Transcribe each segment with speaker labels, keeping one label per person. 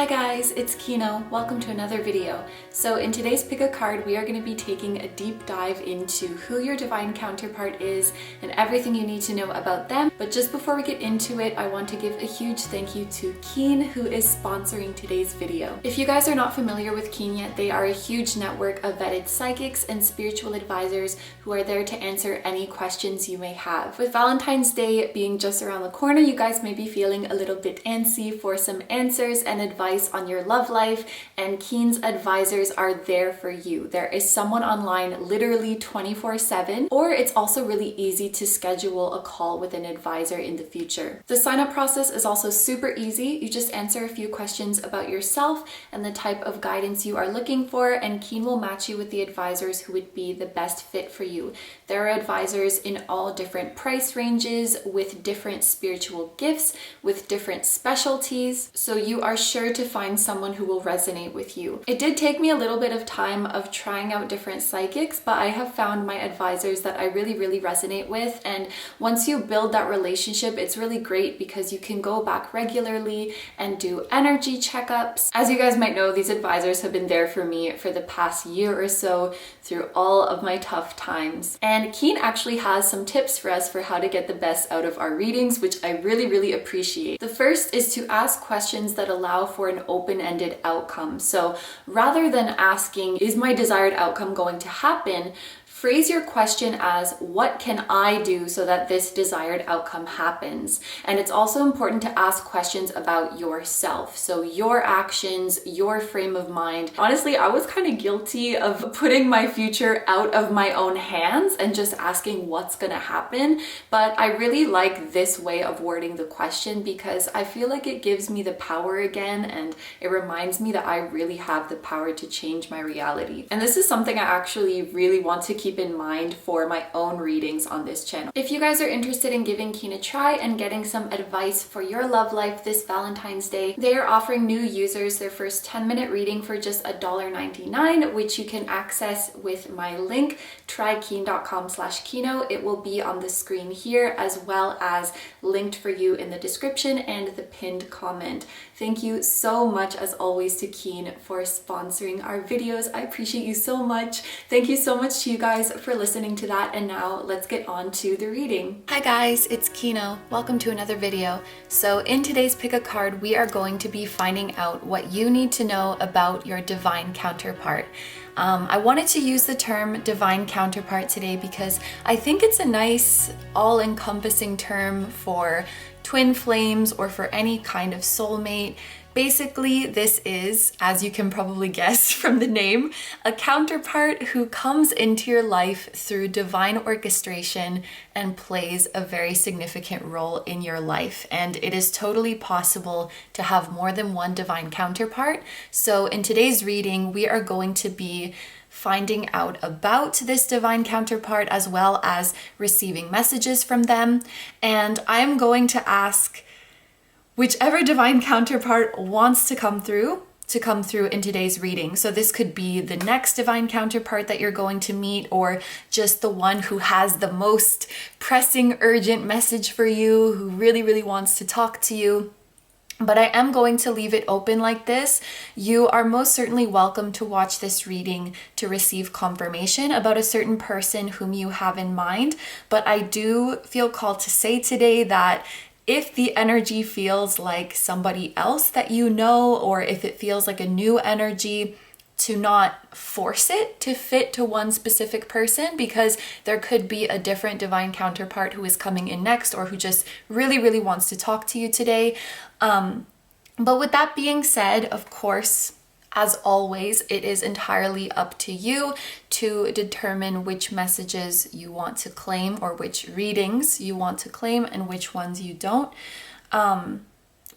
Speaker 1: Hi guys, it's Kino. Welcome to another video. So in today's Pick a Card, we are going to be taking a deep dive into who your divine counterpart is and everything you need to know about them. But just before we get into it, I want to give a huge thank you to Keen, who is sponsoring today's video. If you guys are not familiar with Keen yet, they are a huge network of vetted psychics and spiritual advisors who are there to answer any questions you may have. With Valentine's Day being just around the corner, you guys may be feeling a little bit antsy for some answers and advice on your love life, and Keen's advisors are there for you. There is someone online literally 24/7, or it's also really easy to schedule a call with an advisor in the future. The sign-up process is also super easy. You just answer a few questions about yourself and the type of guidance you are looking for, and Keen will match you with the advisors who would be the best fit for you. There are advisors in all different price ranges, with different spiritual gifts, with different specialties, so you are sure to find someone who will resonate with you. It did take me a little bit of time of trying out different psychics, but I have found my advisors that I really resonate with, and once you build that relationship, it's really great because you can go back regularly and do energy checkups. As you guys might know, these advisors have been there for me for the past year or so through all of my tough times. And Keen actually has some tips for us for how to get the best out of our readings, which I really appreciate. The first is to ask questions that allow for an open-ended outcome. So rather than asking, is my desired outcome going to happen? Phrase your question as, what can I do so that this desired outcome happens? And it's also important to ask questions about yourself. So your actions, your frame of mind. Honestly, I was kind of guilty of putting my future out of my own hands and just asking what's gonna happen. But I really like this way of wording the question because I feel like it gives me the power again, and it reminds me that I really have the power to change my reality. And this is something I actually really want to keep in mind for my own readings on this channel. If you guys are interested in giving Keen a try and getting some advice for your love life this Valentine's Day, they are offering new users their first 10-minute reading for just $1.99, which you can access with my link, trykeen.com/kino. It will be on the screen here, as well as linked for you in the description and the pinned comment. Thank you so much, as always, to Keen for sponsoring our videos. I appreciate you so much. Thank you so much to you guys for listening to that, and now let's get on to the reading. Hi guys, it's Kino. Welcome to another video. So in today's Pick a Card, we are going to be finding out what you need to know about your divine counterpart. I wanted to use the term divine counterpart today because I think it's a nice all-encompassing term for twin flames or for any kind of soulmate. Basically, this is, as you can probably guess from the name, a counterpart who comes into your life through divine orchestration and plays a very significant role in your life. And it is totally possible to have more than one divine counterpart. So in today's reading, we are going to be finding out about this divine counterpart as well as receiving messages from them. And I'm going to ask whichever divine counterpart wants to come through in today's reading. So this could be the next divine counterpart that you're going to meet, or just the one who has the most pressing, urgent message for you, who really wants to talk to you. But I am going to leave it open like this. You are most certainly welcome to watch this reading to receive confirmation about a certain person whom you have in mind. But I do feel called to say today that if the energy feels like somebody else that you know, or if it feels like a new energy, to not force it to fit to one specific person, because there could be a different divine counterpart who is coming in next, or who just really wants to talk to you today. But with that being said, of course, as always, it is entirely up to you to determine which messages you want to claim, or which readings you want to claim and which ones you don't.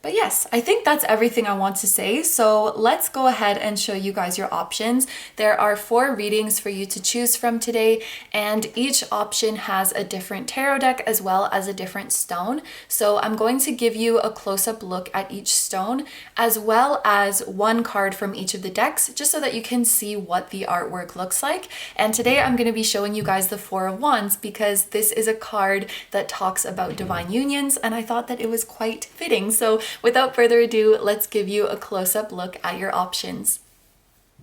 Speaker 1: But yes, I think that's everything I want to say. So let's go ahead and show you guys your options. There are 4 readings for you to choose from today, and each option has a different tarot deck as well as a different stone. So I'm going to give you a close-up look at each stone, as well as one card from each of the decks, just so that you can see what the artwork looks like. And today I'm going to be showing you guys the 4 of Wands because this is a card that talks about divine unions, and I thought that it was quite fitting. So without further ado, let's give you a close-up look at your options.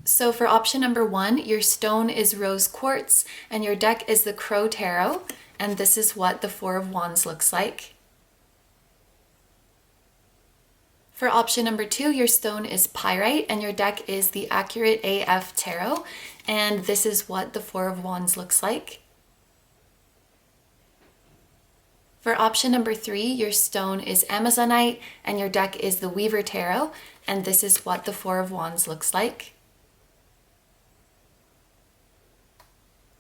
Speaker 1: So for option number 1, your stone is rose quartz and your deck is the Crow Tarot, and this is what the Four of Wands looks like. For option number 2, your stone is pyrite and your deck is the Accurate AF Tarot, and this is what the Four of Wands looks like. For option number 3, your stone is Amazonite and your deck is the Weaver Tarot, and this is what the Four of Wands looks like.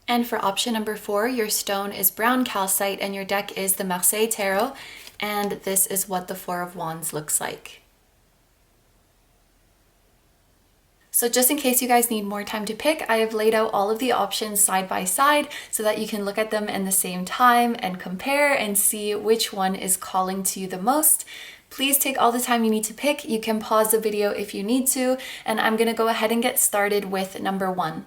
Speaker 1: And for option number 4, your stone is brown calcite and your deck is the Marseille Tarot, and this is what the Four of Wands looks like. So just in case you guys need more time to pick, I have laid out all of the options side by side so that you can look at them in the same time and compare and see which one is calling to you the most. Please take all the time you need to pick. You can pause the video if you need to, and I'm gonna go ahead and get started with number 1.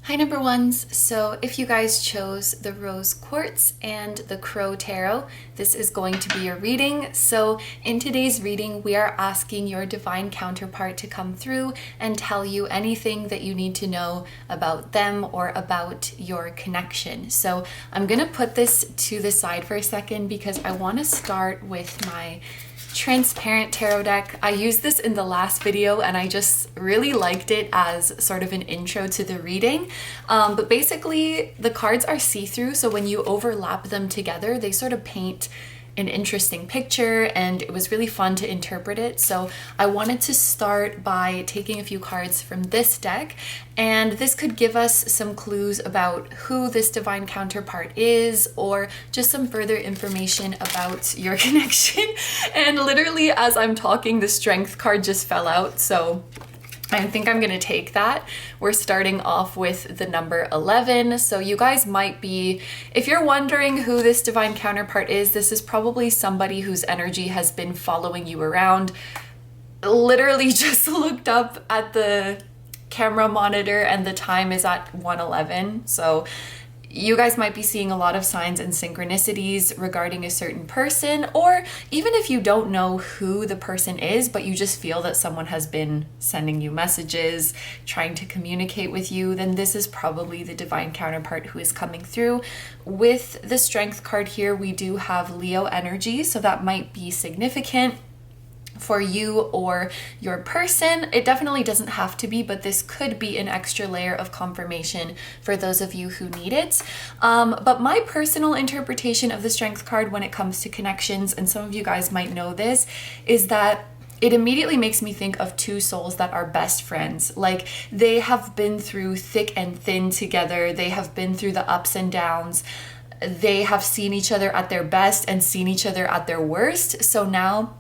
Speaker 1: Hi number ones, so if you guys chose the Rose Quartz and the Crow Tarot, this is going to be your reading. So in today's reading, we are asking your divine counterpart to come through and tell you anything that you need to know about them or about your connection. So I'm gonna put this to the side for a second because I want to start with my transparent tarot deck. I used this in the last video and I just really liked it as sort of an intro to the reading. But basically the cards are see-through, so when you overlap them together, they sort of paint an interesting picture, and it was really fun to interpret it. So I wanted to start by taking a few cards from this deck, and this could give us some clues about who this divine counterpart is, or just some further information about your connection. And literally as I'm talking, the Strength card just fell out, so I think I'm gonna take that. We're starting off with the number 11. So you guys might be, if you're wondering who this divine counterpart is, this is probably somebody whose energy has been following you around. Literally just looked up at the camera monitor and the time is at 1:11. So you guys might be seeing a lot of signs and synchronicities regarding a certain person, or even if you don't know who the person is, but you just feel that someone has been sending you messages, trying to communicate with you, then this is probably the divine counterpart who is coming through. With the Strength card here, we do have Leo energy, so that might be significant for you or your person. It definitely doesn't have to be, but this could be an extra layer of confirmation for those of you who need it. But my personal interpretation of the Strength card when it comes to connections, and some of you guys might know this, is that it immediately makes me think of two souls that are best friends. Like, they have been through thick and thin together. They have been through the ups and downs. They have seen each other at their best and seen each other at their worst. So now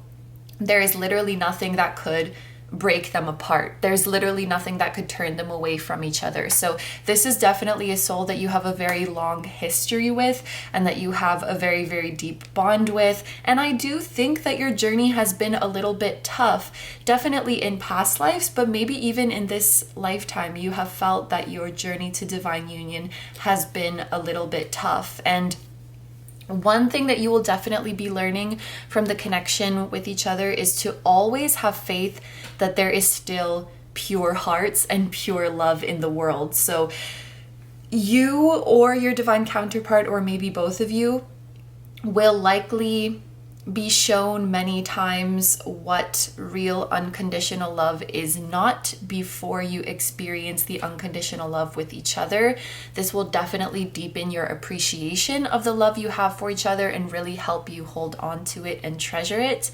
Speaker 1: there is literally nothing that could break them apart. There's literally nothing that could turn them away from each other. So this is definitely a soul that you have a very long history with and that you have a very, very deep bond with. And I do think that your journey has been a little bit tough, definitely in past lives, but maybe even in this lifetime, you have felt that your journey to divine union has been a little bit tough. And one thing that you will definitely be learning from the connection with each other is to always have faith that there is still pure hearts and pure love in the world. So you or your divine counterpart, or maybe both of you, will likely be shown many times what real unconditional love is not before you experience the unconditional love with each other. This will definitely deepen your appreciation of the love you have for each other and really help you hold on to it and treasure it.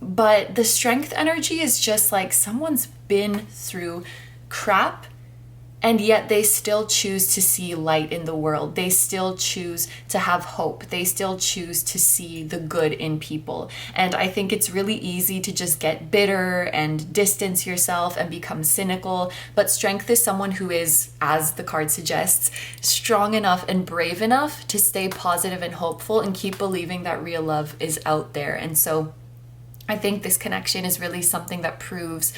Speaker 1: But the Strength energy is just like someone's been through crap, and yet they still choose to see light in the world. They still choose to have hope. They still choose to see the good in people. And I think it's really easy to just get bitter and distance yourself and become cynical. But Strength is someone who is, as the card suggests, strong enough and brave enough to stay positive and hopeful and keep believing that real love is out there. And so I think this connection is really something that proves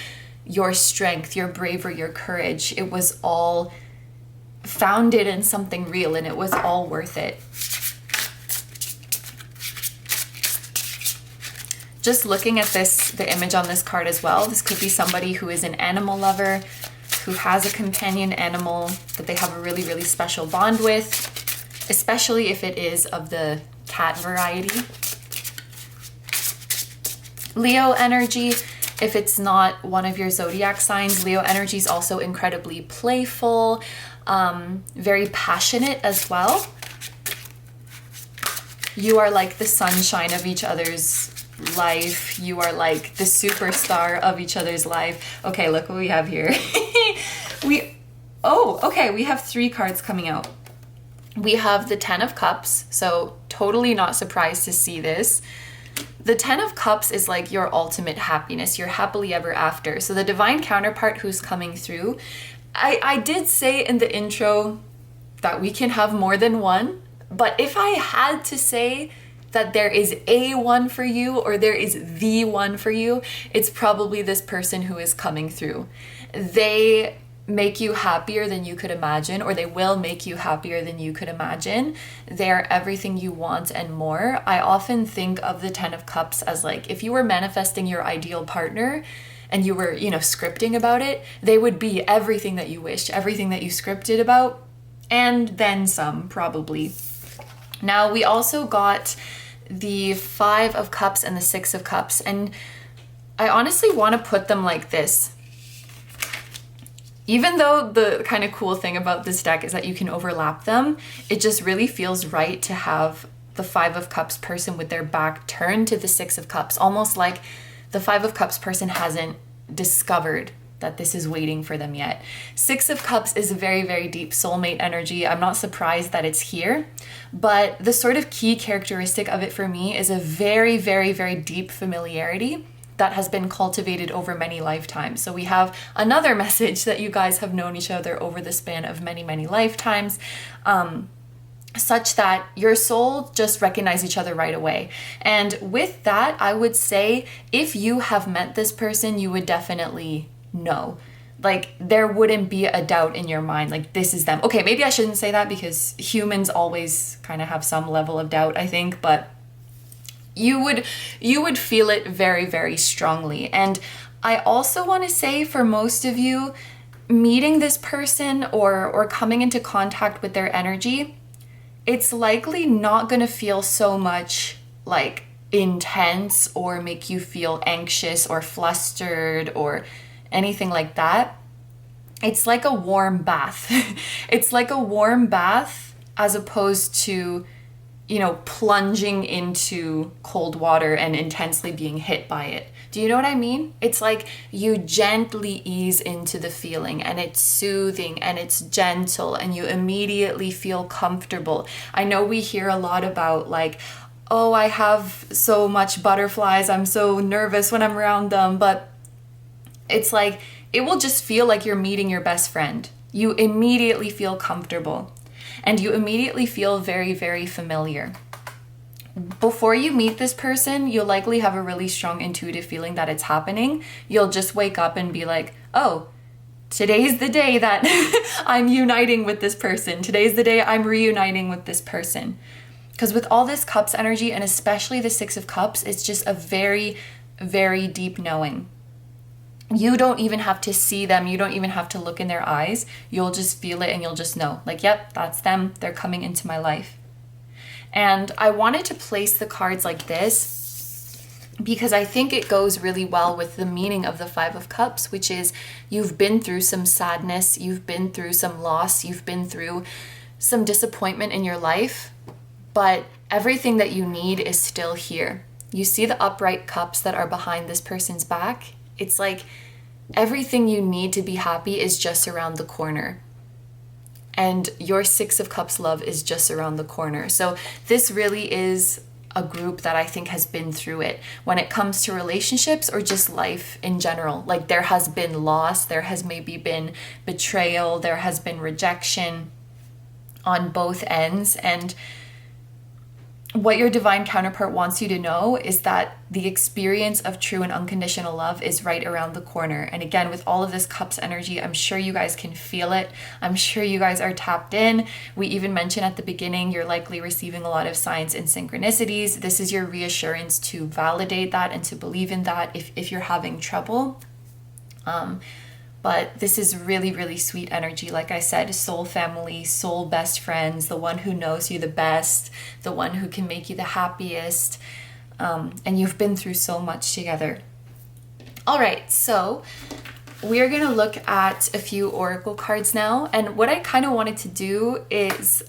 Speaker 1: your strength, your bravery, your courage. It was all founded in something real, and it was all worth it. just looking at this, the image on this card as well, this could be somebody who is an animal lover, who has a companion animal that they have a really, really special bond with, especially if it is of the cat variety. Leo energy, if it's not one of your zodiac signs, Leo energy is also incredibly playful, very passionate as well. You are like the sunshine of each other's life. You are like the superstar of each other's life. Okay, look what we have here. we have 3 cards coming out. We have the 10 of Cups, so totally not surprised to see this. The 10 of Cups is like your ultimate happiness, your happily ever after. So the divine counterpart who's coming through, I did say in the intro that we can have more than one, but if I had to say that there is a one for you or there is the one for you, it's probably this person who is coming through. They make you happier than you could imagine, or they will make you happier than you could imagine. They're everything you want and more. I often think of the 10 of Cups as like, if you were manifesting your ideal partner and you were, scripting about it, they would be everything that you wished, everything that you scripted about, and then some, probably. Now, we also got the 5 of Cups and the 6 of Cups, and I honestly want to put them like this. Even though the kind of cool thing about this deck is that you can overlap them, it just really feels right to have the 5 of Cups person with their back turned to the 6 of Cups, almost like the 5 of Cups person hasn't discovered that this is waiting for them yet. 6 of Cups is a very, very deep soulmate energy. I'm not surprised that it's here, but the sort of key characteristic of it for me is a very, very, very deep familiarity that has been cultivated over many lifetimes. So we have another message that you guys have known each other over the span of many, many lifetimes, such that your soul just recognize each other right away. And with that, I would say if you have met this person, you would definitely know. Like, there wouldn't be a doubt in your mind, like, this is them. Okay, maybe I shouldn't say that because humans always kind of have some level of doubt, I think, but you would feel it very, very strongly. And I also want to say, for most of you, meeting this person or coming into contact with their energy, it's likely not going to feel so much like intense or make you feel anxious or flustered or anything like that. It's like a warm bath. It's like a warm bath as opposed to plunging into cold water and intensely being hit by it. Do you know what I mean? It's like you gently ease into the feeling and it's soothing and it's gentle and you immediately feel comfortable. I know we hear a lot about like, oh, I have so much butterflies, I'm so nervous when I'm around them, but it's like, it will just feel like you're meeting your best friend. You immediately feel comfortable. And you immediately feel very, very familiar. Before you meet this person, you'll likely have a really strong intuitive feeling that it's happening. You'll just wake up and be like, oh, today's the day that I'm uniting with this person. Today's the day I'm reuniting with this person. Because with all this Cups energy, and especially the 6 of Cups, it's just a very, very deep knowing. You don't even have to see them. You don't even have to look in their eyes. You'll just feel it and you'll just know. Like, yep, that's them. They're coming into my life. And I wanted to place the cards like this because I think it goes really well with the meaning of the 5 of Cups, which is you've been through some sadness. You've been through some loss. You've been through some disappointment in your life. But everything that you need is still here. You see the upright cups that are behind this person's back? It's like everything you need to be happy is just around the corner. And your 6 of Cups love is just around the corner. So this really is a group that I think has been through it when it comes to relationships or just life in general. Like, there has been loss, there has maybe been betrayal, there has been rejection on both ends. And what your divine counterpart wants you to know is that the experience of true and unconditional love is right around the corner. And again, with all of this cups energy, I'm sure you guys can feel it. I'm sure you guys are tapped in. We even mentioned at the beginning, you're likely receiving a lot of signs and synchronicities. This is your reassurance to validate that and to believe in that if you're having trouble. But this is really, really sweet energy. Like I said, soul family, soul best friends, the one who knows you the best, the one who can make you the happiest. And you've been through so much together. All right, so we're going to look at a few oracle cards now. And what I kind of wanted to do is,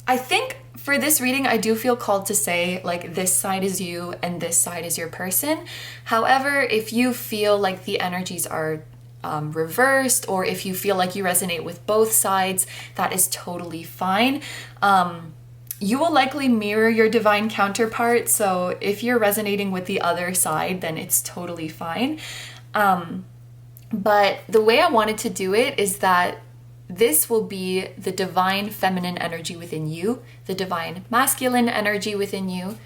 Speaker 1: I think for this reading, I do feel called to say, like, this side is you and this side is your person. However, if you feel like the energies are reversed, or if you feel like you resonate with both sides, that is totally fine. You will likely mirror your divine counterpart, so if you're resonating with the other side, then it's totally fine. But the way I wanted to do it is that this will be the divine feminine energy within you, the divine masculine energy within you,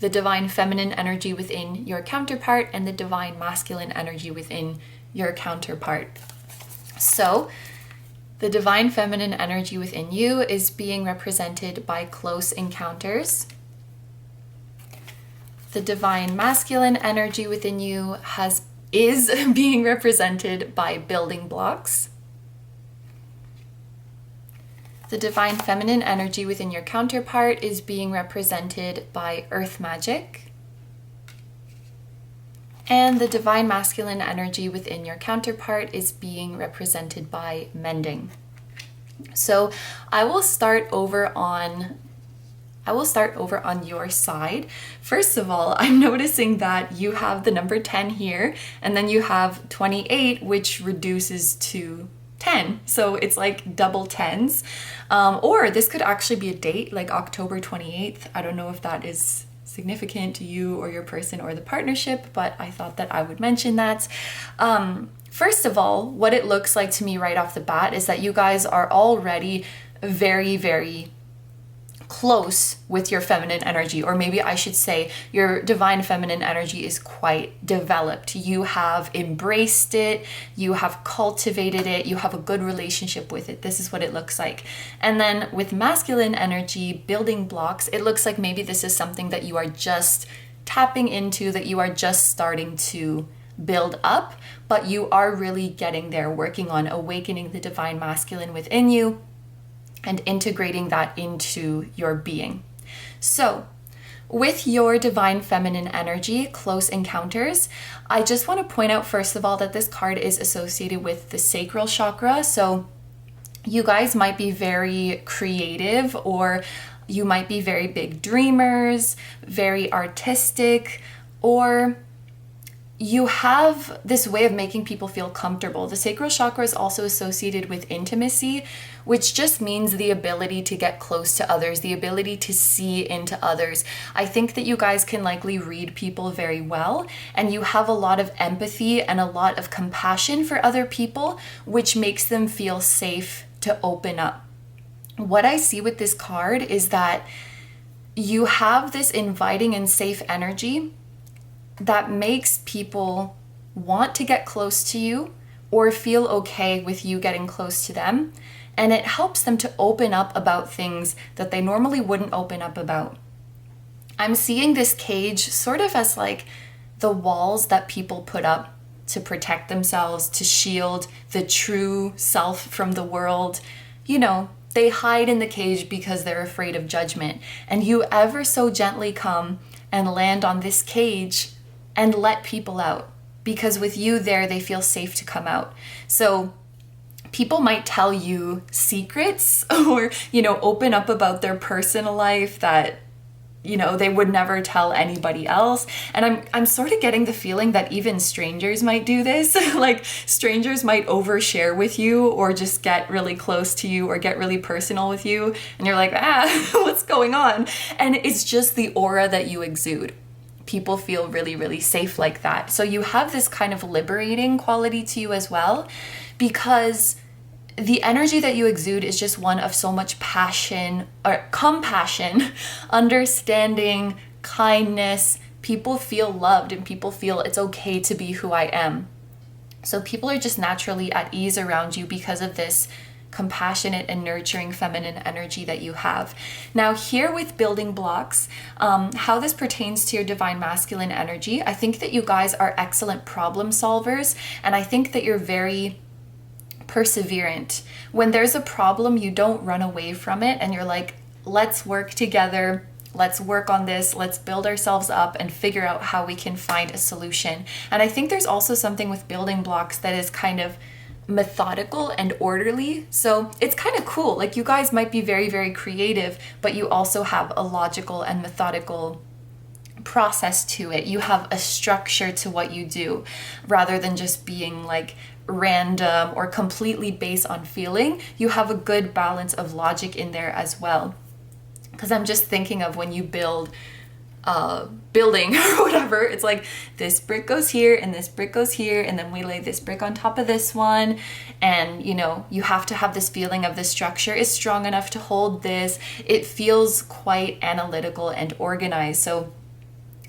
Speaker 1: the divine feminine energy within your counterpart, and the divine masculine energy within your counterpart. So the divine feminine energy within you is being represented by close encounters. The divine masculine energy within you is being represented by building blocks. The divine feminine energy within your counterpart is being represented by earth magic. And the divine masculine energy within your counterpart is being represented by mending. So I will start over on your side. First of all, I'm noticing that you have the number 10 here, and then you have 28, which reduces to 10. So it's like double tens. Or this could actually be a date, like October 28th. I don't know if that is significant to you or your person or the partnership, but I thought that I would mention that. First of all, what it looks like to me right off the bat is that you guys are already very, very close with your feminine energy, or maybe I should say your divine feminine energy is quite developed. You have embraced it, you have cultivated it, you have a good relationship with it. This is what it looks like. And then with masculine energy, building blocks, it looks like maybe this is something that you are just tapping into, that you are just starting to build up, but you are really getting there, working on awakening the divine masculine within you and integrating that into your being. So with your divine feminine energy, close encounters, I just want to point out first of all that this card is associated with the sacral chakra. So you guys might be very creative, or you might be very big dreamers, very artistic, or you have this way of making people feel comfortable. The sacral chakra is also associated with intimacy, which just means the ability to get close to others, the ability to see into others. I think that you guys can likely read people very well, and you have a lot of empathy and a lot of compassion for other people, which makes them feel safe to open up. What I see with this card is that you have this inviting and safe energy that makes people want to get close to you or feel okay with you getting close to them. And it helps them to open up about things that they normally wouldn't open up about. I'm seeing this cage sort of as like the walls that people put up to protect themselves, to shield the true self from the world. You know, they hide in the cage because they're afraid of judgment. And you ever so gently come and land on this cage and let people out, because with you there, they feel safe to come out. So people might tell you secrets or, open up about their personal life that, they would never tell anybody else. And I'm sort of getting the feeling that even strangers might do this. Like strangers might overshare with you or just get really close to you or get really personal with you. And you're like, what's going on? And it's just the aura that you exude. People feel really, really safe like that. So you have this kind of liberating quality to you as well, because the energy that you exude is just one of so much passion or compassion, understanding, kindness. People feel loved and people feel it's okay to be who I am. So people are just naturally at ease around you because of this compassionate and nurturing feminine energy that you have. Now here with building blocks, how this pertains to your divine masculine energy, I think that you guys are excellent problem solvers, and I think that you're very perseverant. When there's a problem, you don't run away from it and you're like, let's work together, let's work on this, let's build ourselves up and figure out how we can find a solution. And I think there's also something with building blocks that is kind of methodical and orderly. So it's kind of cool. Like you guys might be very, very creative, but you also have a logical and methodical process to it. You have a structure to what you do rather than just being like random or completely based on feeling. You have a good balance of logic in there as well. Because I'm just thinking of when you build building or whatever, it's like this brick goes here and this brick goes here and then we lay this brick on top of this one, and you know, you have to have this feeling of the structure is strong enough to hold this. It feels quite analytical and organized. So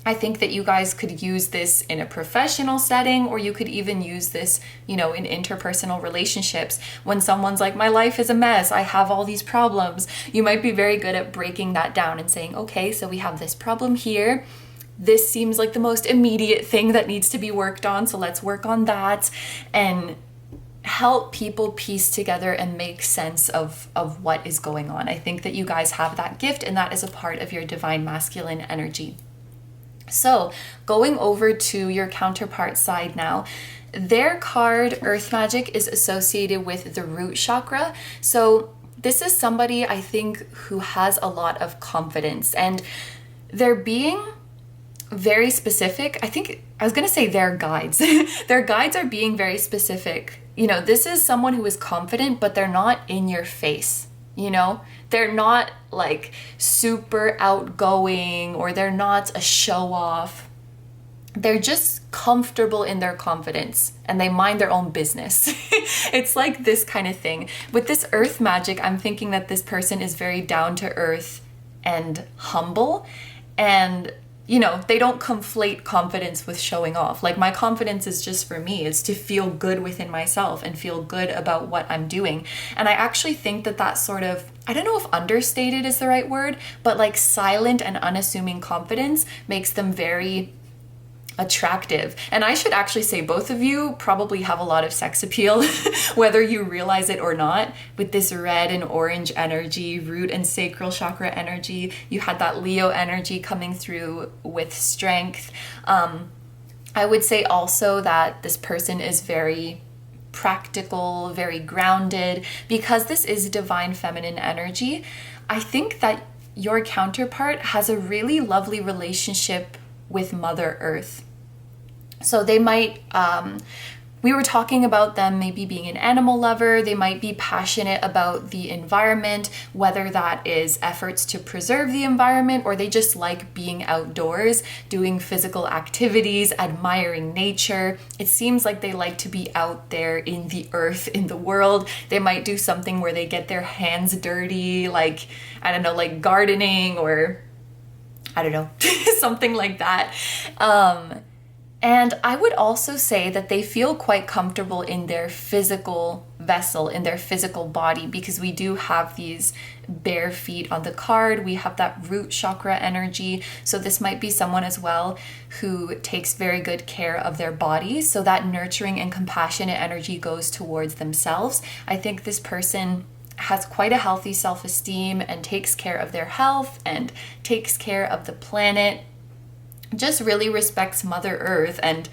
Speaker 1: I think that you guys could use this in a professional setting, or you could even use this, you know, in interpersonal relationships. When someone's like, my life is a mess, I have all these problems, you might be very good at breaking that down and saying, okay, so we have this problem here. This seems like the most immediate thing that needs to be worked on, so let's work on that, and help people piece together and make sense of what is going on. I think that you guys have that gift, and that is a part of your divine masculine energy. So going over to your counterpart side now, their card Earth Magic is associated with the root chakra. So this is somebody I think who has a lot of confidence, and they're being very specific. I think I was going to say their guides. Their guides are being very specific. You know, this is someone who is confident, but they're not in your face. You know, they're not like super outgoing, or they're not a show off. They're just comfortable in their confidence and they mind their own business. It's like this kind of thing. With this Earth Magic, I'm thinking that this person is very down to earth and humble, and you know, they don't conflate confidence with showing off. Like, my confidence is just for me. It's to feel good within myself and feel good about what I'm doing. And I actually think that that sort of, I don't know if understated is the right word, but like silent and unassuming confidence makes them very attractive. And I should actually say both of you probably have a lot of sex appeal, whether you realize it or not. With this red and orange energy, root and sacral chakra energy, you had that Leo energy coming through with strength. I would say also that this person is very practical, very grounded, because this is divine feminine energy. I think that your counterpart has a really lovely relationship with Mother Earth. So they might, we were talking about them maybe being an animal lover. They might be passionate about the environment, whether that is efforts to preserve the environment, or they just like being outdoors, doing physical activities, admiring nature. It seems like they like to be out there in the earth, in the world. They might do something where they get their hands dirty, like, I don't know, like gardening, or I don't know, something like that. And I would also say that they feel quite comfortable in their physical vessel, in their physical body, because we do have these bare feet on the card. We have that root chakra energy. So this might be someone as well who takes very good care of their body. So that nurturing and compassionate energy goes towards themselves. I think this person has quite a healthy self-esteem and takes care of their health and takes care of the planet. Just really respects Mother Earth and,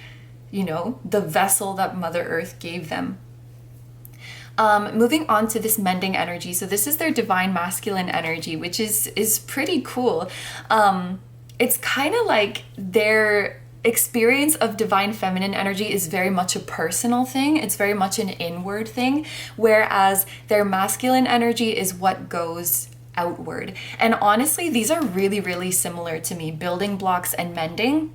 Speaker 1: you know, the vessel that Mother Earth gave them. Moving on to this mending energy. So this is their divine masculine energy, which is pretty cool. It's kind of like their experience of divine feminine energy is very much a personal thing. It's very much an inward thing, whereas their masculine energy is what goes outward. And honestly, these are really, really similar to me, building blocks and mending.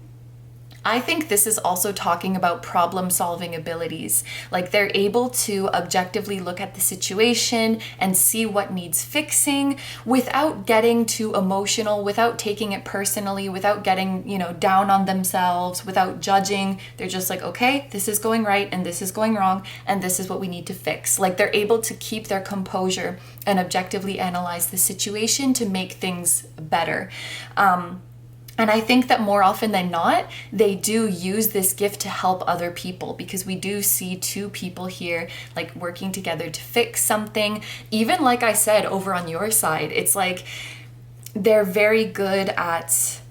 Speaker 1: I think this is also talking about problem solving abilities. Like they're able to objectively look at the situation and see what needs fixing without getting too emotional, without taking it personally, without getting, down on themselves, without judging. They're just like, okay, this is going right and this is going wrong and this is what we need to fix. Like they're able to keep their composure and objectively analyze the situation to make things better. And I think that more often than not, they do use this gift to help other people, because we do see two people here like working together to fix something. Even like I said, over on your side, it's like they're very good at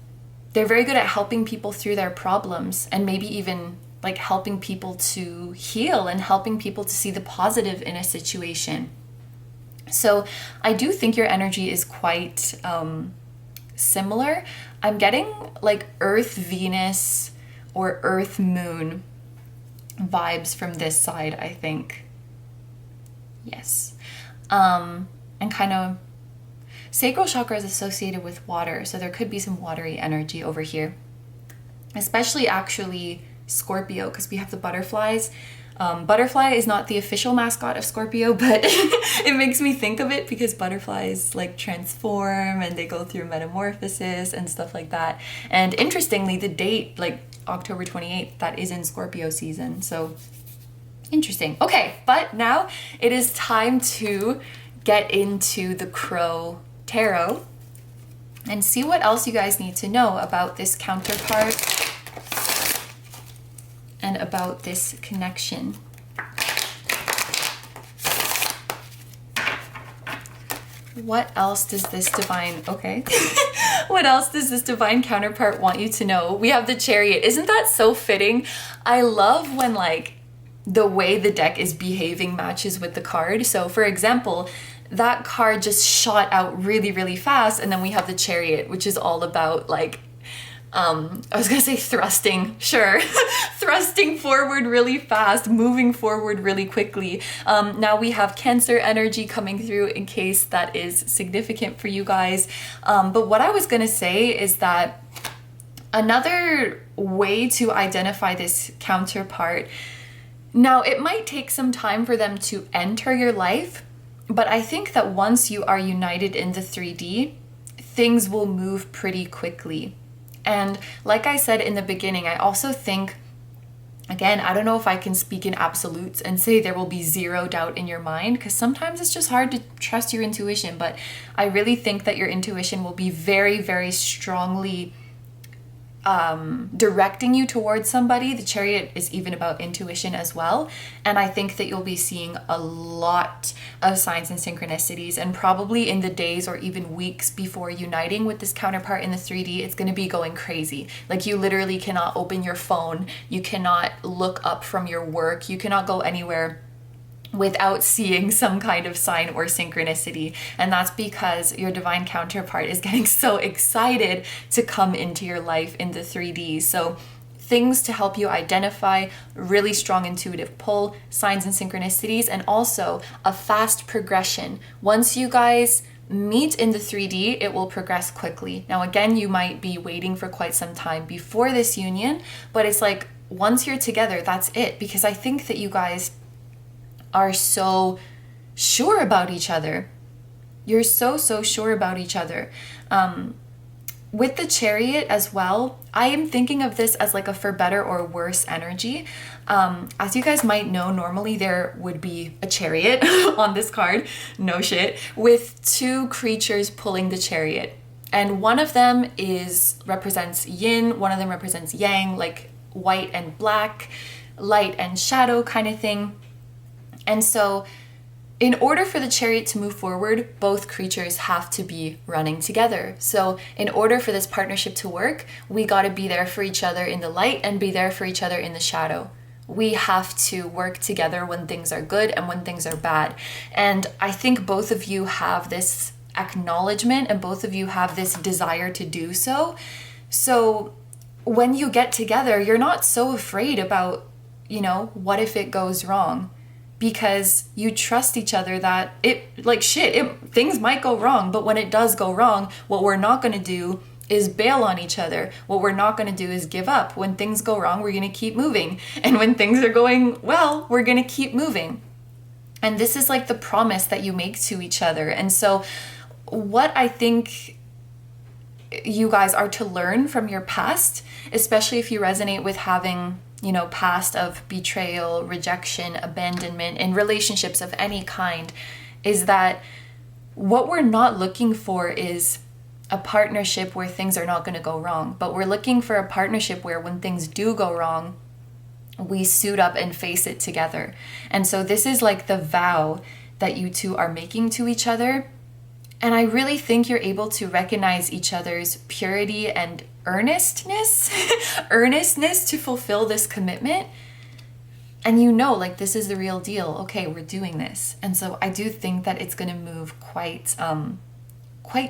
Speaker 1: helping people through their problems, and maybe even like helping people to heal and helping people to see the positive in a situation. So I do think your energy is quite similar. I'm getting like Earth Venus or Earth Moon vibes from this side, I think. Yes. And kind of sacral chakra is associated with water, so there could be some watery energy over here. Especially actually Scorpio, because we have the butterflies. Butterfly is not the official mascot of Scorpio, but it makes me think of it because butterflies like transform and they go through metamorphosis and stuff like that. And interestingly, the date, like October 28th, that is in Scorpio season. So interesting. Okay, but now it is time to get into the Crow Tarot and see what else you guys need to know about this counterpart and about this connection. What else does this divine, what else does this divine counterpart want you to know? We have the Chariot. Isn't that so fitting? I love when like the way the deck is behaving matches with the card. So for example, that card just shot out really, really fast, and then we have the Chariot, which is all about like I was gonna say thrusting, sure. Thrusting forward really fast, moving forward really quickly. Now we have Cancer energy coming through in case that is significant for you guys. But what I was gonna say is that another way to identify this counterpart, now it might take some time for them to enter your life, but I think that once you are united in the 3D, things will move pretty quickly. And like I said in the beginning, I also think, again, I don't know if I can speak in absolutes and say there will be zero doubt in your mind, because sometimes it's just hard to trust your intuition, but I really think that your intuition will be very, very strongly directing you towards somebody. The Chariot is even about intuition as well. And I think that you'll be seeing a lot of signs and synchronicities, and probably in the days or even weeks before uniting with this counterpart in the 3D, it's going to be going crazy. Like you literally cannot open your phone. You cannot look up from your work. You cannot go anywhere without seeing some kind of sign or synchronicity. And that's because your divine counterpart is getting so excited to come into your life in the 3D. So things to help you identify really strong intuitive pull, signs and synchronicities, and also a fast progression. Once you guys meet in the 3D, it will progress quickly. Now again, you might be waiting for quite some time before this union, but it's like once you're together, that's it. Because I think that you guys are so sure about each other. You're so sure about each other. With the Chariot as well, I am thinking of this as like a for better or worse energy. As you guys might know, normally there would be a Chariot on this card, no shit, with two creatures pulling the Chariot. And one of them represents yin, one of them represents yang, like white and black, light and shadow kind of thing. And so in order for the Chariot to move forward, both creatures have to be running together. So in order for this partnership to work, we got to be there for each other in the light and be there for each other in the shadow. We have to work together when things are good and when things are bad. And I think both of you have this acknowledgement and both of you have this desire to do so. So when you get together, you're not so afraid about, what if it goes wrong? Because you trust each other that things might go wrong, but when it does go wrong, what we're not going to do is bail on each other. What we're not going to do is give up. When things go wrong, we're going to keep moving. And when things are going well, we're going to keep moving. And this is like the promise that you make to each other. And so what I think you guys are to learn from your past, especially if you resonate with having, you know, past of betrayal, rejection, abandonment in relationships of any kind, is that what we're not looking for is a partnership where things are not going to go wrong, but we're looking for a partnership where when things do go wrong, we suit up and face it together. And so this is like the vow that you two are making to each other. And I really think you're able to recognize each other's purity and earnestness, earnestness to fulfill this commitment. And you know, like, this is the real deal. Okay, we're doing this. And so I do think that it's going to move quite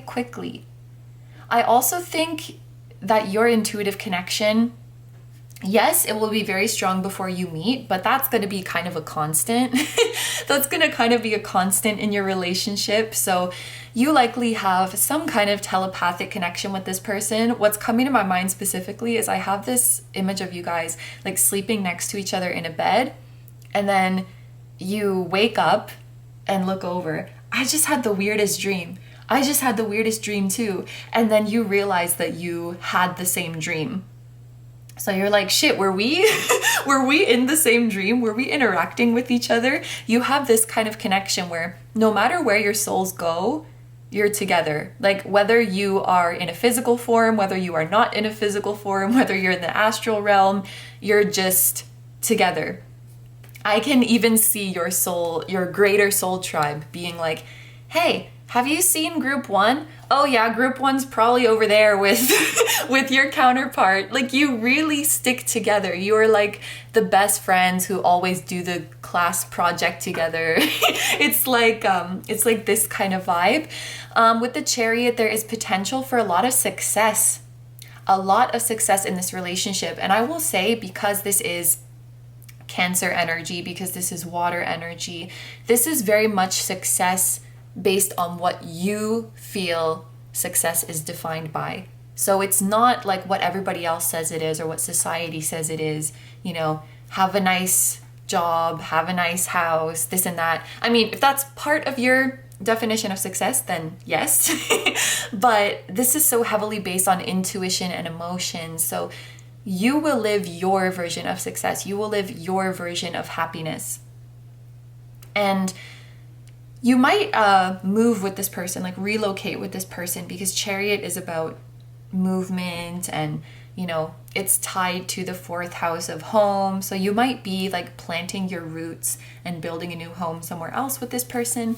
Speaker 1: quickly. I also think that your intuitive connection, yes, it will be very strong before you meet, but that's going to be kind of a constant. That's going to kind of be a constant in your relationship. So you likely have some kind of telepathic connection with this person. What's coming to my mind specifically is I have this image of you guys like sleeping next to each other in a bed, and then you wake up and look over. I just had the weirdest dream. I just had the weirdest dream too. And then you realize that you had the same dream. So you're like, shit, were we in the same dream? Were we interacting with each other? You have this kind of connection where no matter where your souls go, you're together. Like, whether you are in a physical form, whether you are not in a physical form, whether you're in the astral realm, you're just together. I can even see your soul, your greater soul tribe being like, hey, have you seen group 1? Oh yeah, group 1's probably over there with with your counterpart. Like, you really stick together. You are like the best friends who always do the class project together. It's like this kind of vibe. With the Chariot, there is potential for a lot of success. A lot of success in this relationship. And I will say, because this is Cancer energy, because this is water energy, this is very much success based on what you feel success is defined by. So it's not like what everybody else says it is or what society says it is, you know, have a nice job, have a nice house, this and that. I mean, if that's part of your definition of success, then yes. But this is so heavily based on intuition and emotion. So you will live your version of success. You will live your version of happiness. And you might move with this person, like relocate with this person, because Chariot is about movement and, you know, it's tied to the 4th house of home. So you might be like planting your roots and building a new home somewhere else with this person.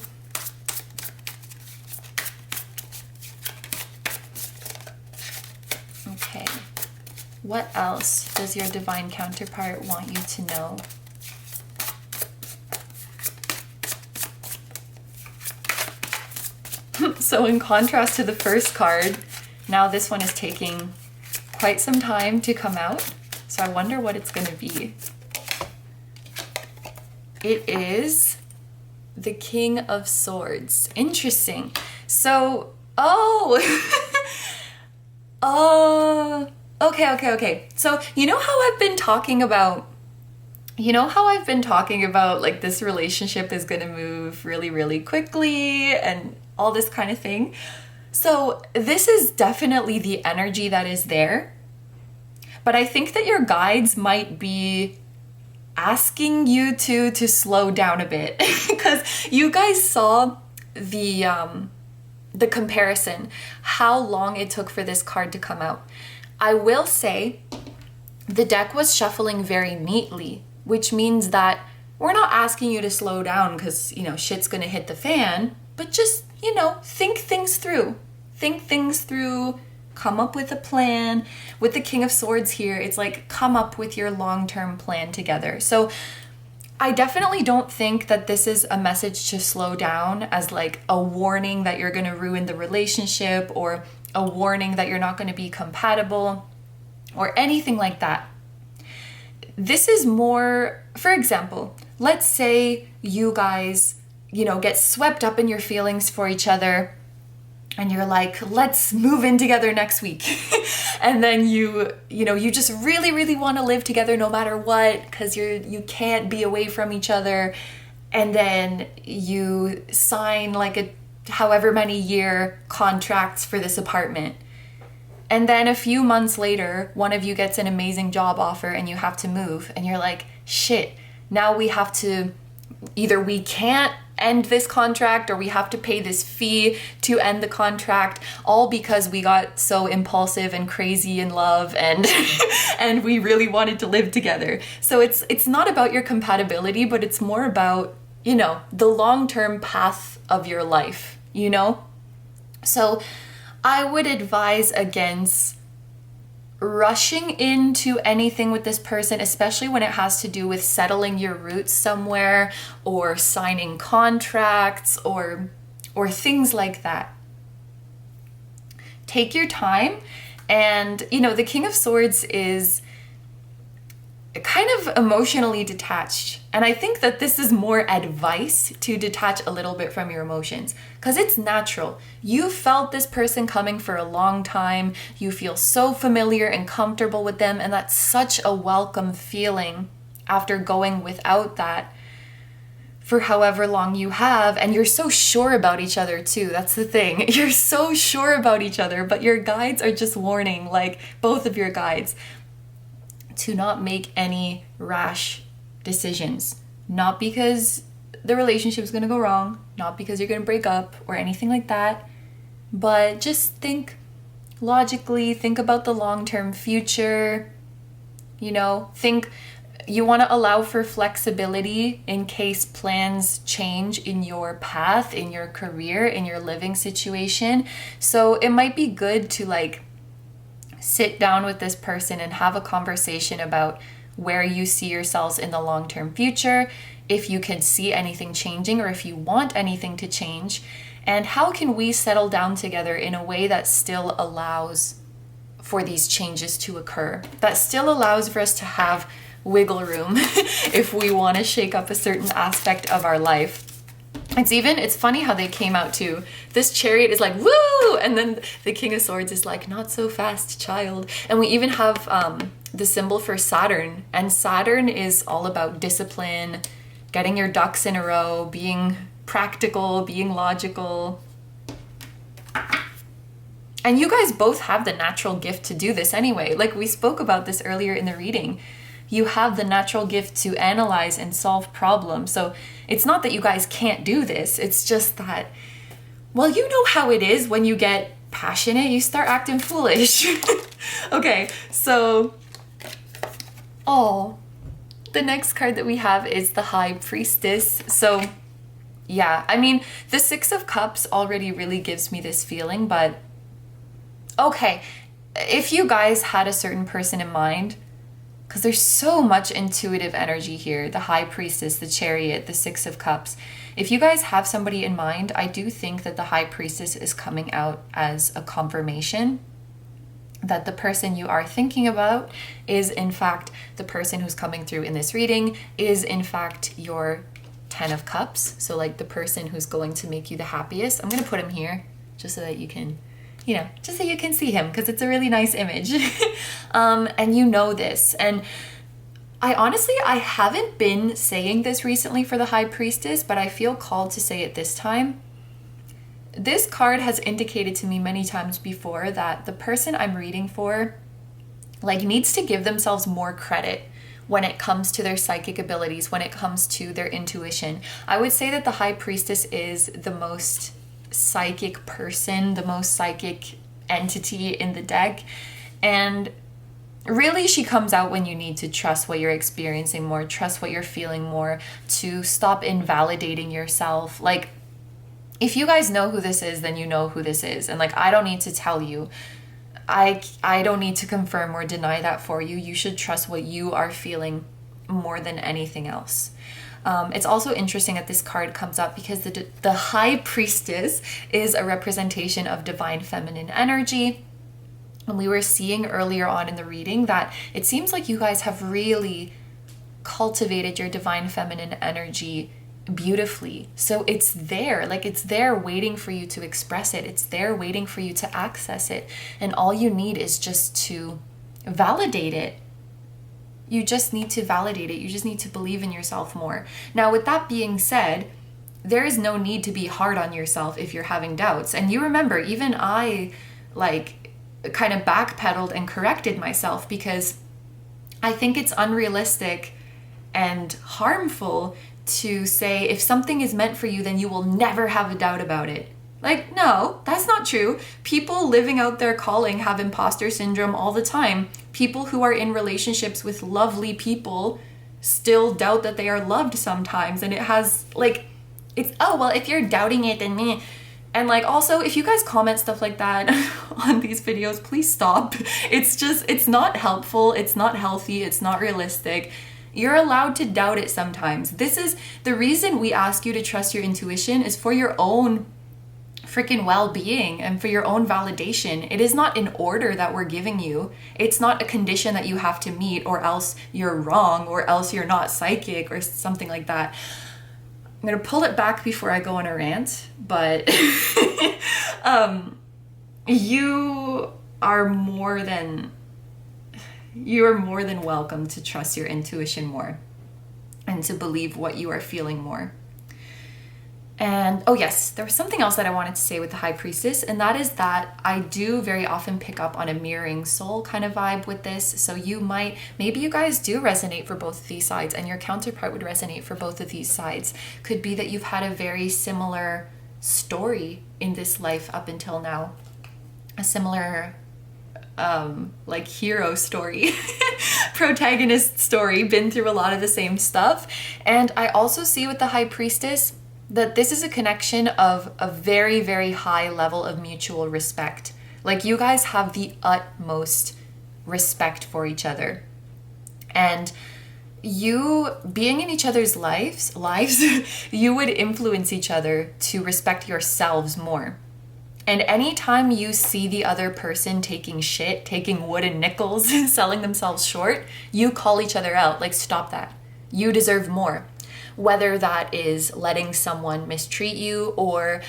Speaker 1: Okay. What else does your divine counterpart want you to know? So in contrast to the first card, now this one is taking quite some time to come out. So I wonder what it's going to be. It is the King of Swords. Interesting. So, okay. So you know how I've been talking about like this relationship is going to move really, really quickly and all this kind of thing. So this is definitely the energy that is there. But I think that your guides might be asking you to slow down a bit because you guys saw the comparison, how long it took for this card to come out. I will say the deck was shuffling very neatly, which means that we're not asking you to slow down because, you know, shit's gonna hit the fan, but just, you know, think things through. Think things through, come up with a plan. With the King of Swords here, it's like, come up with your long-term plan together. So I definitely don't think that this is a message to slow down as like a warning that you're gonna ruin the relationship or a warning that you're not gonna be compatible or anything like that. This is more, for example, let's say you guys, you know, get swept up in your feelings for each other and you're like, let's move in together next week. And then you just really want to live together no matter what, because you can't be away from each other. And then you sign like a however many year contracts for this apartment. And then a few months later, one of you gets an amazing job offer and you have to move. And you're like, shit, now we have to, either we can't end this contract or we have to pay this fee to end the contract, all because we got so impulsive and crazy in love and and we really wanted to live together. So it's not about your compatibility, but it's more about, the long-term path of your life, So I would advise against rushing into anything with this person, especially when it has to do with settling your roots somewhere or signing contracts or things like that. Take your time. And, the King of Swords is kind of emotionally detached. And I think that this is more advice to detach a little bit from your emotions, because it's natural. You felt this person coming for a long time. You feel so familiar and comfortable with them. And that's such a welcome feeling after going without that for however long you have. And you're so sure about each other too. That's the thing. You're so sure about each other, but your guides are just warning, like both of your guides, to not make any rash decisions. Not because the relationship is going to go wrong, not because you're going to break up or anything like that, but just think logically, think about the long-term future, think you want to allow for flexibility in case plans change in your path, in your career, in your living situation. So it might be good to sit down with this person and have a conversation about where you see yourselves in the long-term future, if you can see anything changing or if you want anything to change, and how can we settle down together in a way that still allows for these changes to occur, that still allows for us to have wiggle room if we want to shake up a certain aspect of our life. It's funny how they came out too. This Chariot is like, woo! And then the King of Swords is like, not so fast, child. And we even have the symbol for Saturn. And Saturn is all about discipline, getting your ducks in a row, being practical, being logical. And you guys both have the natural gift to do this anyway. Like we spoke about this earlier in the reading. You have the natural gift to analyze and solve problems. So it's not that you guys can't do this. It's just that, well, you know how it is when you get passionate, you start acting foolish. Okay, so, the next card that we have is the High Priestess. So, yeah, the Six of Cups already really gives me this feeling, but okay, if you guys had a certain person in mind, because there's so much intuitive energy here, the High Priestess, the Chariot, the Six of Cups. If you guys have somebody in mind, I do think that the High Priestess is coming out as a confirmation that the person you are thinking about is in fact the person who's coming through in this reading, is in fact your Ten of Cups. So like the person who's going to make you the happiest. I'm going to put him here just so that you can just so you can see him, because it's a really nice image. And you know this. And I haven't been saying this recently for the High Priestess, but I feel called to say it this time. This card has indicated to me many times before that the person I'm reading for needs to give themselves more credit when it comes to their psychic abilities, when it comes to their intuition. I would say that the High Priestess is the most psychic person, the most psychic entity in the deck, and really she comes out when you need to trust what you're experiencing more, trust what you're feeling more, to stop invalidating yourself. If you guys know who this is, then you know who this is, and I don't need to tell you, I don't need to confirm or deny that for you. You should trust what you are feeling more than anything else. It's also interesting that this card comes up because the High Priestess is a representation of divine feminine energy. And we were seeing earlier on in the reading that it seems like you guys have really cultivated your divine feminine energy beautifully. So it's there, like it's there waiting for you to express it. It's there waiting for you to access it. And all you need is just to validate it. You just need to validate it. You just need to believe in yourself more. Now, with that being said, there is no need to be hard on yourself if you're having doubts. And you remember, even I like kind of backpedaled and corrected myself because I think it's unrealistic and harmful to say if something is meant for you, then you will never have a doubt about it. Like, no, that's not true. People living out their calling have imposter syndrome all the time. People who are in relationships with lovely people still doubt that they are loved sometimes. And it has like, it's, oh, well, if you're doubting it, then me. And like, also, if you guys comment stuff like that on these videos, please stop. It's just, it's not helpful. It's not healthy. It's not realistic. You're allowed to doubt it sometimes. This is the reason we ask you to trust your intuition, is for your own freaking well-being and for your own validation. It is not an order that we're giving you. It's not a condition that you have to meet or else you're wrong or else you're not psychic or something like that. I'm going to pull it back before I go on a rant, but you are more than welcome to trust your intuition more and to believe what you are feeling more. And oh yes, there was something else that I wanted to say with the High Priestess, and that is that I do very often pick up on a mirroring soul kind of vibe with this. So maybe you guys do resonate for both of these sides, and your counterpart would resonate for both of these sides. Could be that you've had a very similar story in this life up until now. A similar like hero story, protagonist story, been through a lot of the same stuff. And I also see with the High Priestess that this is a connection of a very, very high level of mutual respect. Like, you guys have the utmost respect for each other. And you being in each other's lives, you would influence each other to respect yourselves more. And anytime you see the other person taking shit, taking wooden nickels, selling themselves short, you call each other out. Like, stop that. You deserve more. Whether that is letting someone mistreat you or,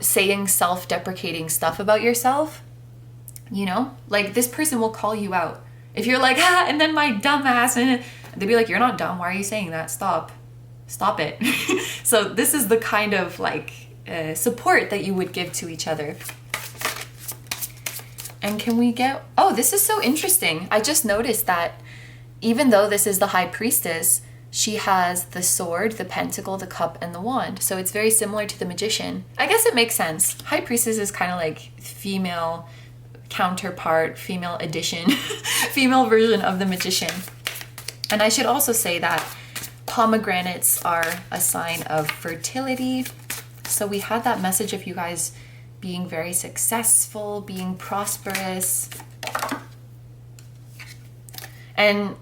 Speaker 1: saying self-deprecating stuff about yourself, like this person will call you out. If you're like, and then my dumb ass, and they'd be like, you're not dumb. Why are you saying that? Stop it. So this is the kind of like support that you would give to each other. And can we get, this is so interesting. I just noticed that even though this is the High Priestess, she has the sword, the pentacle, the cup, and the wand. So it's very similar to the Magician. I guess it makes sense. High Priestess is kind of like female counterpart, female edition, female version of the Magician. And I should also say that pomegranates are a sign of fertility. So we had that message of you guys being very successful, being prosperous. And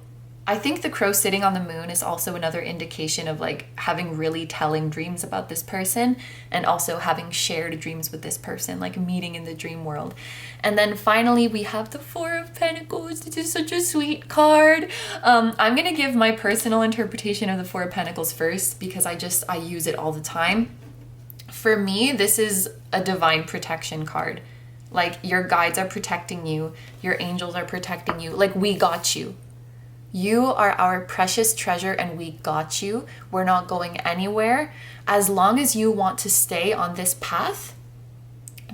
Speaker 1: I think the crow sitting on the moon is also another indication of like having really telling dreams about this person, and also having shared dreams with this person, like meeting in the dream world. And then finally we have the Four of Pentacles. It is such a sweet card. I'm gonna give my personal interpretation of the Four of Pentacles first because I use it all the time. For me, this is a divine protection card. Like, your guides are protecting you, your angels are protecting you. Like, we got you. You are our precious treasure and we got you. We're not going anywhere. As long as you want to stay on this path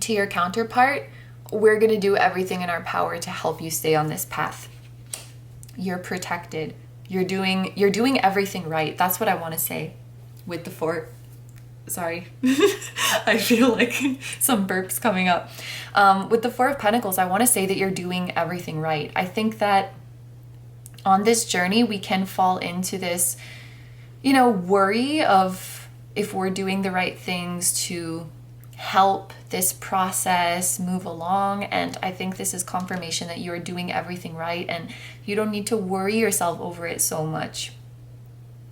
Speaker 1: to your counterpart, we're going to do everything in our power to help you stay on this path. You're protected. You're doing everything right. That's what I want to say with the four. Sorry. I feel like some burps coming up. With the Four of Pentacles, I want to say that you're doing everything right. I think that on this journey, we can fall into this, worry of if we're doing the right things to help this process move along. And I think this is confirmation that you're doing everything right and you don't need to worry yourself over it so much.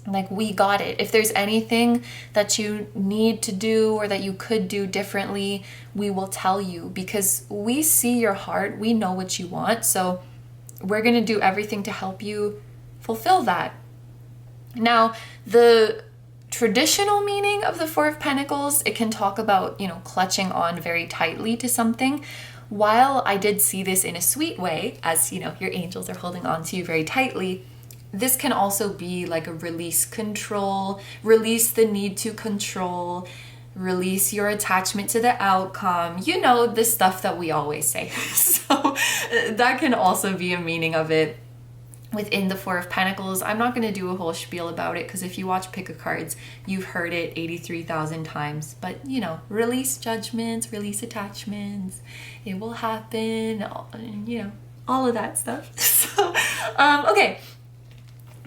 Speaker 1: Like, we got it. If there's anything that you need to do or that you could do differently, we will tell you because we see your heart. We know what you want. So we're going to do everything to help you fulfill that. Now, the traditional meaning of the Four of Pentacles, it can talk about, you know, clutching on very tightly to something. While I did see this in a sweet way, as, you know, your angels are holding on to you very tightly, this can also be like a release control, release the need to control, release your attachment to the outcome, you know, the stuff that we always say. So that can also be a meaning of it within the Four of Pentacles. I'm not going to do a whole spiel about it because if you watch Pick a Cards, you've heard it 83,000 times. But, you know, release judgments, release attachments, it will happen, you know, all of that stuff. So, okay.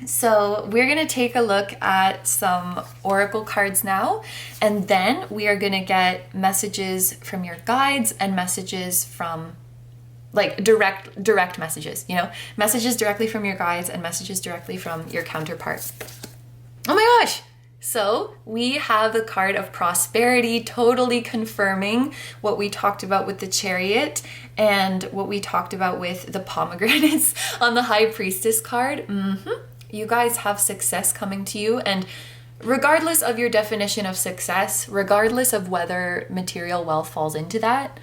Speaker 1: So we're going to take a look at some oracle cards now, and then we are going to get messages from your guides and messages from, like, direct messages, you know, messages directly from your guides and messages directly from your counterpart. Oh my gosh! So we have the card of prosperity, totally confirming what we talked about with the Chariot and what we talked about with the pomegranates on the High Priestess card. You guys have success coming to you, and regardless of your definition of success, regardless of whether material wealth falls into that,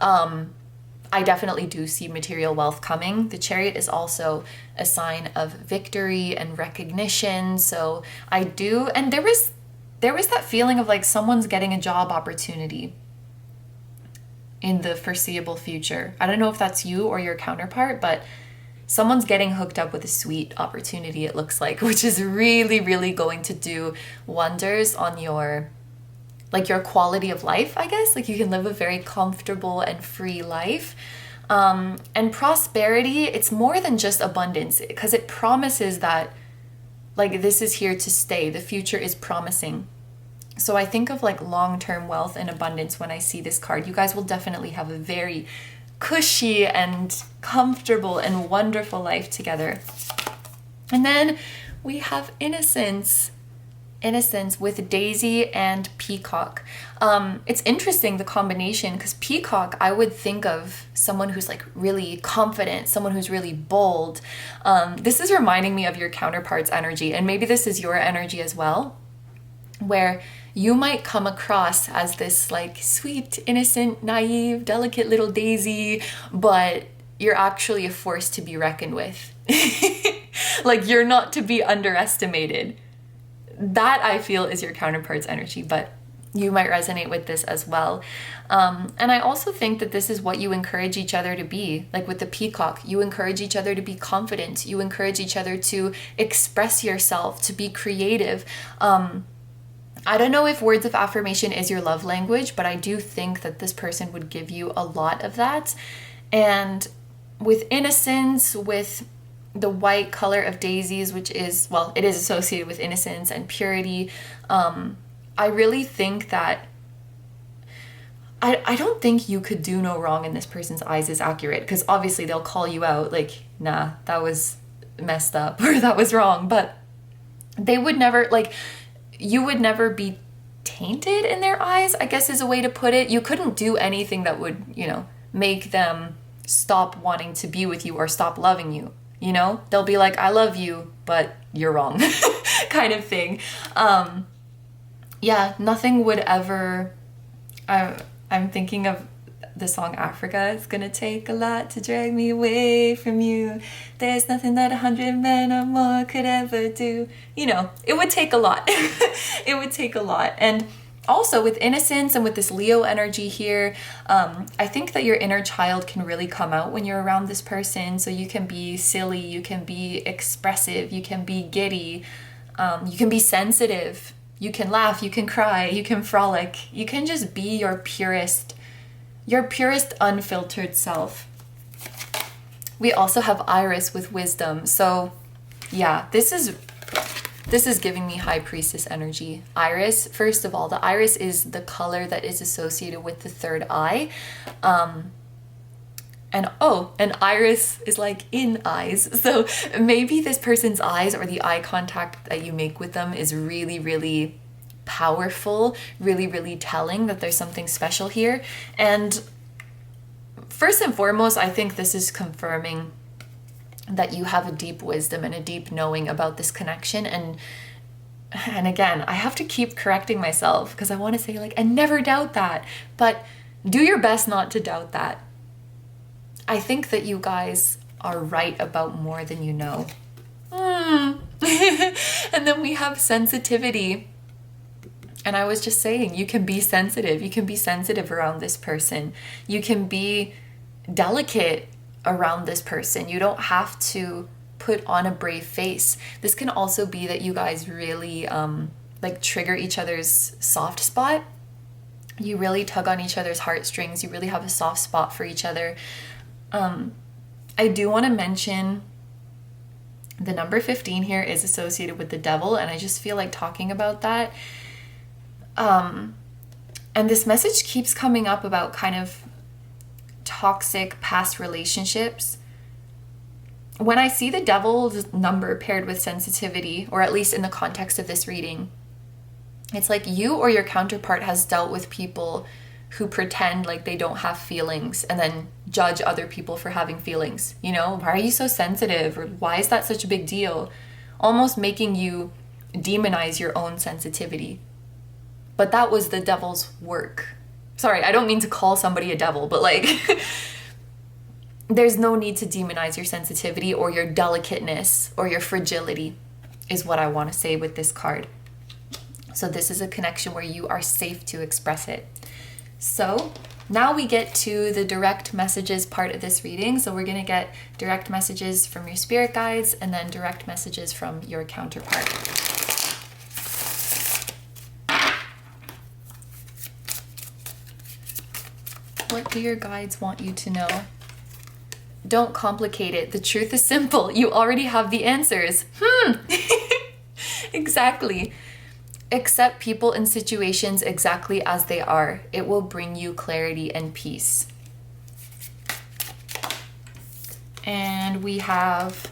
Speaker 1: I definitely do see material wealth coming. The Chariot is also a sign of victory and recognition. So I do, and there was that feeling of like someone's getting a job opportunity in the foreseeable future. I don't know if that's you or your counterpart, but someone's getting hooked up with a sweet opportunity, it looks like, which is really, really going to do wonders on your, like, your quality of life, I guess. Like, you can live a very comfortable and free life. And prosperity, it's more than just abundance, because it promises that, like, this is here to stay. The future is promising. So I think of, like, long-term wealth and abundance when I see this card. You guys will definitely have a very cushy and comfortable and wonderful life together. And then we have innocence with Daisy and Peacock. It's interesting, the combination, because Peacock, I would think of someone who's like really confident, someone who's really bold. This is reminding me of your counterpart's energy, and maybe this is your energy as well, where you might come across as this like sweet, innocent, naive, delicate little daisy, but you're actually a force to be reckoned with. Like, you're not to be underestimated. That, I feel, is your counterpart's energy, but you might resonate with this as well. And I also think that this is what you encourage each other to be. Like with the Peacock, you encourage each other to be confident. You encourage each other to express yourself, to be creative. I don't know if words of affirmation is your love language, but I do think that this person would give you a lot of that. And with innocence, with the white color of daisies, which is, well, it is associated with innocence and purity, I really think that I don't think you could do no wrong in this person's eyes is accurate, because obviously they'll call you out like, nah, that was messed up or that was wrong, but they would never, like, you would never be tainted in their eyes, I guess is a way to put it. You couldn't do anything that would, you know, make them stop wanting to be with you or stop loving you, you know? They'll be like, I love you, but you're wrong, kind of thing. Yeah, nothing would ever... I'm thinking of the song Africa. It's gonna take a lot to drag me away from you. There's nothing that 100 men or more could ever do. You know, it would take a lot. It would take a lot. And also with innocence and with this Leo energy here, I think that your inner child can really come out when you're around this person. So you can be silly, you can be expressive, you can be giddy, you can be sensitive, you can laugh, you can cry, you can frolic, you can just be your purest unfiltered self. We also have Iris with wisdom. So yeah, this is giving me High Priestess energy. Iris, first of all, the iris is the color that is associated with the third eye. And iris is like in eyes. So maybe this person's eyes or the eye contact that you make with them is really, really powerful, really, really telling that there's something special here. And first and foremost, I think this is confirming that you have a deep wisdom and a deep knowing about this connection. And again, I have to keep correcting myself because I want to say like, and never doubt that, but do your best not to doubt that. I think that you guys are right about more than you know. And then we have sensitivity. And I was just saying, you can be sensitive. You can be sensitive around this person. You can be delicate around this person. You don't have to put on a brave face. This can also be that you guys really like trigger each other's soft spot. You really tug on each other's heartstrings. You really have a soft spot for each other. I do want to mention the number 15 here is associated with the devil, and I just feel like talking about that. And this message keeps coming up about kind of toxic past relationships. When I see the devil's number paired with sensitivity, or at least in the context of this reading, it's like you or your counterpart has dealt with people who pretend like they don't have feelings and then judge other people for having feelings. You know, why are you so sensitive? Or why is that such a big deal? Almost making you demonize your own sensitivity. But that was the devil's work. Sorry, I don't mean to call somebody a devil, but like, there's no need to demonize your sensitivity or your delicateness or your fragility, is what I want to say with this card. So this is a connection where you are safe to express it. So now we get to the direct messages part of this reading. So we're going to get direct messages from your spirit guides and then direct messages from your counterpart. What do your guides want you to know? Don't complicate it. The truth is simple. You already have the answers. Exactly. Accept people and situations exactly as they are. It will bring you clarity and peace. And we have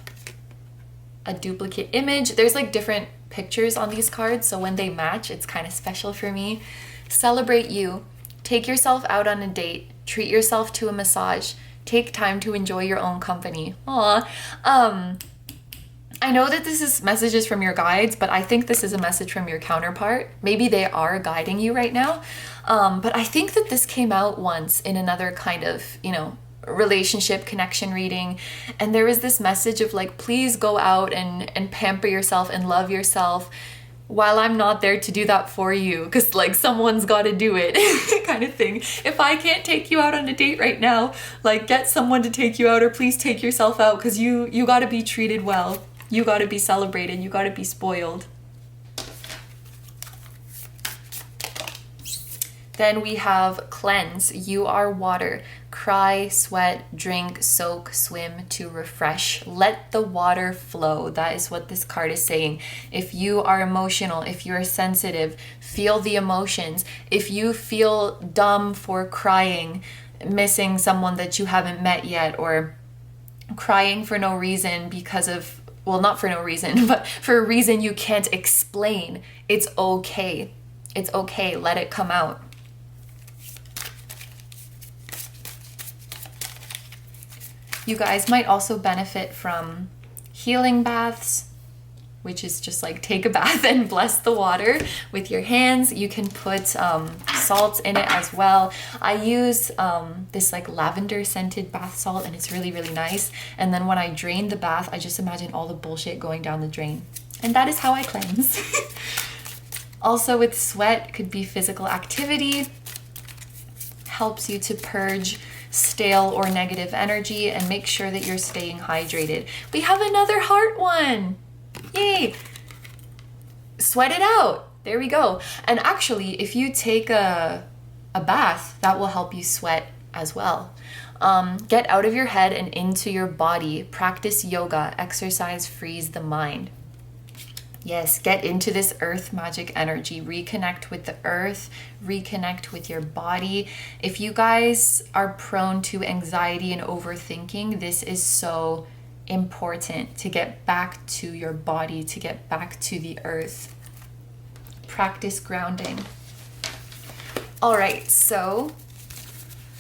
Speaker 1: a duplicate image. There's like different pictures on these cards, so when they match, it's kind of special for me. Celebrate you. Take yourself out on a date. Treat yourself to a massage. Take time to enjoy your own company. Aw. I know that this is messages from your guides, but I think this is a message from your counterpart. Maybe they are guiding you right now. But I think that this came out once in another kind of, you know, relationship connection reading. And there was this message of like, please go out and pamper yourself and love yourself while I'm not there to do that for you. Because like someone's got to do it kind of thing. If I can't take you out on a date right now, like get someone to take you out, or please take yourself out because you got to be treated well. You got to be celebrated. You got to be spoiled. Then we have cleanse. You are water. Cry, sweat, drink, soak, swim to refresh. Let the water flow. That is what this card is saying. If you are emotional, if you're sensitive, feel the emotions. If you feel dumb for crying, missing someone that you haven't met yet, or crying for no reason because of, well, not for no reason, but for a reason you can't explain, it's okay. It's okay. Let it come out. You guys might also benefit from healing baths, which is just like take a bath and bless the water with your hands. You can put salts in it as well. I use this like lavender scented bath salt, and it's really, really nice. And then when I drain the bath, I just imagine all the bullshit going down the drain. And that is how I cleanse. Also with sweat, could be physical activity. Helps you to purge stale or negative energy and make sure that you're staying hydrated. We have another heart one. Yay! Sweat it out. There we go. And actually, if you take a bath, that will help you sweat as well. Get out of your head and into your body. Practice yoga. Exercise frees the mind. Yes, get into this earth magic energy. Reconnect with the earth. Reconnect with your body. If you guys are prone to anxiety and overthinking, this is so important to get back to your body, to get back to the earth. Practice grounding. All right, so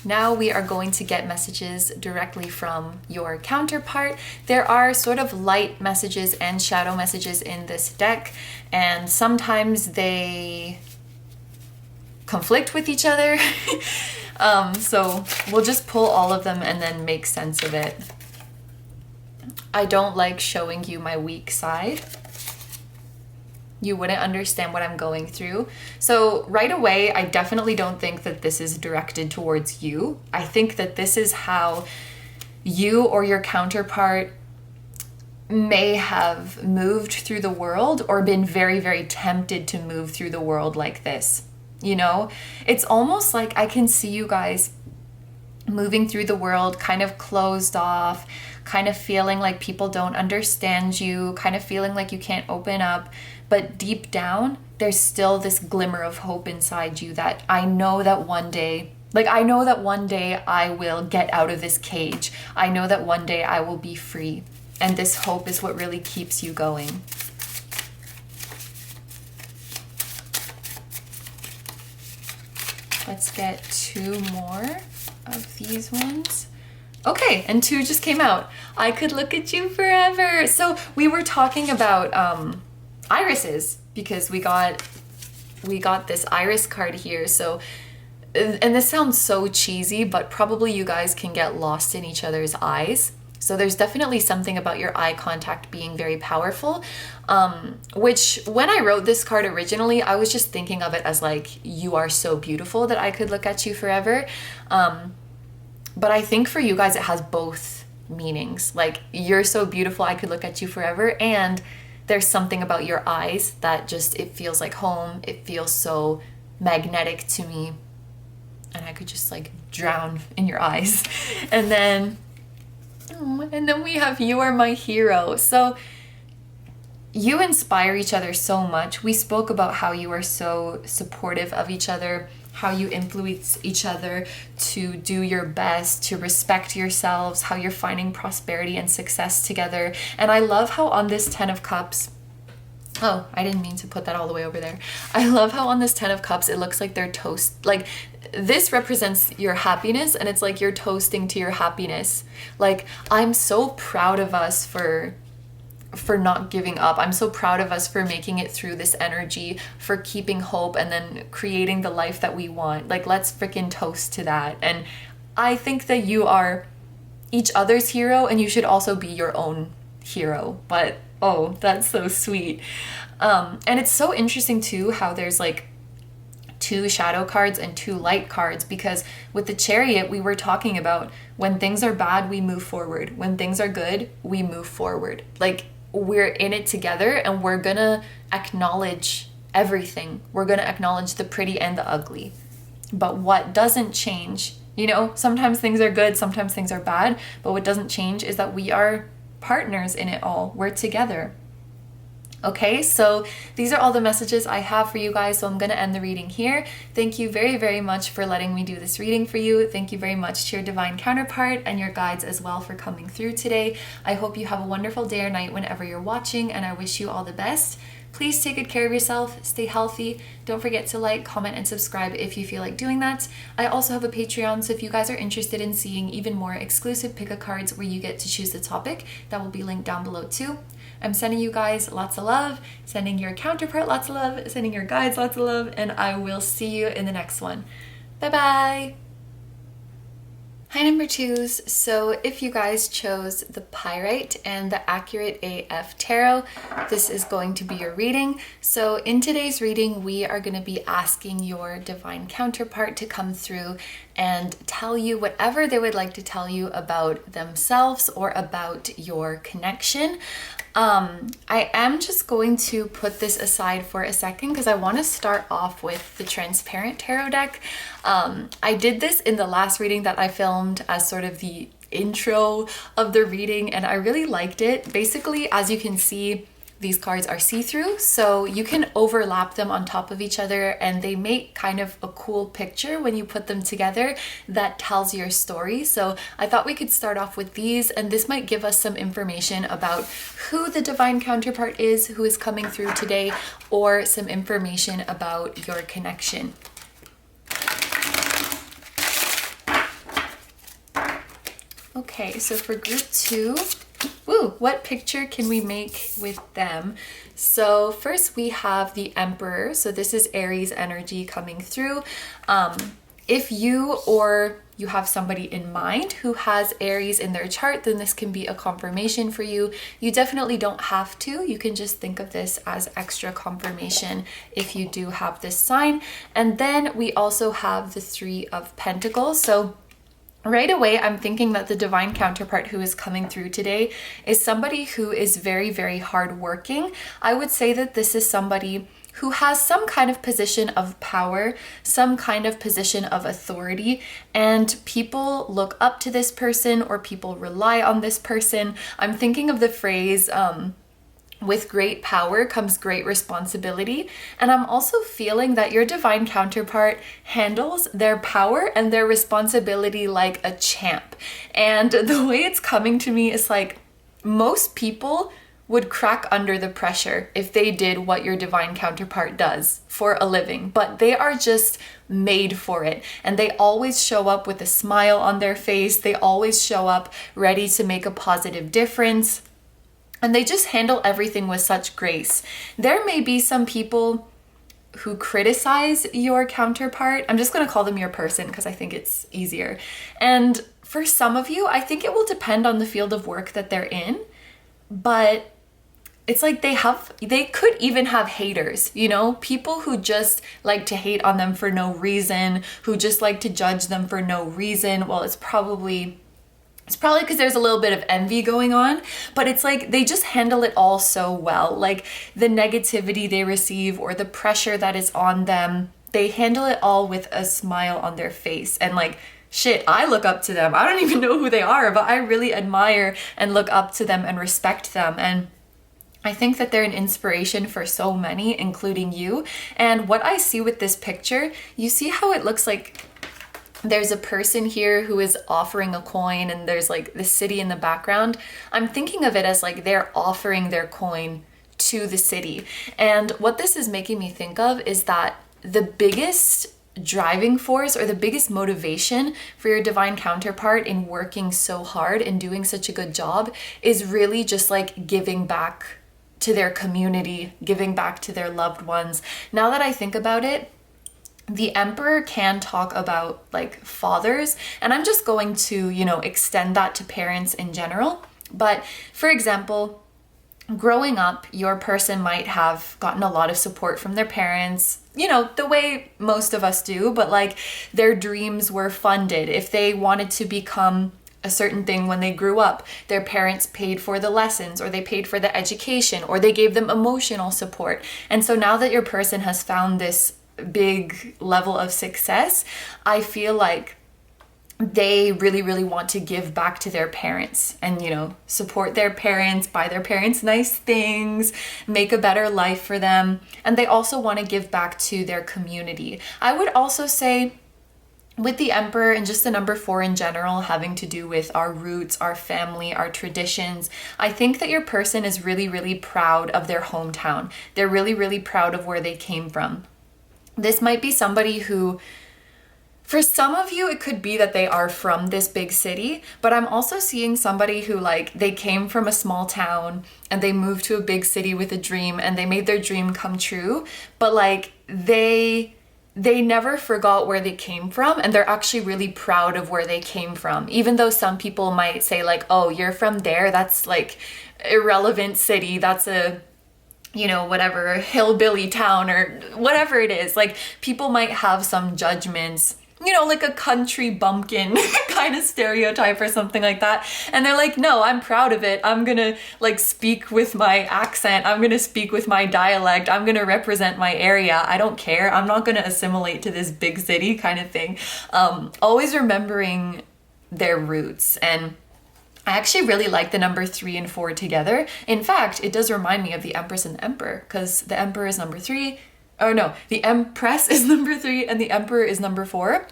Speaker 1: Now we are going to get messages directly from your counterpart. There are sort of light messages and shadow messages in this deck, and sometimes they conflict with each other. So we'll just pull all of them and then make sense of it. I don't like showing you my weak side. You wouldn't understand what I'm going through. So right away, I definitely don't think that this is directed towards you. I think that this is how you or your counterpart may have moved through the world or been very, very tempted to move through the world like this. You know, it's almost like I can see you guys moving through the world kind of closed off, kind of feeling like people don't understand you, kind of feeling like you can't open up. But deep down, there's still this glimmer of hope inside you that I know that one day, I will get out of this cage. I know that one day I will be free. And this hope is what really keeps you going. Let's get 2 more of these ones. Okay, and 2 just came out. I could look at you forever. So we were talking about irises, because we got this iris card here. So, and this sounds so cheesy, but probably you guys can get lost in each other's eyes. So there's definitely something about your eye contact being very powerful, which when I wrote this card originally, I was just thinking of it as like, you are so beautiful that I could look at you forever. But I think for you guys, it has both meanings. Like, you're so beautiful, I could look at you forever, and there's something about your eyes that just, it feels like home. It feels so magnetic to me. And I could just like drown in your eyes. And then we have You Are My Hero. So you inspire each other so much. We spoke about how you are so supportive of each other, how you influence each other to do your best, to respect yourselves, how you're finding prosperity and success together. And I love how on this 10 of Cups, oh, I didn't mean to put that all the way over there. I love how on this 10 of Cups, it looks like they're toast, like this represents your happiness, and it's like you're toasting to your happiness. Like, I'm so proud of us for not giving up. I'm so proud of us for making it through this energy, for keeping hope and then creating the life that we want. Like, let's freaking toast to that. And I think that you are each other's hero, and you should also be your own hero. But oh, that's so sweet. And it's so interesting too how there's like 2 shadow cards and 2 light cards, because with the Chariot, we were talking about when things are bad, we move forward. When things are good, we move forward. Like, we're in it together, and we're gonna acknowledge everything. We're gonna acknowledge the pretty and the ugly. But what doesn't change, you know, sometimes things are good, sometimes things are bad, but what doesn't change is that we are partners in it all. We're together. Okay, so these are all the messages I have for you guys, so I'm going to end the reading here. Thank you very, very much for letting me do this reading for you. Thank you very much to your divine counterpart and your guides as well for coming through today. I hope you have a wonderful day or night whenever you're watching, and I wish you all the best. Please take good care of yourself, stay healthy. Don't forget to like, comment, and subscribe if you feel like doing that. I also have a Patreon, so if you guys are interested in seeing even more exclusive pick-a cards where you get to choose the topic, that will be linked down below too. I'm sending you guys lots of love, sending your counterpart lots of love, sending your guides lots of love, and I will see you in the next one. Bye-bye! Hi, number 2s. So if you guys chose the Pyrite and the Accurate AF Tarot, this is going to be your reading. So in today's reading, we are going to be asking your divine counterpart to come through and tell you whatever they would like to tell you about themselves or about your connection. I am just going to put this aside for a second because I want to start off with the transparent tarot deck. I did this in the last reading that I filmed as sort of the intro of the reading, and I really liked it. Basically, as you can see, these cards are see-through, so you can overlap them on top of each other, and they make kind of a cool picture when you put them together that tells your story. So I thought we could start off with these, and this might give us some information about who the divine counterpart is who is coming through today, or some information about your connection. Okay, so for group 2, woo, what picture can we make with them? So first we have the Emperor. So this is Aries energy coming through. If you or you have somebody in mind who has Aries in their chart, then this can be a confirmation for you. You definitely don't have to. You can just think of this as extra confirmation if you do have this sign. And then we also have the 3 of Pentacles. So right away, I'm thinking that the divine counterpart who is coming through today is somebody who is very, very hardworking. I would say that this is somebody who has some kind of position of power, some kind of position of authority, and people look up to this person or people rely on this person. I'm thinking of the phrase, with great power comes great responsibility. And I'm also feeling that your divine counterpart handles their power and their responsibility like a champ. And the way it's coming to me is like most people would crack under the pressure if they did what your divine counterpart does for a living, but they are just made for it. And they always show up with a smile on their face. They always show up ready to make a positive difference. And they just handle everything with such grace. There may be some people who criticize your counterpart. I'm just going to call them your person because I think it's easier. And for some of you, I think it will depend on the field of work that they're in. But it's like they could even have haters, you know, people who just like to hate on them for no reason, who just like to judge them for no reason. Well, it's probably because there's a little bit of envy going on, but it's like they just handle it all so well. Like the negativity they receive or the pressure that is on them, they handle it all with a smile on their face. And like, shit, I look up to them. I don't even know who they are, but I really admire and look up to them and respect them. And I think that they're an inspiration for so many, including you. And what I see with this picture, you see how it looks like there's a person here who is offering a coin and there's like the city in the background. I'm thinking of it as like they're offering their coin to the city. And what this is making me think of is that the biggest driving force or the biggest motivation for your divine counterpart in working so hard and doing such a good job is really just like giving back to their community, giving back to their loved ones. Now that I think about it, the Emperor can talk about like fathers, and I'm just going to, you know, extend that to parents in general. But for example, growing up, your person might have gotten a lot of support from their parents, you know, the way most of us do, but like their dreams were funded. If they wanted to become a certain thing when they grew up, their parents paid for the lessons or they paid for the education or they gave them emotional support. And so now that your person has found this big level of success, I feel like they really, really want to give back to their parents and, you know, support their parents, buy their parents nice things, make a better life for them. And they also want to give back to their community. I would also say with the Emperor and just the number 4 in general having to do with our roots, our family, our traditions, I think that your person is really, really proud of their hometown. They're really, really proud of where they came from. This might be somebody who, for some of you, it could be that they are from this big city, but I'm also seeing somebody who like they came from a small town and they moved to a big city with a dream and they made their dream come true, but like they never forgot where they came from and they're actually really proud of where they came from. Even though some people might say like, oh, you're from there, that's like irrelevant city, that's a, you know, whatever, hillbilly town or whatever it is. Like people might have some judgments, you know, like a country bumpkin kind of stereotype or something like that. And they're like, no, I'm proud of it. I'm gonna like speak with my accent. I'm gonna speak with my dialect. I'm gonna represent my area. I don't care. I'm not gonna assimilate to this big city kind of thing. Always remembering their roots. And I actually really like the number 3 and 4 together. In fact, it does remind me of the Empress and the Emperor, because the Emperor is number 3. Oh no, the Empress is number 3 and the Emperor is number 4.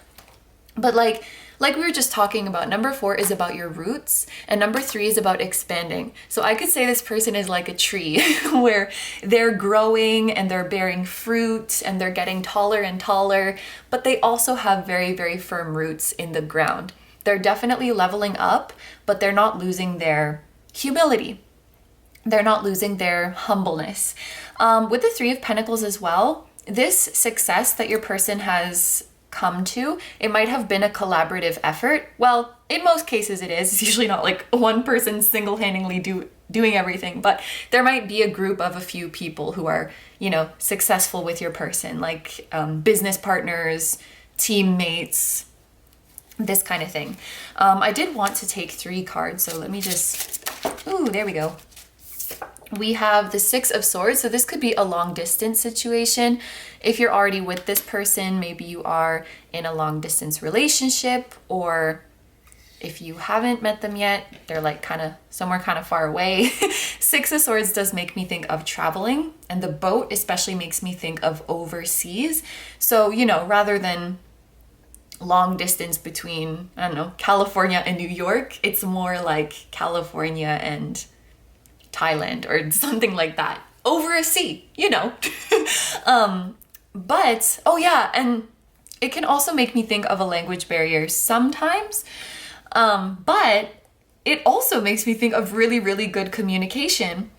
Speaker 1: But like we were just talking about, number 4 is about your roots and number 3 is about expanding. So I could say this person is like a tree where they're growing and they're bearing fruit and they're getting taller and taller, but they also have very, very firm roots in the ground. They're definitely leveling up, but they're not losing their humility. They're not losing their humbleness. With the Three of Pentacles as well, this success that your person has come to, it might have been a collaborative effort. Well, in most cases it is. It's usually not like one person single-handedly doing everything, but there might be a group of a few people who are, you know, successful with your person, like business partners, teammates, this kind of thing. I did want to take 3 cards, so let me just, ooh, there we go. We have the Six of Swords, so this could be a long distance situation. If you're already with this person, maybe you are in a long distance relationship, or if you haven't met them yet, they're like kind of somewhere kind of far away. Six of Swords does make me think of traveling, and the boat especially makes me think of overseas. So, you know, rather than long distance between, I don't know, California and New York, it's more like California and Thailand or something like that, over a sea, you know. But oh yeah, and it can also make me think of a language barrier sometimes, but it also makes me think of really, really good communication.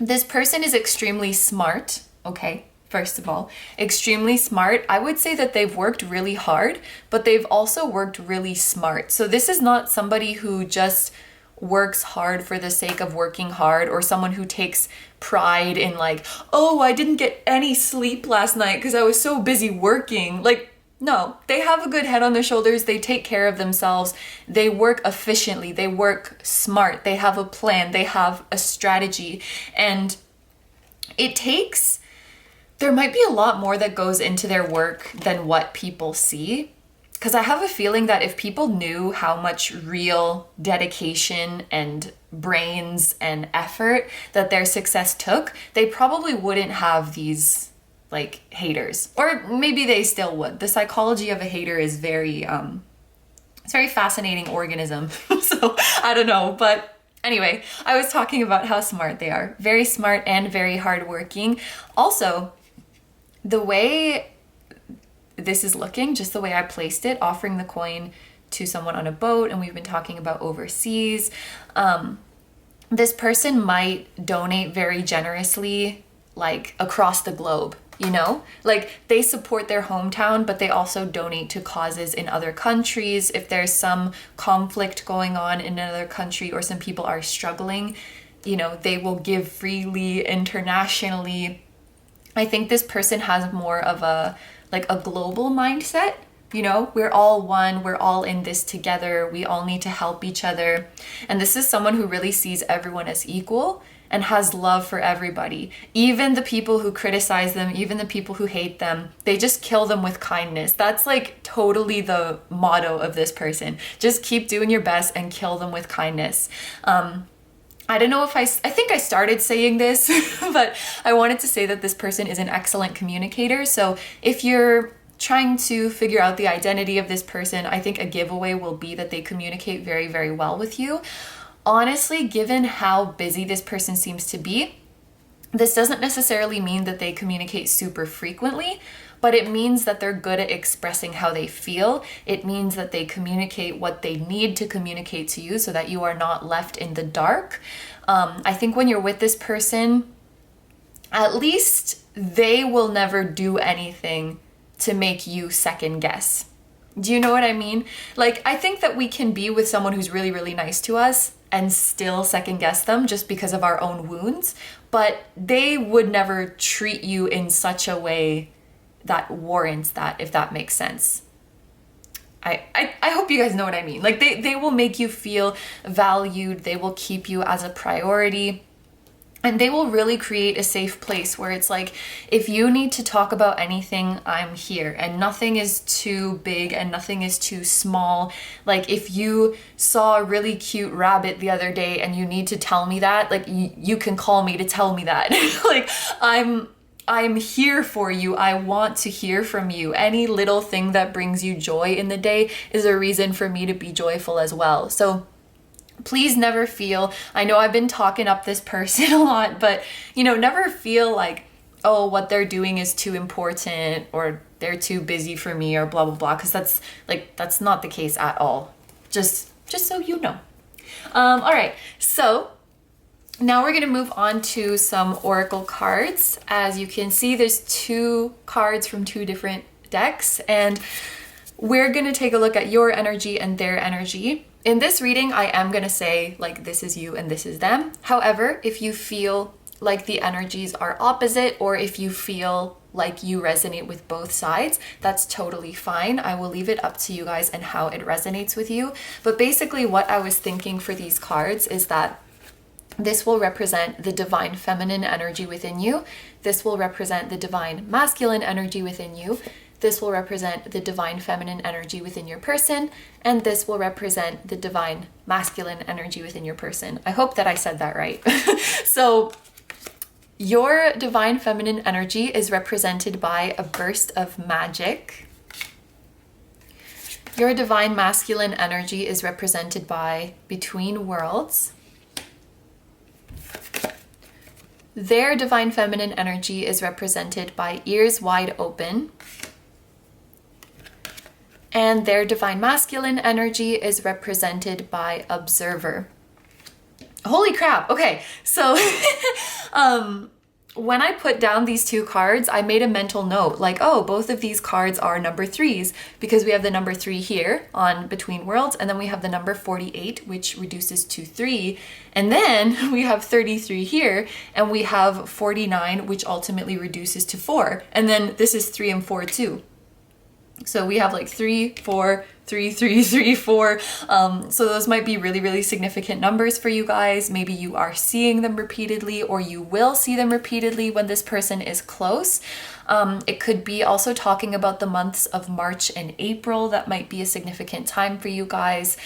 Speaker 1: This person is extremely smart, okay? First of all, extremely smart. I would say that they've worked really hard, but they've also worked really smart. So this is not somebody who just works hard for the sake of working hard, or someone who takes pride in like, oh, I didn't get any sleep last night because I was so busy working. Like, no, they have a good head on their shoulders. They take care of themselves. They work efficiently. They work smart. They have a plan. They have a strategy. And there might be a lot more that goes into their work than what people see. Because I have a feeling that if people knew how much real dedication and brains and effort that their success took, they probably wouldn't have these like haters. Or maybe they still would. The psychology of a hater is very, it's a very fascinating organism. So I don't know. But anyway, I was talking about how smart they are. Very smart and very hardworking. Also, the way this is looking, just the way I placed it, offering the coin to someone on a boat, and we've been talking about overseas. This person might donate very generously, like across the globe, you know? Like they support their hometown, but they also donate to causes in other countries. If there's some conflict going on in another country or some people are struggling, you know, they will give freely internationally. I think this person has more of a global mindset. You know, we're all one, we're all in this together, we all need to help each other. And this is someone who really sees everyone as equal and has love for everybody. Even the people who criticize them, even the people who hate them, they just kill them with kindness. That's like totally the motto of this person. Just keep doing your best and kill them with kindness. I don't know if I think I started saying this, but I wanted to say that this person is an excellent communicator. So if you're trying to figure out the identity of this person, I think a giveaway will be that they communicate very, very well with you. Honestly, given how busy this person seems to be, this doesn't necessarily mean that they communicate super frequently, but it means that they're good at expressing how they feel. It means that they communicate what they need to communicate to you so that you are not left in the dark. I think when you're with this person, at least they will never do anything to make you second guess. Do you know what I mean? Like, I think that we can be with someone who's really, really nice to us and still second guess them just because of our own wounds, but they would never treat you in such a way that warrants that, if that makes sense. I hope you guys know what I mean. Like they will make you feel valued, they will keep you as a priority, and they will really create a safe place where it's like, if you need to talk about anything, I'm here, and nothing is too big and nothing is too small. Like if you saw a really cute rabbit the other day and you need to tell me that, like you can call me to tell me that. Like I'm here for you. I want to hear from you. Any little thing that brings you joy in the day is a reason for me to be joyful as well. So please never feel, I know I've been talking up this person a lot, but you know, never feel like, oh, what they're doing is too important or they're too busy for me or blah, blah, blah. Because that's not the case at all. Just so you know. All right, so now we're gonna move on to some oracle cards. As you can see, there's 2 cards from 2 different decks, and we're gonna take a look at your energy and their energy. In this reading, I am gonna say like this is you and this is them. However, if you feel like the energies are opposite, or if you feel like you resonate with both sides, that's totally fine. I will leave it up to you guys and how it resonates with you. But basically what I was thinking for these cards is that this will represent the divine feminine energy within you. This will represent the divine masculine energy within you. This will represent the divine feminine energy within your person. And this will represent the divine masculine energy within your person. I hope that I said that right. So your divine feminine energy is represented by a burst of magic. Your divine masculine energy is represented by between worlds. Their divine feminine energy is represented by ears wide open. And their divine masculine energy is represented by observer. Holy crap. Okay, so when I put down these 2 cards, I made a mental note like, oh, both of these cards are number 3s, because we have the number 3 here on Between Worlds, and then we have the number 48, which reduces to 3, and then we have 33 here, and we have 49, which ultimately reduces to 4, and then this is 3 and 4 too. So we have like 3, 4, 3, 3, 3, 4. So those might be really, really significant numbers for you guys. Maybe you are seeing them repeatedly, or you will see them repeatedly when this person is close. It could be also talking about the months of March and April. That might be a significant time for you guys.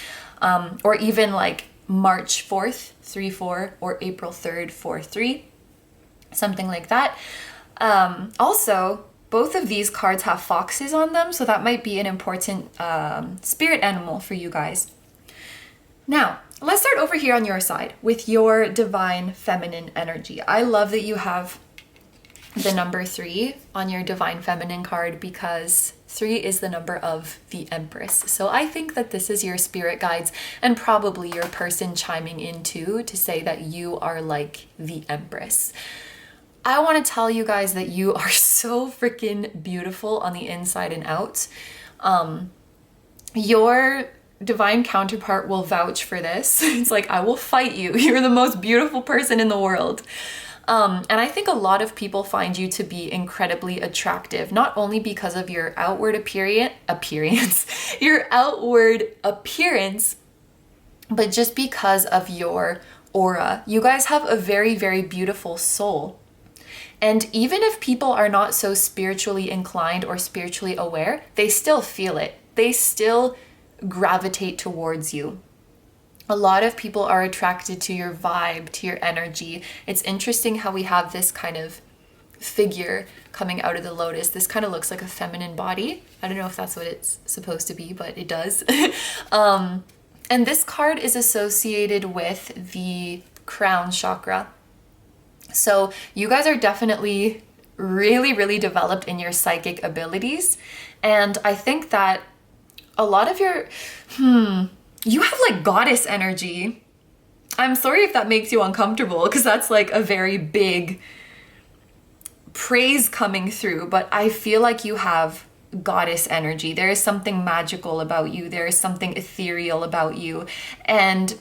Speaker 1: Or even like March 4th, 3-4, or April 3rd, 4-3. Something like that. Also, both of these cards have foxes on them, so that might be an important spirit animal for you guys. Now, let's start over here on your side with your divine feminine energy. I love that you have the number 3 on your divine feminine card, because 3 is the number of the Empress. So I think that this is your spirit guides and probably your person chiming in too to say that you are like the Empress. I want to tell you guys that you are so freaking beautiful on the inside and out. Your divine counterpart will vouch for this. It's like, I will fight you. You're the most beautiful person in the world. And I think a lot of people find you to be incredibly attractive, not only because of your outward your outward appearance, but just because of your aura. You guys have a very, very beautiful soul. And even if people are not so spiritually inclined or spiritually aware, they still feel it. They still gravitate towards you. A lot of people are attracted to your vibe, to your energy. It's interesting how we have this kind of figure coming out of the lotus. This kind of looks like a feminine body. I don't know if that's what it's supposed to be, but it does. And this card is associated with the crown chakra. So you guys are definitely really, really developed in your psychic abilities. And I think that a lot of your, you have like goddess energy. I'm sorry if that makes you uncomfortable, because that's like a very big praise coming through, but I feel like you have goddess energy. There is something magical about you. There is something ethereal about you. And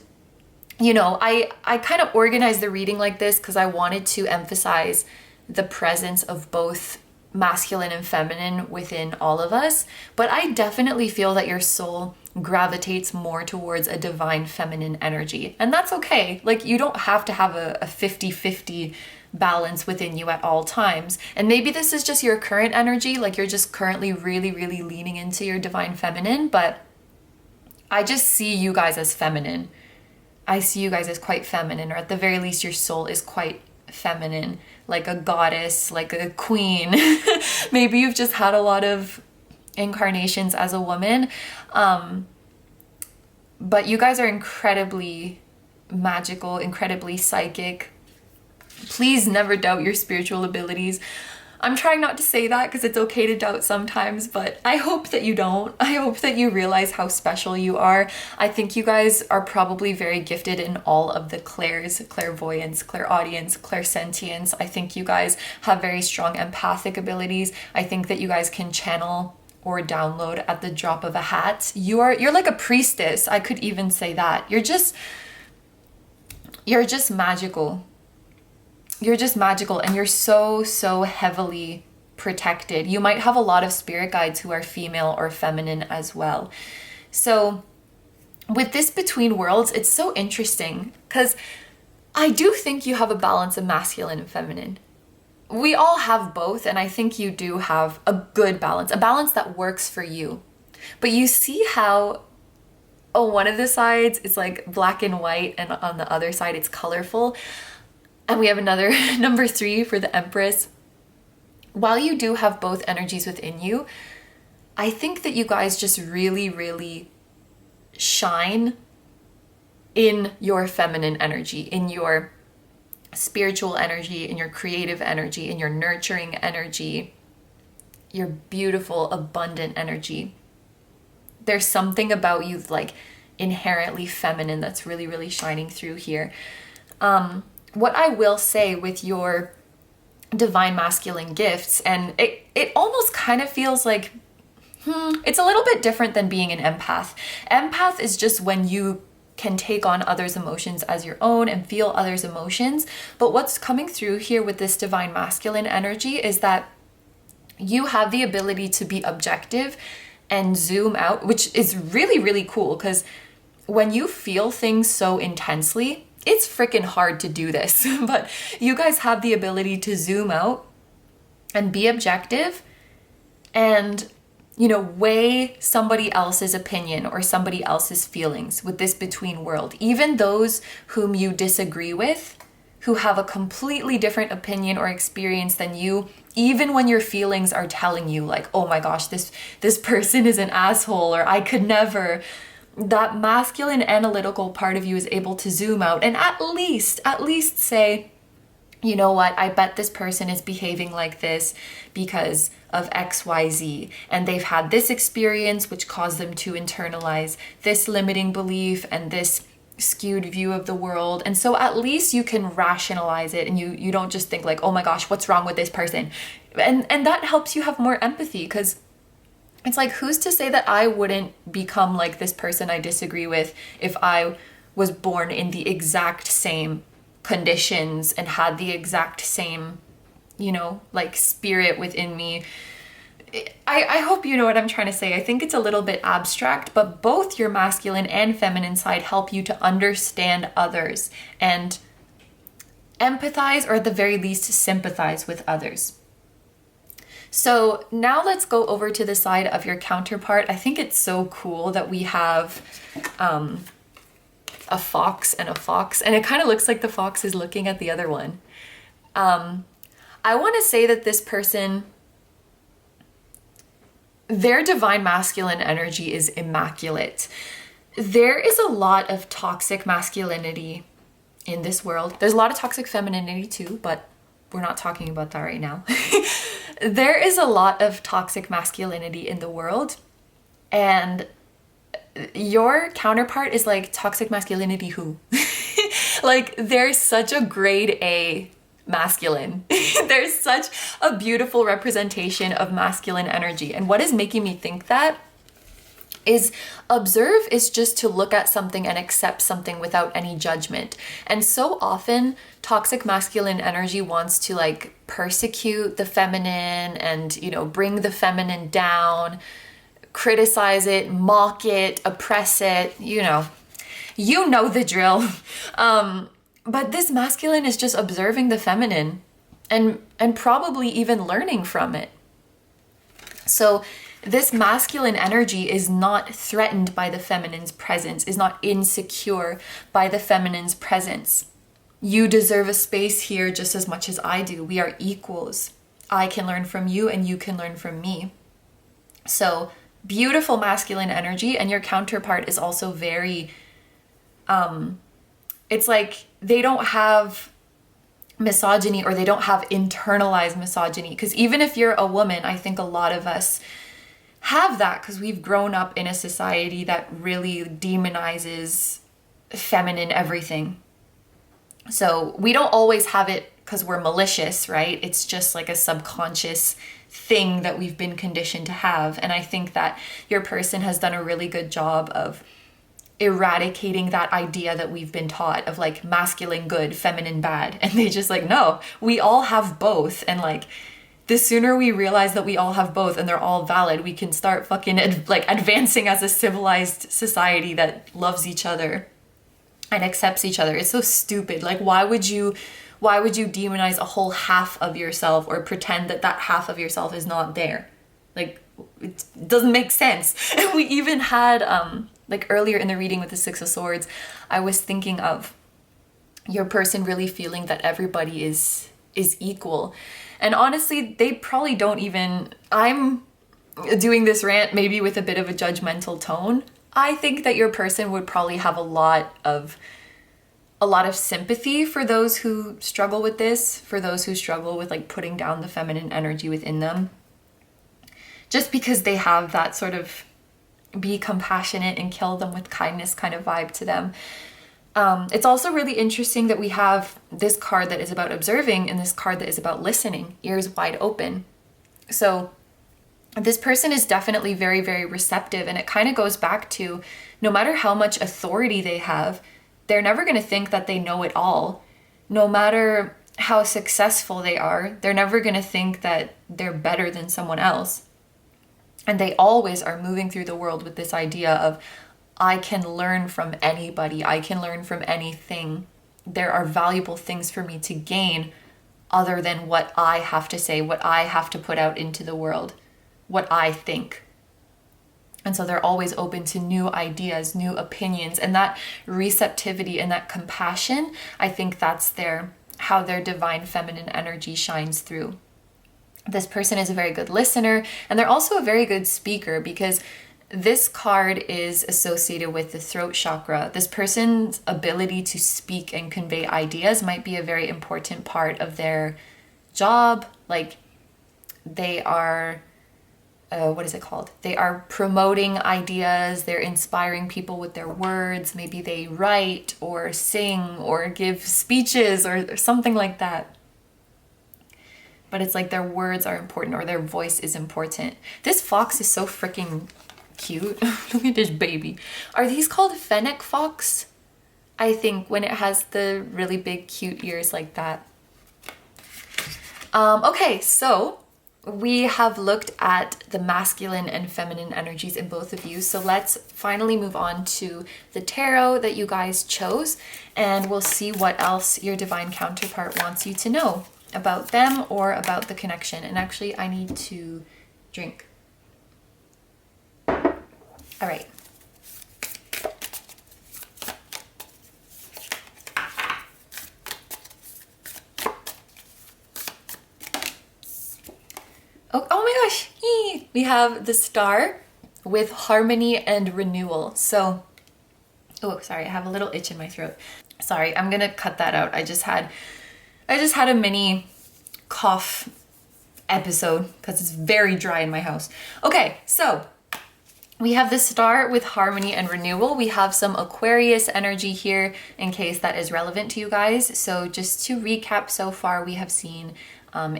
Speaker 1: you know, I kind of organized the reading like this because I wanted to emphasize the presence of both masculine and feminine within all of us. But I definitely feel that your soul gravitates more towards a divine feminine energy. And that's okay. Like, you don't have to have a 50-50 balance within you at all times. And maybe this is just your current energy. Like, you're just currently really, really leaning into your divine feminine. But I just see you guys as feminine. I see you guys as quite feminine, or at the very least your soul is quite feminine, like a goddess, like a queen. Maybe you've just had a lot of incarnations as a woman, but you guys are incredibly magical, incredibly psychic. Please never doubt your spiritual abilities. I'm trying not to say that because it's okay to doubt sometimes, but I hope that you don't. I hope that you realize how special you are. I think you guys are probably very gifted in all of the clairs, clairvoyance, clairaudience, clairsentience. I think you guys have very strong empathic abilities. I think that you guys can channel or download at the drop of a hat. You're like a priestess. I could even say that. You're just magical. You're just magical, and you're so, so heavily protected. You might have a lot of spirit guides who are female or feminine as well. So with this between worlds, it's so interesting because I do think you have a balance of masculine and feminine. We all have both, and I think you do have a good balance, a balance that works for you. But you see how on one of the sides it's like black and white, and on the other side it's colorful. And we have another number 3 for the Empress. While you do have both energies within you, I think that you guys just really, really shine in your feminine energy, in your spiritual energy, in your creative energy, in your nurturing energy, your beautiful, abundant energy. There's something about you like inherently feminine that's really, really shining through here. What I will say with your divine masculine gifts, and it almost kind of feels like, it's a little bit different than being an empath. Empath is just when you can take on others' emotions as your own and feel others' emotions. But what's coming through here with this divine masculine energy is that you have the ability to be objective and zoom out, which is really, really cool, because when you feel things so intensely, it's freaking hard to do this, but you guys have the ability to zoom out and be objective and, you know, weigh somebody else's opinion or somebody else's feelings with this between world. Even those whom you disagree with, who have a completely different opinion or experience than you, even when your feelings are telling you like, oh my gosh, this person is an asshole, or I could never. That masculine analytical part of you is able to zoom out and at least say, you know what, I bet this person is behaving like this because of XYZ, and they've had this experience which caused them to internalize this limiting belief and this skewed view of the world. And so at least you can rationalize it, and you don't just think like, oh my gosh, what's wrong with this person? And that helps you have more empathy, because it's like, who's to say that I wouldn't become like this person I disagree with if I was born in the exact same conditions and had the exact same, you know, like spirit within me. I hope you know what I'm trying to say. I think it's a little bit abstract, but both your masculine and feminine side help you to understand others and empathize, or at the very least sympathize with others. So now let's go over to the side of your counterpart. I think it's so cool that we have a fox and a fox, and it kind of looks like the fox is looking at the other one. I want to say that this person, their divine masculine energy is immaculate. There is a lot of toxic masculinity in this world. There's a lot of toxic femininity too, but we're not talking about that right now. There is a lot of toxic masculinity in the world, and your counterpart is like toxic masculinity who? Like, there's such a grade A masculine. There's such a beautiful representation of masculine energy. And what is making me think that is observe is just to look at something and accept something without any judgment. And so often toxic masculine energy wants to like persecute the feminine and, you know, bring the feminine down, criticize it, mock it, oppress it, you know the drill. But this masculine is just observing the feminine and probably even learning from it. So this masculine energy is not threatened by the feminine's presence, is not insecure by the feminine's presence. You deserve a space here just as much as I do. We are equals. I can learn from you and you can learn from me. So beautiful masculine energy, and your counterpart is also very, it's like they don't have misogyny, or they don't have internalized misogyny. Because even if you're a woman, I think a lot of us have that because we've grown up in a society that really demonizes feminine everything. So we don't always have it because we're malicious, right? It's just like a subconscious thing that we've been conditioned to have. And I think that your person has done a really good job of eradicating that idea that we've been taught of like masculine good, feminine bad. And they just like, no, we all have both. And like, the sooner we realize that we all have both and they're all valid, we can start fucking advancing as a civilized society that loves each other and accepts each other. It's so stupid. Like, why would you demonize a whole half of yourself or pretend that that half of yourself is not there? Like, it doesn't make sense. And we even had, like earlier in the reading with the Six of Swords, I was thinking of your person really feeling that everybody is equal. And honestly, they probably don't even, I'm doing this rant maybe with a bit of a judgmental tone. I think that your person would probably have a lot of sympathy for those who struggle with this, for those who struggle with like putting down the feminine energy within them. Just because they have that sort of be compassionate and kill them with kindness kind of vibe to them. It's also really interesting that we have this card that is about observing and this card that is about listening, ears wide open. So this person is definitely very, very receptive, and it kind of goes back to no matter how much authority they have, they're never going to think that they know it all. No matter how successful they are, they're never going to think that they're better than someone else. And they always are moving through the world with this idea of, I can learn from anybody. I can learn from anything. There are valuable things for me to gain other than what I have to say, what I have to put out into the world, what I think. And so they're always open to new ideas, new opinions, and that receptivity and that compassion, I think that's how their divine feminine energy shines through. This person is a very good listener, and they're also a very good speaker, because this card is associated with the throat chakra. This person's ability to speak and convey ideas might be a very important part of their job. Like, they are, what is it called? They are promoting ideas, they're inspiring people with their words. Maybe they write or sing or give speeches or something like that. But it's like their words are important, or their voice is important. This fox is so freaking cute. Look at this baby. Are these called fennec fox? I think, when it has the really big cute ears like that. Okay, so we have looked at the masculine and feminine energies in both of you. So let's finally move on to the tarot that you guys chose, and we'll see what else your divine counterpart wants you to know about them or about the connection. And actually, I need to drink. All right. Oh my gosh. Yee. We have the star with harmony and renewal. So, oh, sorry, I have a little itch in my throat. Sorry, I'm gonna cut that out. I just had a mini cough episode because it's very dry in my house. Okay, so we have the star with harmony and renewal. We have some Aquarius energy here in case that is relevant to you guys. So just to recap, so far we have seen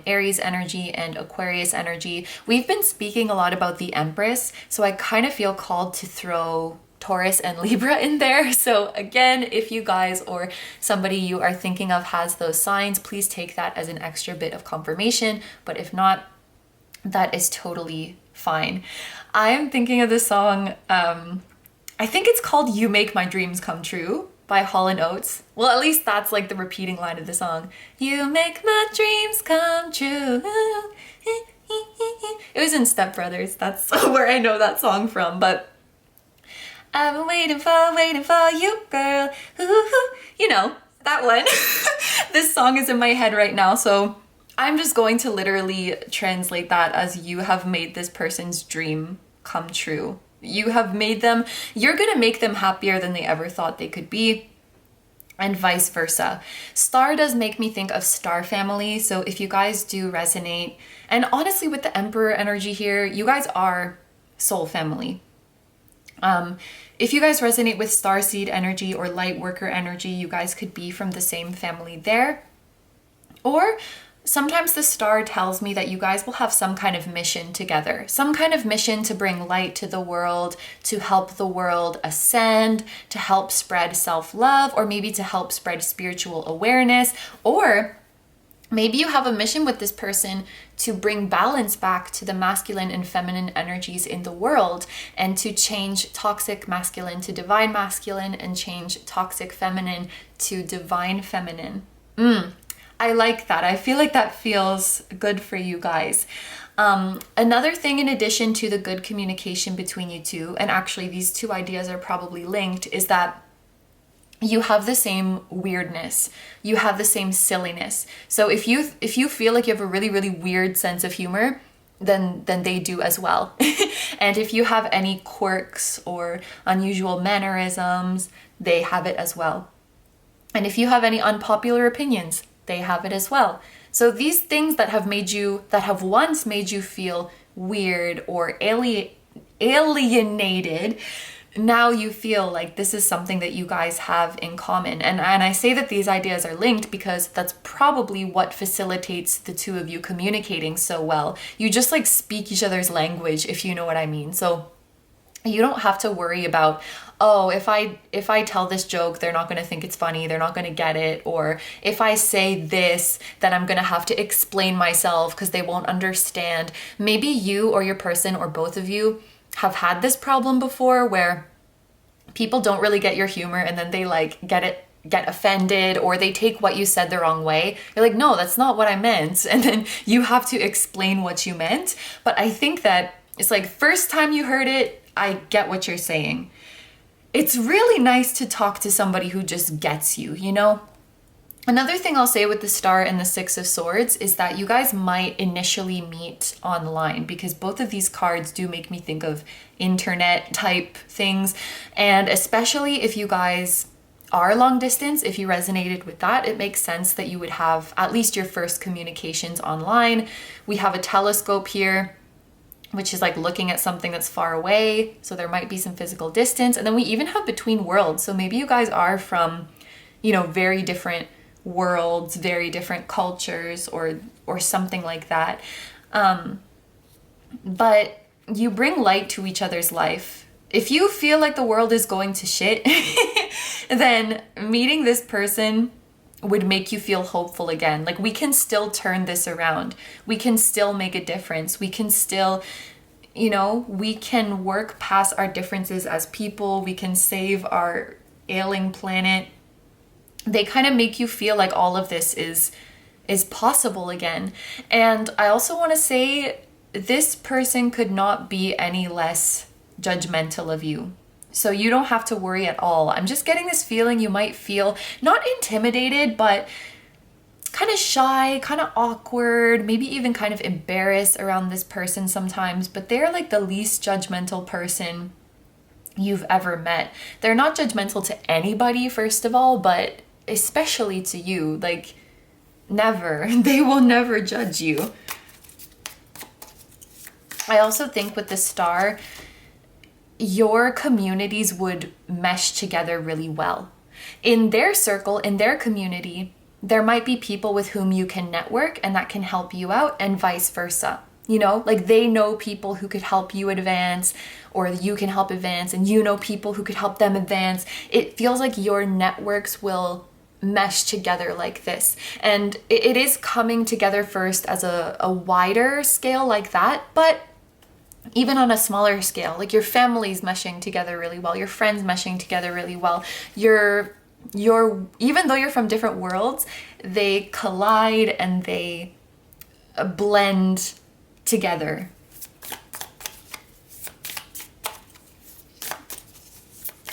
Speaker 1: Aries energy and Aquarius energy. We've been speaking a lot about the Empress, so I kind of feel called to throw Taurus and Libra in there. So again, if you guys or somebody you are thinking of has those signs, please take that as an extra bit of confirmation. But if not, that is totally fine. I'm thinking of the song, I think it's called You Make My Dreams Come True by Hall & Oates. Well, at least that's like the repeating line of the song. You make my dreams come true. It was in Step Brothers. That's where I know that song from, but I've been waiting for you, girl. Ooh, you know, that one. This song is in my head right now, so I'm just going to literally translate that as you have made this person's dream come true. You're gonna make them happier than they ever thought they could be. and vice versa. Star does make me think of star family. So if you guys do resonate, and honestly with the Emperor energy here, you guys are soul family. If you guys resonate with starseed energy or light worker energy, you guys could be from the same family there. Or sometimes the star tells me that you guys will have some kind of mission together, some kind of mission to bring light to the world, to help the world ascend, to help spread self-love, or maybe to help spread spiritual awareness. Or maybe you have a mission with this person to bring balance back to the masculine and feminine energies in the world, and to change toxic masculine to divine masculine, and change toxic feminine to divine feminine. I like that. I feel like that feels good for you guys. Another thing in addition to the good communication between you two, and actually these two ideas are probably linked, is that you have the same weirdness. You have the same silliness. So if you feel like you have a really, really weird sense of humor, then they do as well. And if you have any quirks or unusual mannerisms, they have it as well. And if you have any unpopular opinions, they have it as well. So these things that have once made you feel weird or alienated, now you feel like this is something that you guys have in common. And I say that these ideas are linked because that's probably what facilitates the two of you communicating so well. You just like speak each other's language, if you know what I mean. So you don't have to worry about, oh, if I tell this joke, they're not going to think it's funny, they're not going to get it, or if I say this, then I'm going to have to explain myself because they won't understand. Maybe you or your person or both of you have had this problem before where people don't really get your humor and then they like get offended, or they take what you said the wrong way. You're like, no, that's not what I meant. And then you have to explain what you meant. But I think that it's like, first time you heard it, I get what you're saying. It's really nice to talk to somebody who just gets you, you know? Another thing I'll say with the Star and the Six of Swords is that you guys might initially meet online, because both of these cards do make me think of internet type things. And especially if you guys are long distance, if you resonated with that, it makes sense that you would have at least your first communications online. We have a telescope here, which is like looking at something that's far away. So there might be some physical distance. And then we even have between worlds. So maybe you guys are from, you know, very different worlds, very different cultures, or something like that. But you bring light to each other's life. If you feel like the world is going to shit, then meeting this person would make you feel hopeful again. Like, we can still turn this around. We can still make a difference. We can still, you know, we can work past our differences as people. We can save our ailing planet. They kind of make you feel like all of this is possible again. And I also want to say, this person could not be any less judgmental of you. So you don't have to worry at all. I'm just getting this feeling you might feel not intimidated, but kind of shy, kind of awkward, maybe even kind of embarrassed around this person sometimes, but they're like the least judgmental person you've ever met. They're not judgmental to anybody, first of all, but especially to you. Like, never. They will never judge you. I also think with the Star, your communities would mesh together really well. In their circle, in their community, there might be people with whom you can network and that can help you out, and vice versa. You know, like they know people who could help you advance, or you can help advance, and you know people who could help them advance. It feels like your networks will mesh together like this. And it is coming together first as a wider scale like that, but even on a smaller scale, like your family's meshing together really well, your friends meshing together really well, your even though you're from different worlds, they collide and they blend together.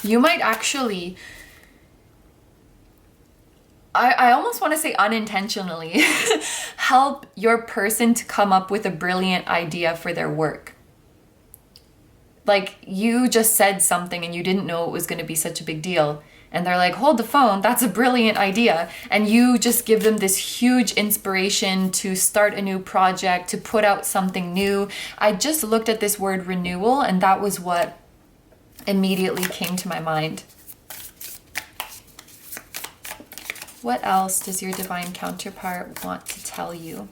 Speaker 1: You might actually, I almost want to say unintentionally, help your person to come up with a brilliant idea for their work. Like, you just said something and you didn't know it was going to be such a big deal. and they're like, hold the phone, that's a brilliant idea. And you just give them this huge inspiration to start a new project, to put out something new. I just looked at this word renewal, and that was what immediately came to my mind. What else does your divine counterpart want to tell you?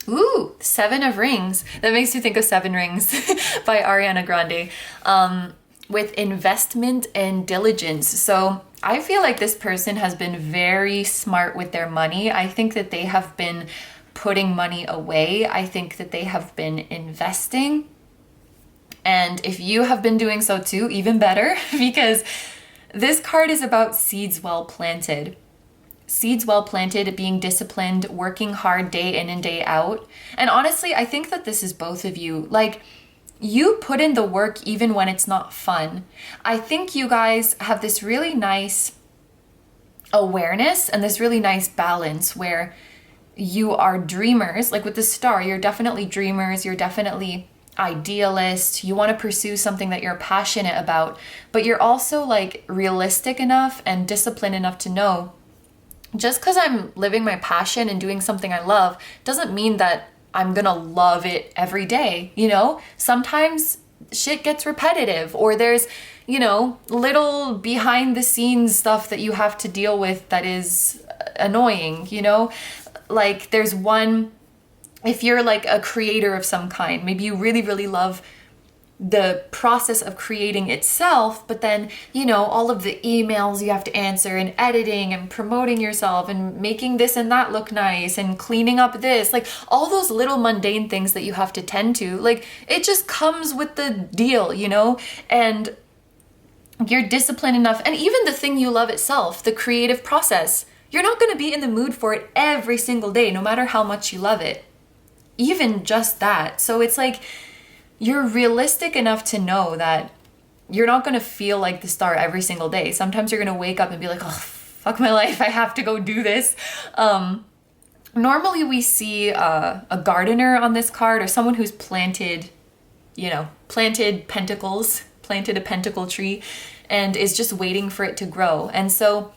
Speaker 1: Ooh, 7 of Rings. That makes me think of Seven Rings by Ariana Grande. With investment and diligence. So I feel like this person has been very smart with their money. I think that they have been putting money away. I think that they have been investing. And if you have been doing so too, even better, because this card is about seeds well planted. Seeds well planted, being disciplined, working hard day in and day out. And honestly, I think that this is both of you. Like, you put in the work even when it's not fun. I think you guys have this really nice awareness and this really nice balance where you are dreamers. Like with the star, you're definitely dreamers. You're definitely idealist. You want to pursue something that you're passionate about, but you're also like realistic enough and disciplined enough to know just because I'm living my passion and doing something I love doesn't mean that I'm gonna love it every day, you know? Sometimes shit gets repetitive, or there's, you know, little behind the scenes stuff that you have to deal with that is annoying, you know? Like there's one, if you're like a creator of some kind, maybe you really, really love the process of creating itself, but then, you know, all of the emails you have to answer and editing and promoting yourself and making this and that look nice and cleaning up this, like all those little mundane things that you have to tend to, like it just comes with the deal, you know? And you're disciplined enough, and even the thing you love itself, the creative process, you're not going to be in the mood for it every single day, no matter how much you love it. Even just that. So it's like, you're realistic enough to know that you're not going to feel like the star every single day. Sometimes you're going to wake up and be like, oh, fuck my life, I have to go do this. Normally we see a gardener on this card, or someone who's planted, you know, planted pentacles, planted a pentacle tree, and is just waiting for it to grow. And so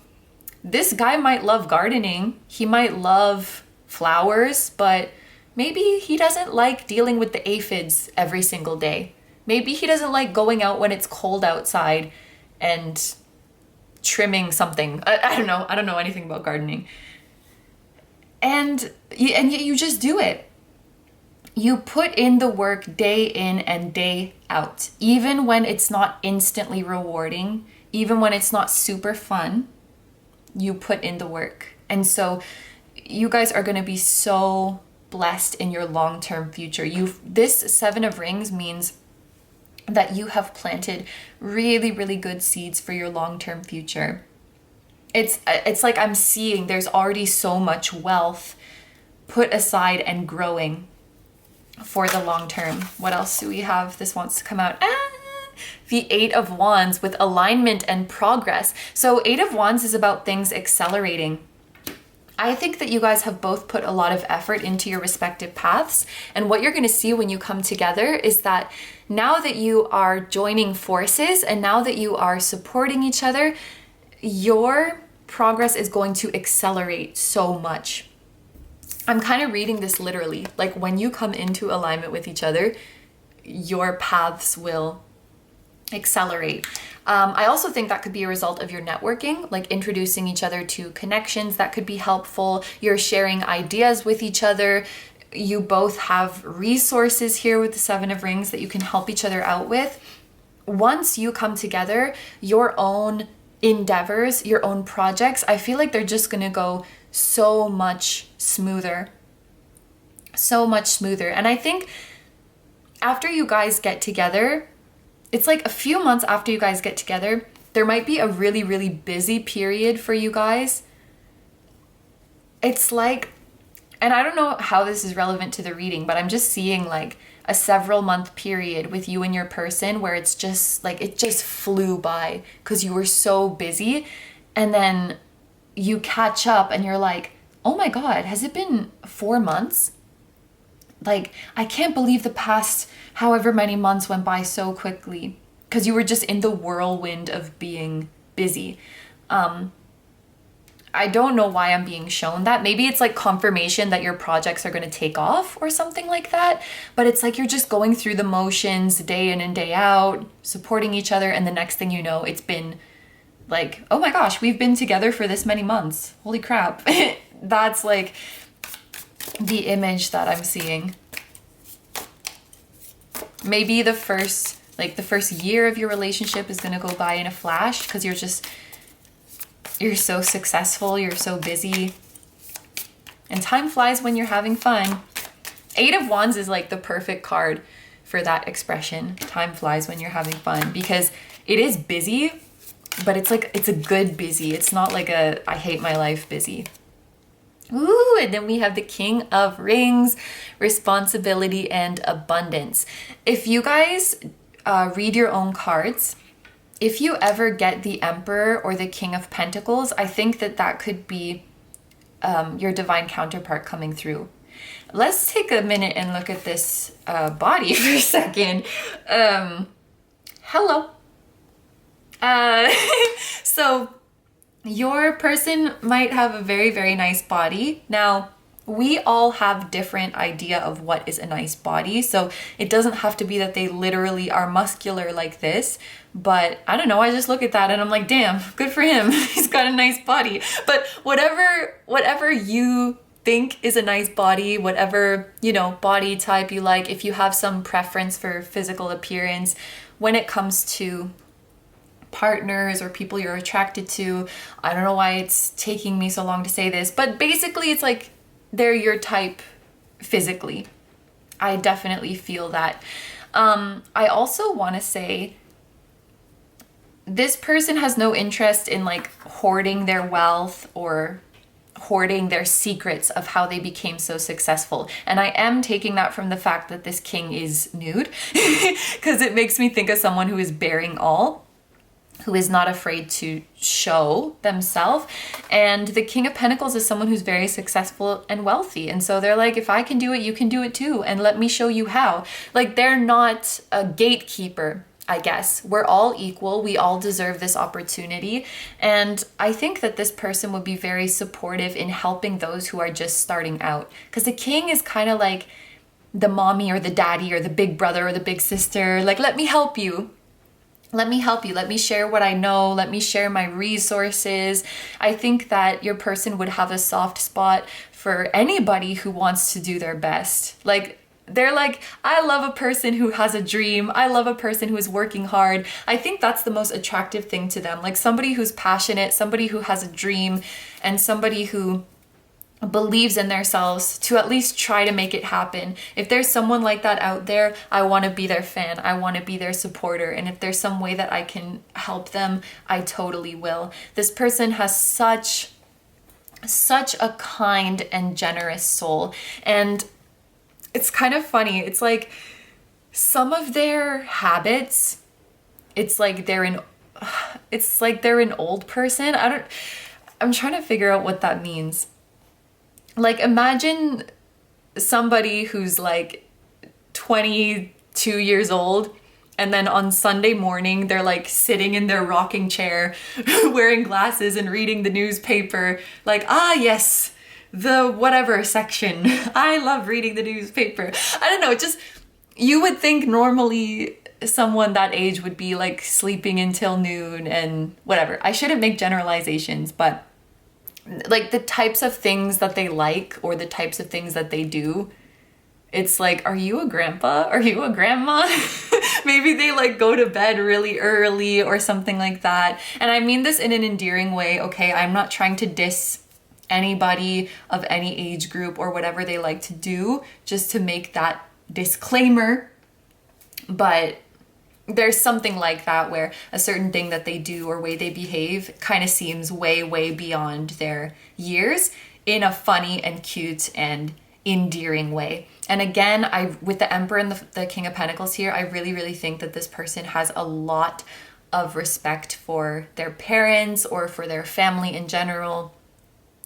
Speaker 1: this guy might love gardening. He might love flowers, but maybe he doesn't like dealing with the aphids every single day. Maybe he doesn't like going out when it's cold outside and trimming something. I don't know. I don't know anything about gardening. And yet you just do it. You put in the work day in and day out. Even when it's not instantly rewarding, even when it's not super fun, you put in the work. And so you guys are going to be so blessed in your long-term future. This 7 of Rings means that you have planted really, really good seeds for your long-term future. It's like I'm seeing there's already so much wealth put aside and growing for the long term. What else do we have? This wants to come out. The 8 of Wands with alignment and progress. So 8 of Wands is about things accelerating. I think that you guys have both put a lot of effort into your respective paths. And what you're going to see when you come together is that now that you are joining forces and now that you are supporting each other, your progress is going to accelerate so much. I'm kind of reading this literally. Like when you come into alignment with each other, your paths will accelerate. I also think that could be a result of your networking, like introducing each other to connections that could be helpful. You're sharing ideas with each other. You both have resources here with the 7 of Rings that you can help each other out with. Once you come together, your own endeavors, your own projects, I feel like they're just going to go so much smoother. So much smoother. And I think after you guys get together, it's like a few months after you guys get together, there might be a really, really busy period for you guys. It's like, and I don't know how this is relevant to the reading, but I'm just seeing like a several month period with you and your person where it's just like, it just flew by because you were so busy. And then you catch up and you're like, oh my God, has it been 4 months? Like, I can't believe the past however many months went by so quickly. because you were just in the whirlwind of being busy. I don't know why I'm being shown that. Maybe it's like confirmation that your projects are going to take off or something like that. But it's like you're just going through the motions day in and day out, supporting each other. And the next thing you know, it's been like, oh my gosh, we've been together for this many months. Holy crap. That's like the image that I'm seeing. Maybe the first year of your relationship is going to go by in a flash because you're so successful, you're so busy, and time flies when you're having fun. 8 of Wands is like the perfect card for that expression. Time flies when you're having fun, because it is busy, but it's like, it's a good busy. It's not like a I hate my life busy. Ooh, and then we have the King of Rings, responsibility and abundance. If you guys read your own cards, if you ever get the Emperor or the King of Pentacles, I think that could be your divine counterpart coming through. Let's take a minute and look at this body for a second. Hello. So your person might have a very, very nice body. Now, we all have different idea of what is a nice body. So it doesn't have to be that they literally are muscular like this. But I don't know, I just look at that and I'm like, damn, good for him. He's got a nice body. But whatever you think is a nice body, whatever, you know, body type you like, if you have some preference for physical appearance, when it comes to partners or people you're attracted to, I don't know why it's taking me so long to say this, but basically it's like, they're your type physically. I definitely feel that. I also want to say this person has no interest in like hoarding their wealth or hoarding their secrets of how they became so successful. And I am taking that from the fact that this king is nude, because it makes me think of someone who is bearing all, who is not afraid to show themselves. And the King of Pentacles is someone who's very successful and wealthy. And so they're like, if I can do it, you can do it too. And let me show you how. Like, they're not a gatekeeper, I guess. We're all equal. We all deserve this opportunity. And I think that this person would be very supportive in helping those who are just starting out. Because the king is kind of like the mommy or the daddy or the big brother or the big sister. Like, let me help you. Let me help you. Let me share what I know. Let me share my resources. I think that your person would have a soft spot for anybody who wants to do their best. Like, they're like, I love a person who has a dream. I love a person who is working hard. I think that's the most attractive thing to them. Like, somebody who's passionate, somebody who has a dream, and somebody who believes in themselves to at least try to make it happen. If there's someone like that out there, I want to be their fan. I want to be their supporter. And if there's some way that I can help them, I totally will. This person has such a kind and generous soul. And it's kind of funny. It's like some of their habits, it's like they're an old person. I'm trying to figure out what that means. Like, imagine somebody who's like 22 years old, and then on Sunday morning, they're like sitting in their rocking chair, wearing glasses and reading the newspaper. Like, yes, the whatever section. I love reading the newspaper. I don't know, just, you would think normally someone that age would be like sleeping until noon and whatever. I shouldn't make generalizations, but like the types of things that they like or the types of things that they do, it's like, are you a grandpa? Are you a grandma? Maybe they like go to bed really early or something like that. And I mean this in an endearing way, okay? I'm not trying to diss anybody of any age group or whatever they like to do, just to make that disclaimer. But there's something like that where a certain thing that they do or way they behave kind of seems way, way beyond their years in a funny and cute and endearing way. And again, with the Emperor and the King of Pentacles here, I really, really think that this person has a lot of respect for their parents or for their family in general.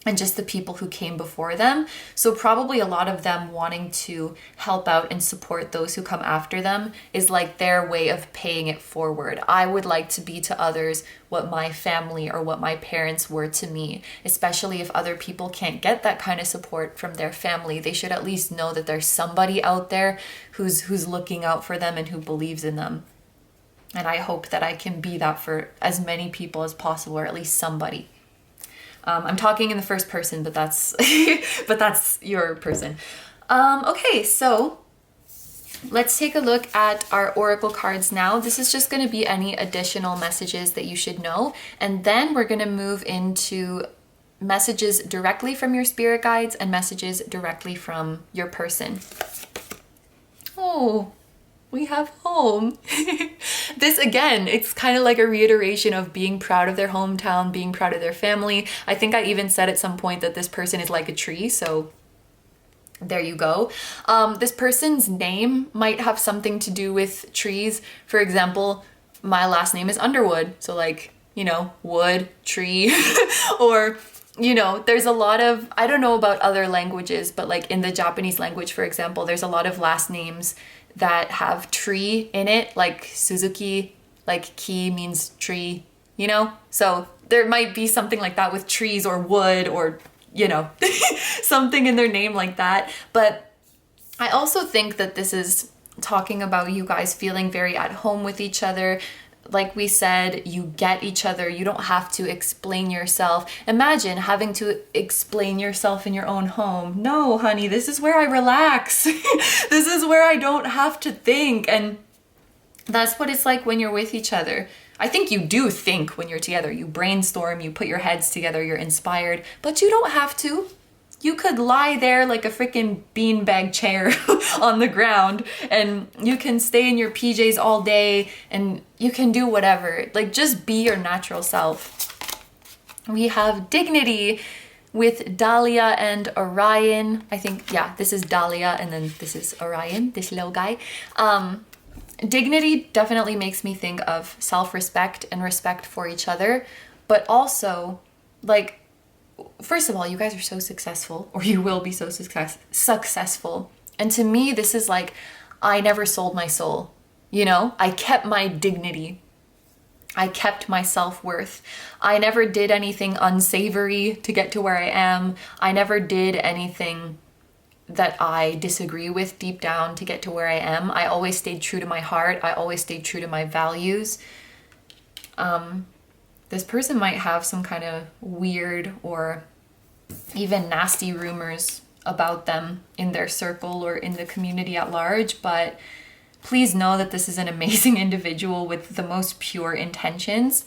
Speaker 1: and just the people who came before them. So probably a lot of them wanting to help out and support those who come after them is like their way of paying it forward. I would like to be to others what my family or what my parents were to me, especially if other people can't get that kind of support from their family. They should at least know that there's somebody out there who's looking out for them and who believes in them. And I hope that I can be that for as many people as possible, or at least somebody. I'm talking in the first person, but that's but that's your person. Okay, so let's take a look at our oracle cards now. This is just going to be any additional messages that you should know, and then we're going to move into messages directly from your spirit guides and messages directly from your person. Oh, we have home. This again, it's kind of like a reiteration of being proud of their hometown, being proud of their family. I think I even said at some point that this person is like a tree, so there you go. This person's name might have something to do with trees. For example, my last name is Underwood, so like, you know, wood, tree, or you know, there's a lot of, I don't know about other languages, but like in the Japanese language, for example, there's a lot of last names that have tree in it, like Suzuki, like ki means tree, you know? So there might be something like that with trees or wood or, you know, something in their name like that. But I also think that this is talking about you guys feeling very at home with each other. Like we said, you get each other. You don't have to explain yourself. Imagine having to explain yourself in your own home. No, honey, this is where I relax. This is where I don't have to think. And that's what it's like when you're with each other. I think you do think when you're together. You brainstorm, you put your heads together, you're inspired, but you don't have to. You could lie there like a freaking beanbag chair on the ground, and you can stay in your PJs all day and you can do whatever. Like, just be your natural self. We have dignity with Dahlia and Orion. I think, yeah, this is Dahlia and then this is Orion, this little guy. Dignity definitely makes me think of self-respect and respect for each other, but also like, first of all, you guys are so successful, or you will be so successful. And to me, this is like, I never sold my soul. You know, I kept my dignity. I kept my self-worth. I never did anything unsavory to get to where I am. I never did anything that I disagree with deep down to get to where I am. I always stayed true to my heart. I always stayed true to my values. This person might have some kind of weird or even nasty rumors about them in their circle or in the community at large, but please know that this is an amazing individual with the most pure intentions.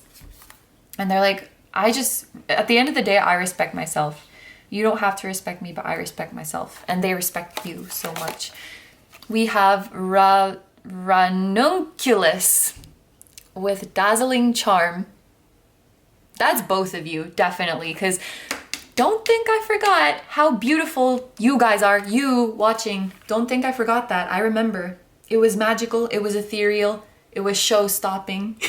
Speaker 1: And they're like, at the end of the day, I respect myself. You don't have to respect me, but I respect myself. And they respect you so much. We have Ranunculus with Dazzling Charm. That's both of you, definitely, because don't think I forgot how beautiful you guys are, you watching. Don't think I forgot that. I remember. It was magical, it was ethereal, it was show-stopping.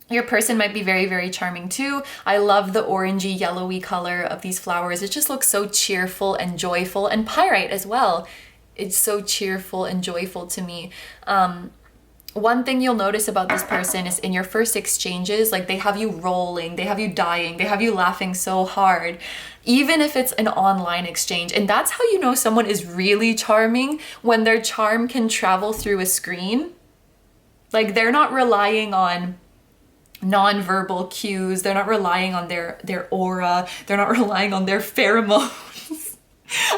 Speaker 1: Your person might be very, very charming too. I love the orangey, yellowy color of these flowers. It just looks so cheerful and joyful, and pyrite as well. It's so cheerful and joyful to me. One thing you'll notice about this person is in your first exchanges, like they have you rolling, they have you dying, they have you laughing so hard, even if it's an online exchange. And that's how you know someone is really charming, when their charm can travel through a screen. Like, they're not relying on non-verbal cues, they're not relying on their aura, they're not relying on their pheromones.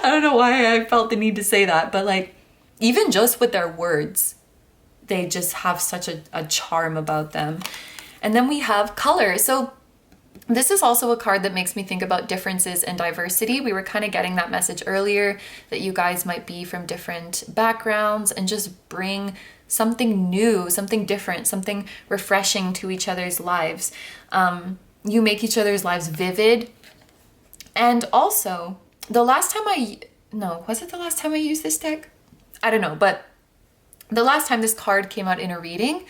Speaker 1: I don't know why I felt the need to say that, but like, even just with their words, they just have such a charm about them. And then we have color. So this is also a card that makes me think about differences and diversity. We were kind of getting that message earlier that you guys might be from different backgrounds and just bring something new, something different, something refreshing to each other's lives. You make each other's lives vivid. And also, was it the last time I used this deck? I don't know, but the last time this card came out in a reading,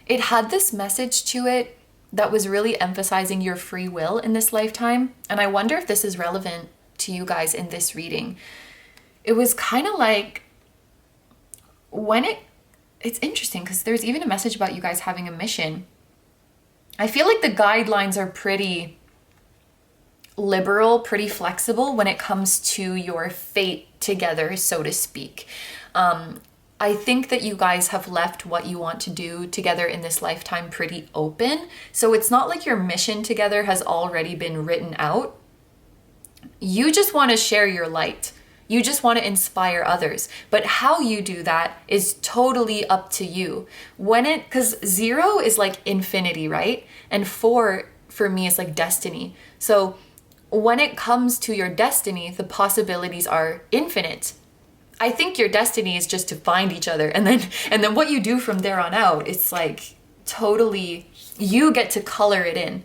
Speaker 1: it had this message to it that was really emphasizing your free will in this lifetime. And I wonder if this is relevant to you guys in this reading. It was kind of like when it's interesting because there's even a message about you guys having a mission. I feel like the guidelines are pretty liberal, pretty flexible when it comes to your fate together, so to speak. I think that you guys have left what you want to do together in this lifetime pretty open. So it's not like your mission together has already been written out. You just want to share your light. You just want to inspire others. But how you do that is totally up to you. Because 0 is like infinity, right? And 4 for me is like destiny. So when it comes to your destiny, the possibilities are infinite. I think your destiny is just to find each other. And then what you do from there on out, it's like totally, you get to color it in.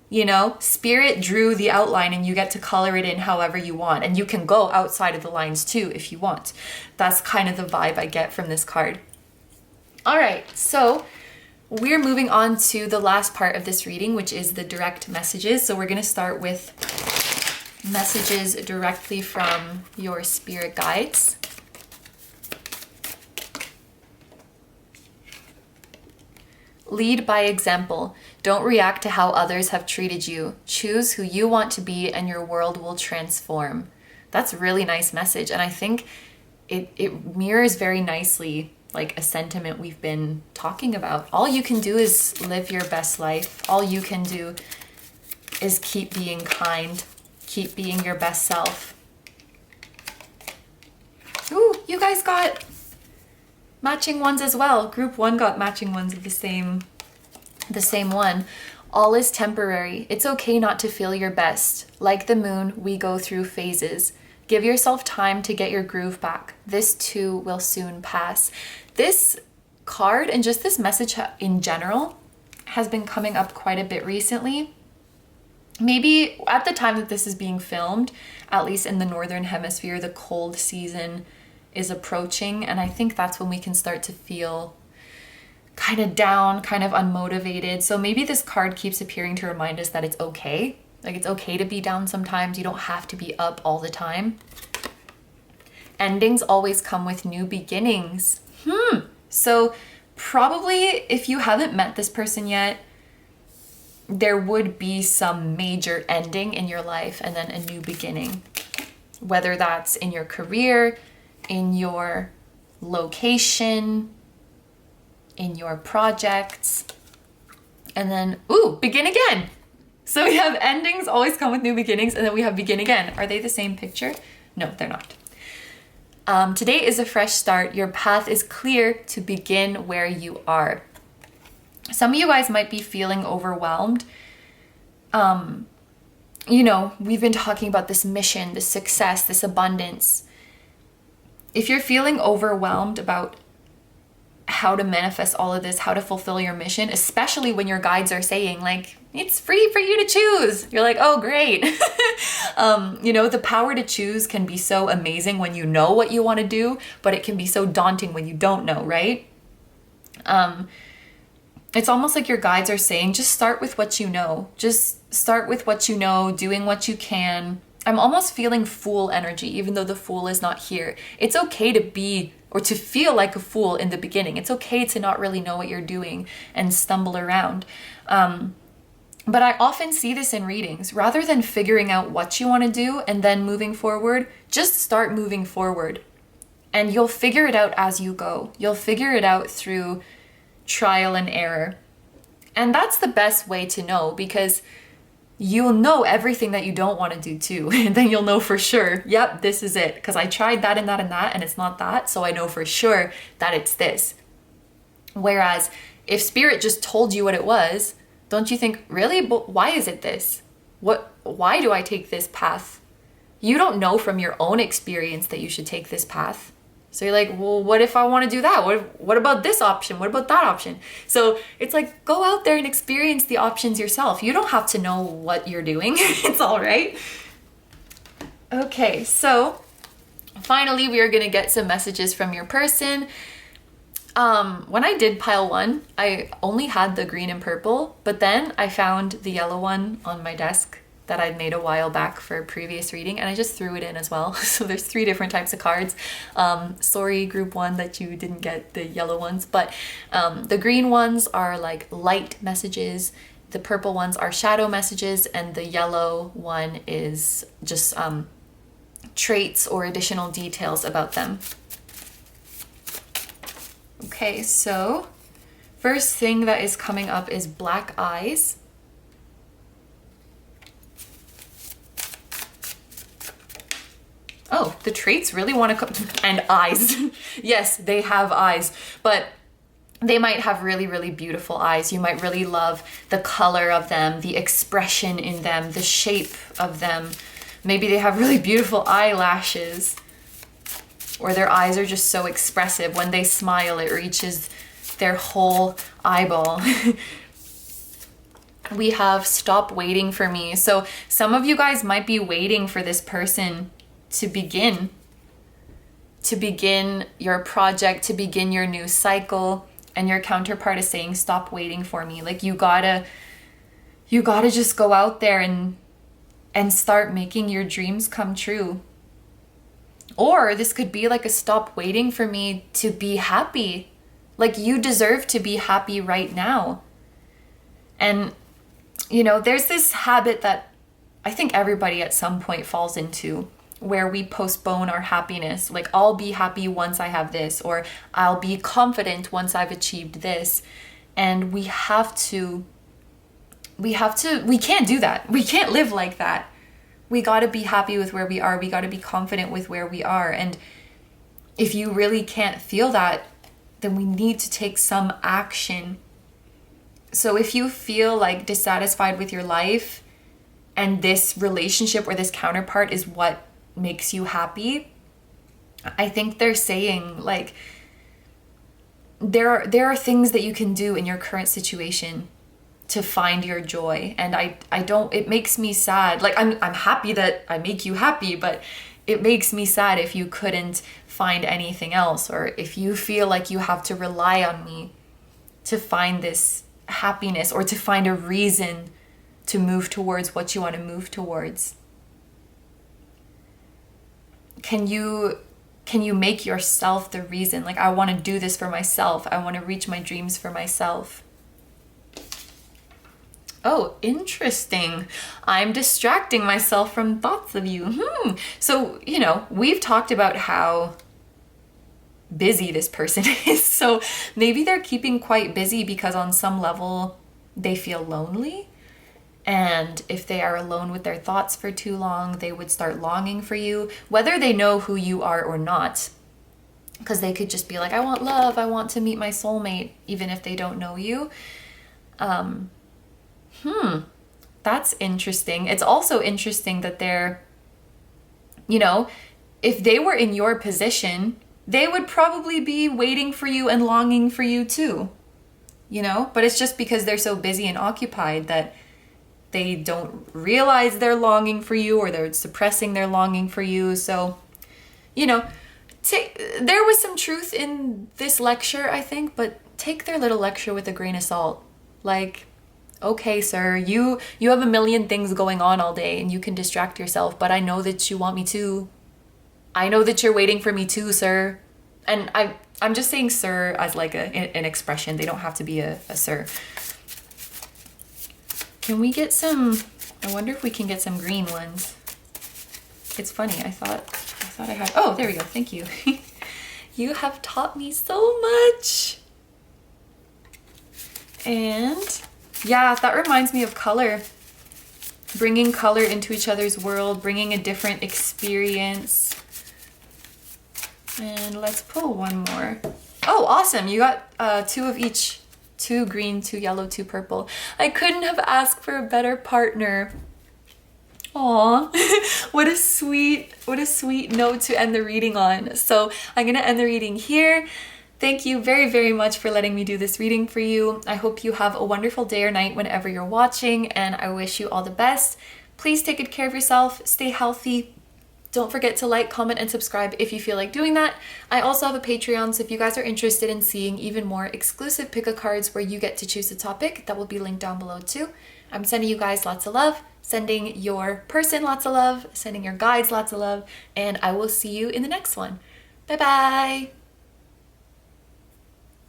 Speaker 1: You know, Spirit drew the outline and you get to color it in however you want. And you can go outside of the lines too if you want. That's kind of the vibe I get from this card. All right, so we're moving on to the last part of this reading, which is the direct messages. So we're going to start with messages directly from your spirit guides. Lead by example. Don't react to how others have treated you. Choose who you want to be and your world will transform. That's a really nice message. And I think it mirrors very nicely like a sentiment we've been talking about. All you can do is live your best life. All you can do is keep being kind. Keep being your best self. Ooh, you guys got matching ones as well. Group 1 got matching ones of the same one. All is temporary. It's okay not to feel your best. Like the moon, we go through phases. Give yourself time to get your groove back. This too will soon pass. This card and just this message in general has been coming up quite a bit recently. Maybe at the time that this is being filmed, at least in the Northern Hemisphere, the cold season is approaching, and I think that's when we can start to feel kind of down, kind of unmotivated. So maybe this card keeps appearing to remind us that it's okay. Like it's okay to be down sometimes. You don't have to be up all the time. Endings always come with new beginnings. So probably if you haven't met this person yet, there would be some major ending in your life and then a new beginning. Whether that's in your career, in your location, in your projects, and then, begin again. So we have endings always come with new beginnings, and then we have begin again. Are they the same picture? No, they're not. Today is a fresh start. Your path is clear to begin where you are. Some of you guys might be feeling overwhelmed. We've been talking about this mission, this success, this abundance. If you're feeling overwhelmed about how to manifest all of this, how to fulfill your mission, especially when your guides are saying like, it's free for you to choose. You're like, oh, great. The power to choose can be so amazing when you know what you want to do, but it can be so daunting when you don't know, right? It's almost like your guides are saying, just start with what you know. Just start with what you know, doing what you can. I'm almost feeling fool energy, even though the fool is not here. It's okay to be or to feel like a fool in the beginning. It's okay to not really know what you're doing and stumble around. But I often see this in readings. Rather than figuring out what you want to do and then moving forward, just start moving forward. And you'll figure it out as you go. You'll figure it out through trial and error. And that's the best way to know, because you'll know everything that you don't want to do too. And then you'll know for sure, yep, this is it. Because I tried that and that and that, and it's not that. So I know for sure that it's this. Whereas if Spirit just told you what it was, don't you think, really? But why is it this? Why do I take this path? You don't know from your own experience that you should take this path. So you're like, well, what if I want to do that? What about this option? What about that option? So it's like, go out there and experience the options yourself. You don't have to know what you're doing. It's all right. Okay, so finally, we are going to get some messages from your person. When I did pile one, I only had the green and purple, but then I found the yellow one on my desk that I'd made a while back for a previous reading, and I just threw it in as well. So there's 3 different types of cards. Sorry, group 1, that you didn't get the yellow ones, but the green ones are like light messages, the purple ones are shadow messages, and the yellow one is just traits or additional details about them. Okay, so first thing that is coming up is black eyes. Oh, the traits really want to come, and eyes. Yes, they have eyes, but they might have really, really beautiful eyes. You might really love the color of them, the expression in them, the shape of them. Maybe they have really beautiful eyelashes, or their eyes are just so expressive. When they smile, it reaches their whole eyeball. We have stop waiting for me. So some of you guys might be waiting for this person to begin your project, to begin your new cycle, and your counterpart is saying, stop waiting for me. Like you gotta just go out there and start making your dreams come true. Or this could be like a stop waiting for me to be happy. Like you deserve to be happy right now. And you know, there's this habit that I think everybody at some point falls into, where we postpone our happiness. Like, I'll be happy once I have this, or I'll be confident once I've achieved this. And we can't do that. We can't live like that. We got to be happy with where we are. We got to be confident with where we are. And if you really can't feel that, then we need to take some action. So if you feel like dissatisfied with your life, and this relationship or this counterpart is what makes you happy, I think they're saying like there are things that you can do in your current situation to find your joy. And it makes me sad. Like I'm happy that I make you happy, but it makes me sad if you couldn't find anything else, or if you feel like you have to rely on me to find this happiness, or to find a reason to move towards what you want to move towards. Can you make yourself the reason? Like, I want to do this for myself. I want to reach my dreams for myself. Oh, interesting. I'm distracting myself from thoughts of you. So, you know, we've talked about how busy this person is. So maybe they're keeping quite busy because on some level they feel lonely. And if they are alone with their thoughts for too long, they would start longing for you, whether they know who you are or not. Because they could just be like, I want love, I want to meet my soulmate, even if they don't know you. That's interesting. It's also interesting that they're, you know, if they were in your position, they would probably be waiting for you and longing for you too, you know? But it's just because they're so busy and occupied that they don't realize they're longing for you, or they're suppressing their longing for you. So, you know, there was some truth in this lecture, I think, but take their little lecture with a grain of salt. Like, okay, sir, you have a million things going on all day and you can distract yourself, but I know that you want me to. I know that you're waiting for me too, sir. And I'm just saying sir as like an expression. They don't have to be a sir. Can we get some, I wonder if we can get some green ones. It's funny, I thought I had, oh, there we go, thank you. You have taught me so much. And yeah, that reminds me of color. Bringing color into each other's world, bringing a different experience. And let's pull one more. Oh, awesome, you got 2 of each. 2 green, 2 yellow, 2 purple. I couldn't have asked for a better partner. Aw, what a sweet note to end the reading on. So I'm gonna end the reading here. Thank you very, very much for letting me do this reading for you. I hope you have a wonderful day or night whenever you're watching, and I wish you all the best. Please take good care of yourself, stay healthy, Don't forget to like, comment, and subscribe if you feel like doing that. I also have a Patreon, so if you guys are interested in seeing even more exclusive pick-a-cards where you get to choose a topic, that will be linked down below too. I'm sending you guys lots of love, sending your person lots of love, sending your guides lots of love, and I will see you in the next one. Bye-bye!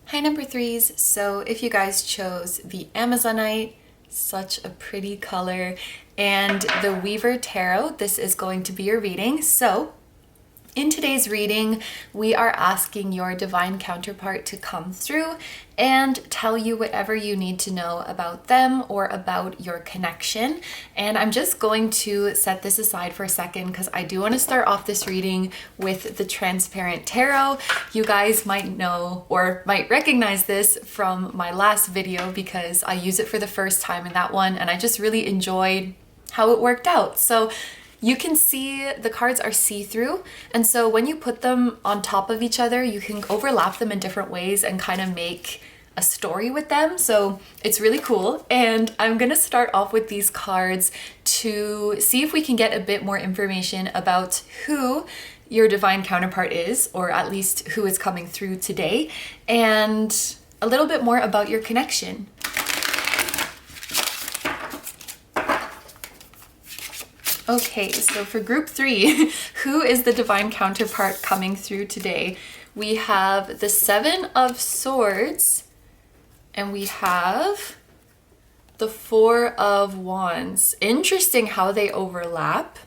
Speaker 1: Hi, number threes. So if you guys chose the Amazonite, such a pretty color, and the Weaver Tarot, this is going to be your reading. So in today's reading, we are asking your divine counterpart to come through and tell you whatever you need to know about them or about your connection. And I'm just going to set this aside for a second because I do want to start off this reading with the transparent tarot. You guys might know or might recognize this from my last video because I use it for the first time in that one and I just really enjoyed how it worked out. So you can see the cards are see-through, and so when you put them on top of each other, you can overlap them in different ways and kind of make a story with them. So it's really cool. And I'm gonna start off with these cards to see if we can get a bit more information about who your divine counterpart is, or at least who is coming through today, and a little bit more about your connection. Okay, so for group 3, who is the divine counterpart coming through today? We have the 7 of Swords, and we have the 4 of Wands. Interesting how they overlap.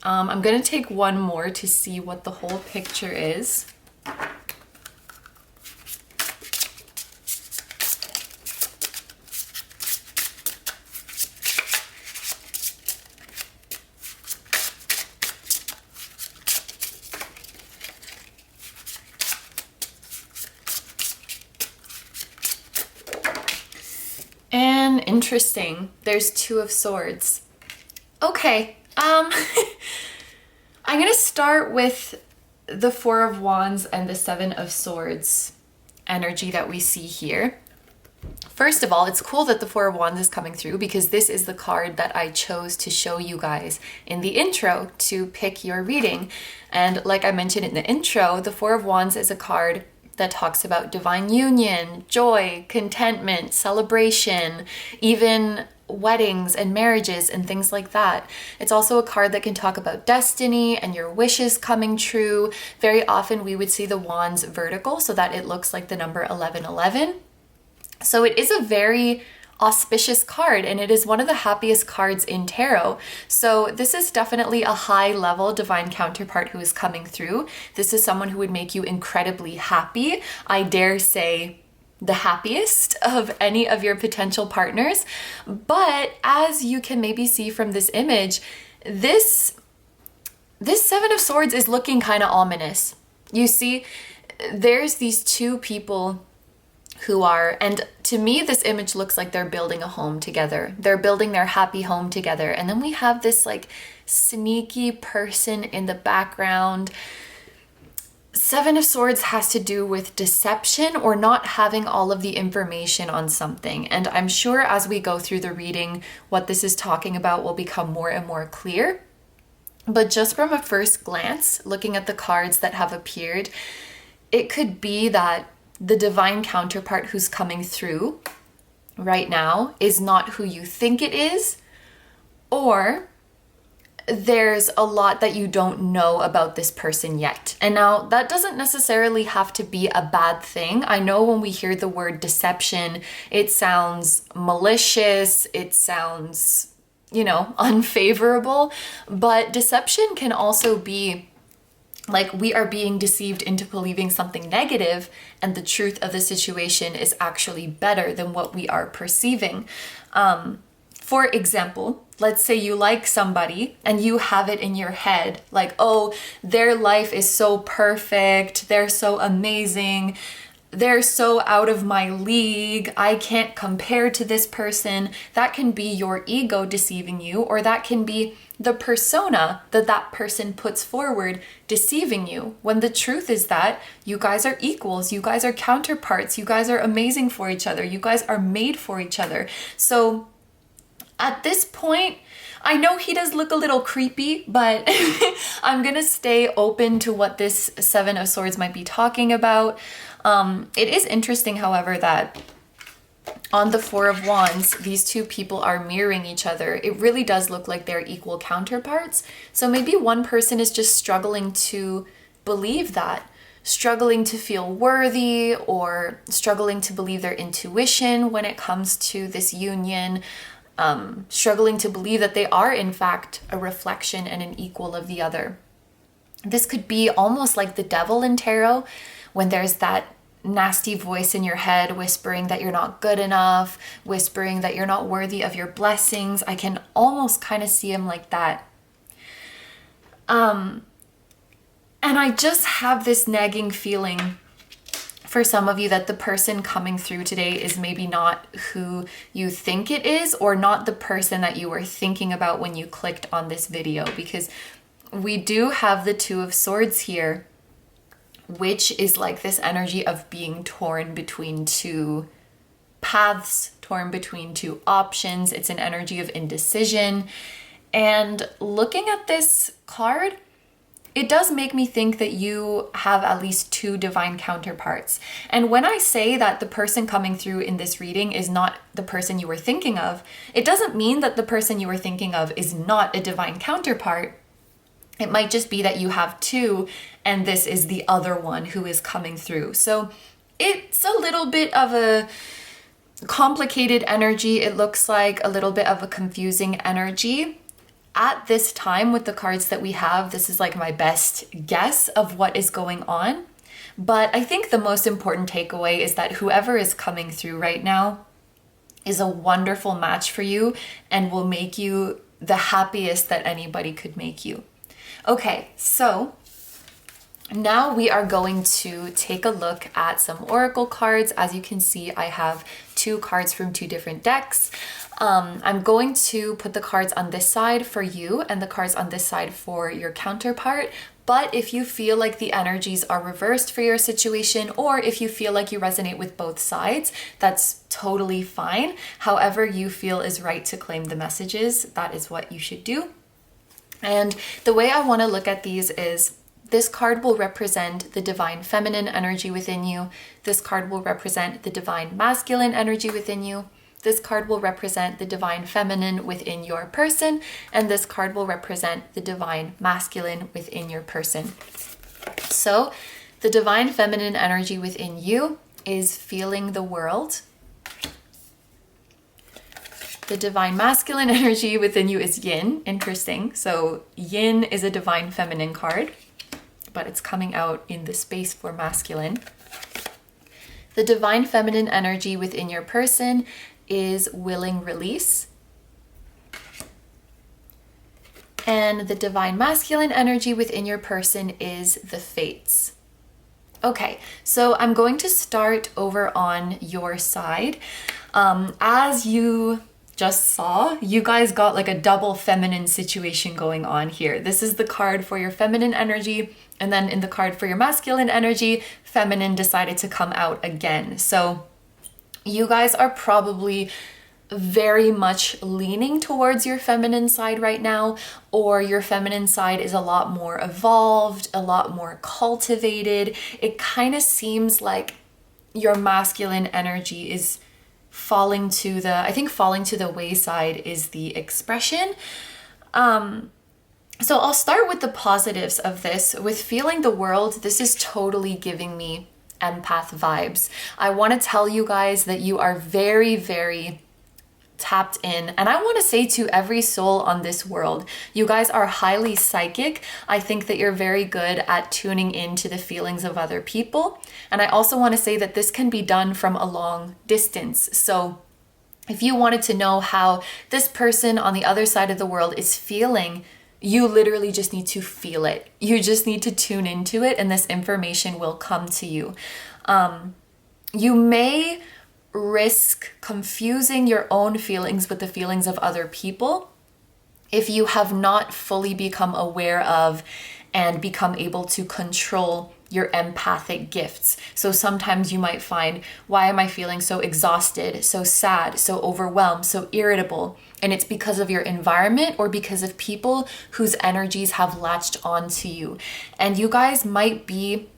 Speaker 1: I'm gonna take one more to see what the whole picture is. And interesting, there's 2 of Swords. Okay, I'm gonna start with the 4 of Wands and the 7 of Swords energy that we see here. First of all, it's cool that the 4 of Wands is coming through because this is the card that I chose to show you guys in the intro to pick your reading. And like I mentioned in the intro, the 4 of Wands is a card that talks about divine union, joy, contentment, celebration, even weddings and marriages and things like that. It's also a card that can talk about destiny and your wishes coming true. Very often we would see the wands vertical so that it looks like the number 1111. So it is a very auspicious card, and it is one of the happiest cards in tarot. So this is definitely a high level divine counterpart who is coming through. This is someone who would make you incredibly happy. I dare say the happiest of any of your potential partners. But as you can maybe see from this image, this 7 of Swords is looking kind of ominous. You see, there's these 2 people who are, and to me this image looks like they're building a home together. They're building their happy home together. And then we have this like sneaky person in the background. 7 of Swords has to do with deception or not having all of the information on something. And I'm sure as we go through the reading, what this is talking about will become more and more clear. But just from a first glance, looking at the cards that have appeared, it could be that the divine counterpart who's coming through right now is not who you think it is, or there's a lot that you don't know about this person yet. And now that doesn't necessarily have to be a bad thing. I know when we hear the word deception, it sounds malicious, it sounds, unfavorable, but deception can also be like we are being deceived into believing something negative and the truth of the situation is actually better than what we are perceiving. For example, let's say you like somebody and you have it in your head like, oh, their life is so perfect, they're so amazing, they're so out of my league, I can't compare to this person. That can be your ego deceiving you, or that can be the persona that that person puts forward deceiving you, when the truth is that you guys are equals, you guys are counterparts, you guys are amazing for each other, you guys are made for each other. So
Speaker 2: At this point, I know he does look a little creepy, but I'm gonna stay open to what this Seven of Swords might be talking about. It is interesting, however, that on the Four of Wands, these two people are mirroring each other. It really does look like they're equal counterparts. So maybe one person is just struggling to believe that, struggling to feel worthy, or struggling to believe their intuition when it comes to this union. Struggling to believe that they are in fact a reflection and an equal of the other. This could be almost like the devil in tarot, when there's that nasty voice in your head whispering that you're not good enough, whispering that you're not worthy of your blessings. I can almost kind of see him like that. And I just have this nagging feeling for some of you that the person coming through today is maybe not who you think it is, or not the person that you were thinking about when you clicked on this video, because we do have the Two of Swords here, which is like this energy of being torn between two paths, torn between two options. It's an energy of indecision. And looking at this card, it does make me think that you have at least two divine counterparts. And when I say that the person coming through in this reading is not the person you were thinking of, it doesn't mean that the person you were thinking of is not a divine counterpart. It might just be that you have two, and this is the other one who is coming through. So it's a little bit of a complicated energy. It looks like a little bit of a confusing energy. At this time, with the cards that we have, this is like my best guess of what is going on. But I think the most important takeaway is that whoever is coming through right now is a wonderful match for you and will make you the happiest that anybody could make you. Okay, so now we are going to take a look at some oracle cards. As you can see, I have two cards from two different decks. I'm going to put the cards on this side for you and the cards on this side for your counterpart. But if you feel like the energies are reversed for your situation, or if you feel like you resonate with both sides, that's totally fine. However you feel is right to claim the messages, that is what you should do. And the way I want to look at these is, this card will represent the divine feminine energy within you. This card will represent the divine masculine energy within you. This card will represent the divine feminine within your person, and this card will represent the divine masculine within your person. So the divine feminine energy within you is feeling the world. The divine masculine energy within you is yin. Interesting. So yin is a divine feminine card, but it's coming out in the space for masculine. The divine feminine energy within your person is willing release. And the divine masculine energy within your person is the fates. Okay, so I'm going to start over on your side. As you just saw, you guys got like a double feminine situation going on here. This is the card for your feminine energy, and then in the card for your masculine energy, feminine decided to come out again. So you guys are probably very much leaning towards your feminine side right now, or your feminine side is a lot more evolved, a lot more cultivated. It kind of seems like your masculine energy is falling to the wayside is the expression. So I'll start with the positives of this. With feeling the world, this is totally giving me empath vibes. I want to tell you guys that you are very, very tapped in, and I want to say to every soul on this world, you guys are highly psychic. I think that you're very good at tuning into the feelings of other people, and I also want to say that this can be done from a long distance. So if you wanted to know how this person on the other side of the world is feeling, you literally just need to feel it. You just need to tune into it, and this information will come to you. You may risk confusing your own feelings with the feelings of other people if you have not fully become aware of and become able to control your empathic gifts. So sometimes you might find, why am I feeling so exhausted, so sad, so overwhelmed, so irritable? And it's because of your environment or because of people whose energies have latched onto you. And you guys might be,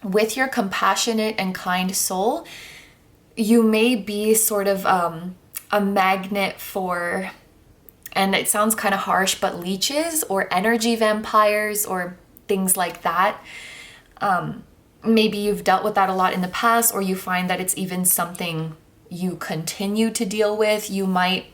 Speaker 2: with your compassionate and kind soul, you may be sort of a magnet for, and it sounds kind of harsh, but leeches or energy vampires or things like that. Maybe you've dealt with that a lot in the past, or you find that it's even something you continue to deal with. You might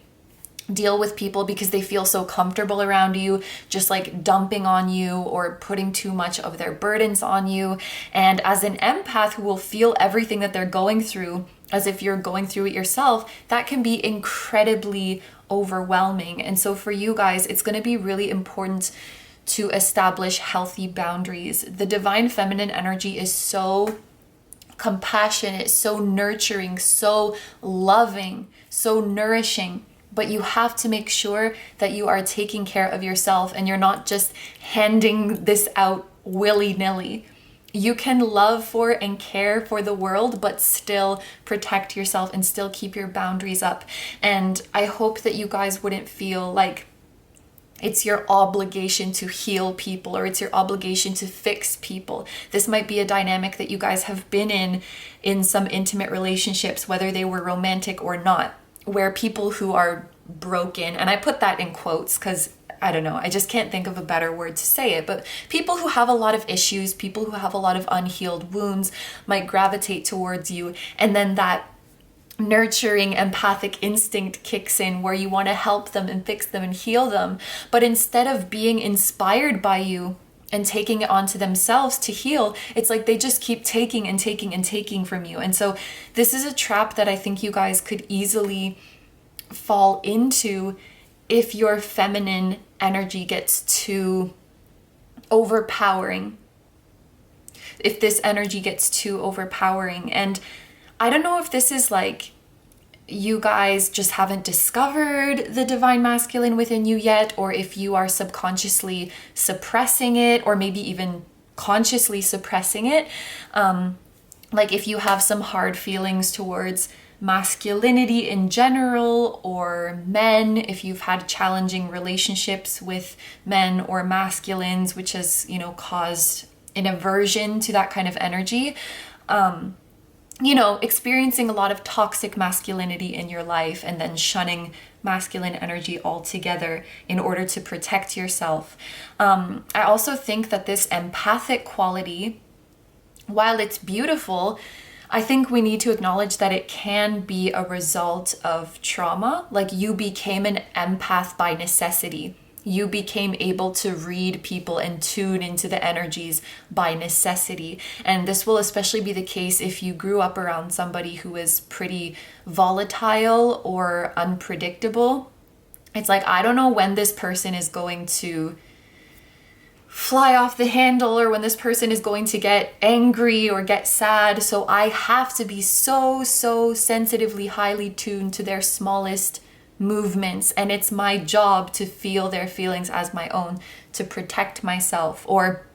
Speaker 2: deal with people because they feel so comfortable around you, just like dumping on you or putting too much of their burdens on you. And as an empath who will feel everything that they're going through as if you're going through it yourself, that can be incredibly overwhelming. And so for you guys, it's going to be really important to establish healthy boundaries. The divine feminine energy is so compassionate, so nurturing, so loving, so nourishing. But you have to make sure that you are taking care of yourself and you're not just handing this out willy-nilly. You can love for and care for the world, but still protect yourself and still keep your boundaries up. And I hope that you guys wouldn't feel like it's your obligation to heal people or it's your obligation to fix people. This might be a dynamic that you guys have been in some intimate relationships, whether they were romantic or not, where people who are broken, and I put that in quotes because I don't know, I just can't think of a better word to say it, but people who have a lot of issues, people who have a lot of unhealed wounds might gravitate towards you, and then that nurturing empathic instinct kicks in where you want to help them and fix them and heal them. But instead of being inspired by you and taking it onto themselves to heal, it's like they just keep taking and taking and taking from you. And so this is a trap that I think you guys could easily fall into if your feminine energy gets too overpowering. If this energy gets too overpowering. And I don't know if this is like you guys just haven't discovered the divine masculine within you yet, or if you are subconsciously suppressing it, or maybe even consciously suppressing it. Like if you have some hard feelings towards masculinity in general, or men, if you've had challenging relationships with men or masculines, which has, you know, caused an aversion to that kind of energy, you know, experiencing a lot of toxic masculinity in your life and then shunning masculine energy altogether in order to protect yourself. I also think that this empathic quality, while it's beautiful, I think we need to acknowledge that it can be a result of trauma. Like you became an empath by necessity. You became able to read people and tune into the energies by necessity. And this will especially be the case if you grew up around somebody who is pretty volatile or unpredictable. It's like, I don't know when this person is going to fly off the handle or when this person is going to get angry or get sad. So I have to be so sensitively highly tuned to their smallest movements, and it's my job to feel their feelings as my own, to protect myself. Or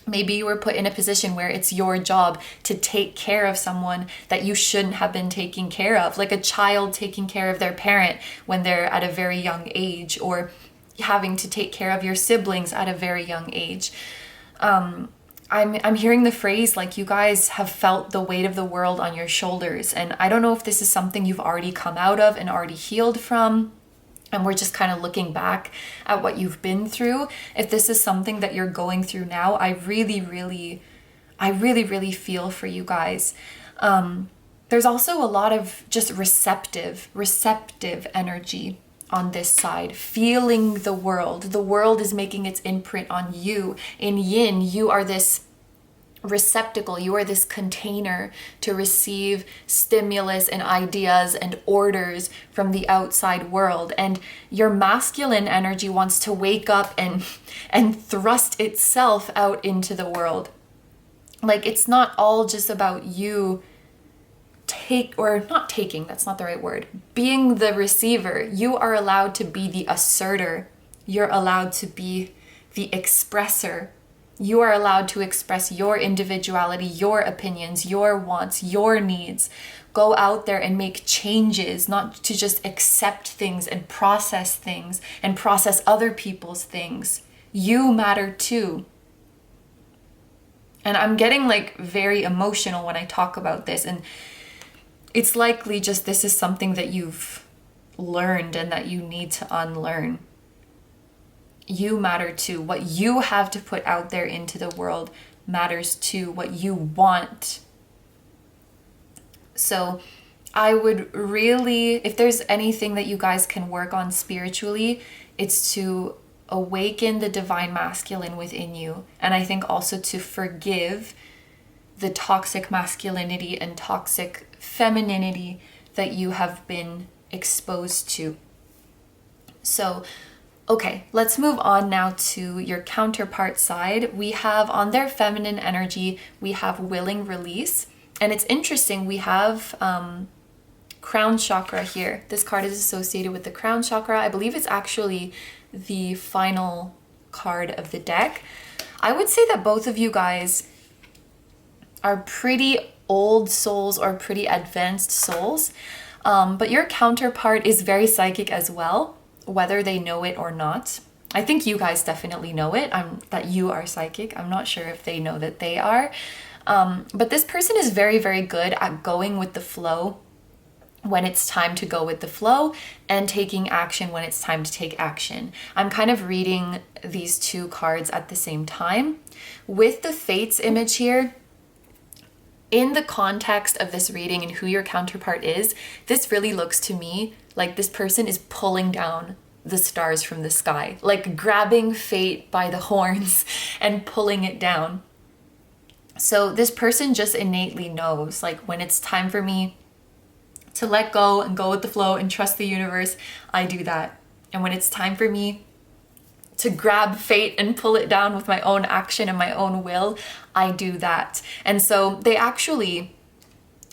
Speaker 2: maybe you were put in a position where it's your job to take care of someone that you shouldn't have been taking care of, like a child taking care of their parent when they're at a very young age, or having to take care of your siblings at a very young age. I'm hearing the phrase like you guys have felt the weight of the world on your shoulders, and I don't know if this is something you've already come out of and already healed from, and we're just kind of looking back at what you've been through. If this is something that you're going through now, I really feel for you guys. There's also a lot of just receptive energy on this side, feeling the world. The world is making its imprint on you. In yin, you are this receptacle, you are this container to receive stimulus and ideas and orders from the outside world. And your masculine energy wants to wake up and thrust itself out into the world. Like it's not all just about you that's not the right word, being the receiver. You are allowed to be the asserter. You're allowed to be the expressor. You are allowed to express your individuality, your opinions, your wants, your needs. Go out there and make changes, not to just accept things and process other people's things. You matter too. And I'm getting like very emotional when I talk about this. And it's likely just this is something that you've learned and that you need to unlearn. You matter too. What you have to put out there into the world matters too. What you want. So I would really, if there's anything that you guys can work on spiritually, it's to awaken the divine masculine within you. And I think also to forgive the toxic masculinity and toxic femininity that you have been exposed to. So, okay, let's move on now to your counterpart side. We have on their feminine energy, we have willing release. And it's interesting, we have crown chakra here. This card is associated with the crown chakra. I believe it's actually the final card of the deck. I would say that both of you guys are pretty old souls or pretty advanced souls. But your counterpart is very psychic as well, whether they know it or not. I think you guys definitely know it, that you are psychic. I'm not sure if they know that they are. But this person is very, very good at going with the flow when it's time to go with the flow and taking action when it's time to take action. I'm kind of reading these two cards at the same time. With the Fates image here, in the context of this reading and who your counterpart is, this really looks to me like this person is pulling down the stars from the sky, like grabbing fate by the horns and pulling it down. So this person just innately knows, like, when it's time for me to let go and go with the flow and trust the universe, I do that. And when it's time for me to grab fate and pull it down with my own action and my own will, I do that. And so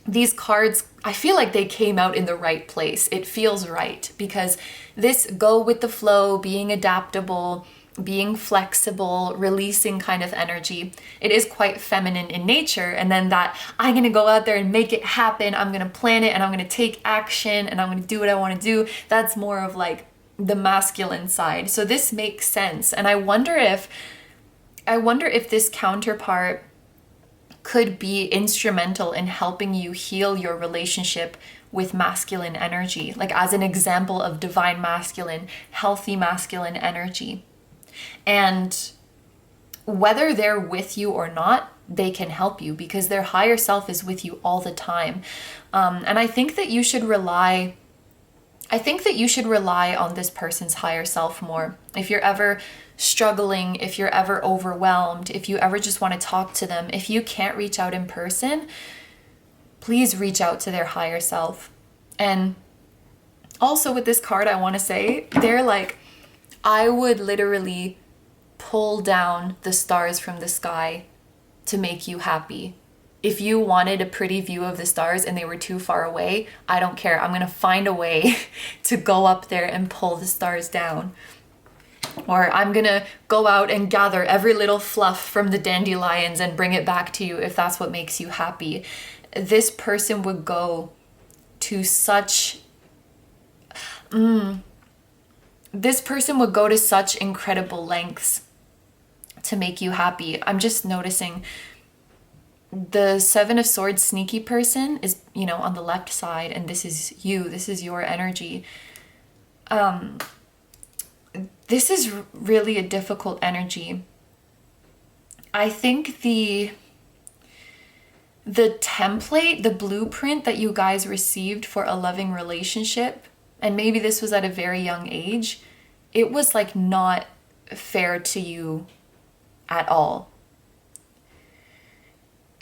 Speaker 2: these cards, I feel like they came out in the right place. It feels right because this go with the flow, being adaptable, being flexible, releasing kind of energy, it is quite feminine in nature. And then that I'm going to go out there and make it happen. I'm going to plan it and I'm going to take action and I'm going to do what I want to do. That's more of like the masculine side. So this makes sense. And I wonder if this counterpart could be instrumental in helping you heal your relationship with masculine energy, like as an example of divine masculine, healthy masculine energy. And whether they're with you or not, they can help you because their higher self is with you all the time. And I think that you should rely on this person's higher self more. If you're ever struggling, if you're ever overwhelmed, if you ever just want to talk to them, if you can't reach out in person, please reach out to their higher self. And also with this card, I want to say, they're like, I would literally pull down the stars from the sky to make you happy. If you wanted a pretty view of the stars and they were too far away, I don't care. I'm going to find a way to go up there and pull the stars down. Or I'm going to go out and gather every little fluff from the dandelions and bring it back to you if that's what makes you happy. This person would go to such incredible lengths to make you happy. I'm just noticing the Seven of Swords sneaky person is, on the left side, and this is you. This is your energy. This is really a difficult energy. I think the template, the blueprint that you guys received for a loving relationship, and maybe this was at a very young age, it was like not fair to you at all.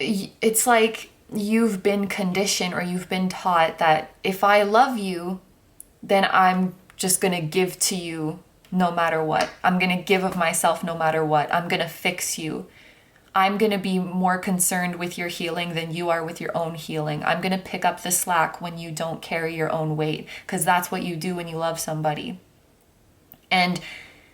Speaker 2: It's like you've been conditioned or you've been taught that if I love you, then I'm just going to give to you no matter what. I'm going to give of myself no matter what. I'm going to fix you. I'm going to be more concerned with your healing than you are with your own healing. I'm going to pick up the slack when you don't carry your own weight, because that's what you do when you love somebody. And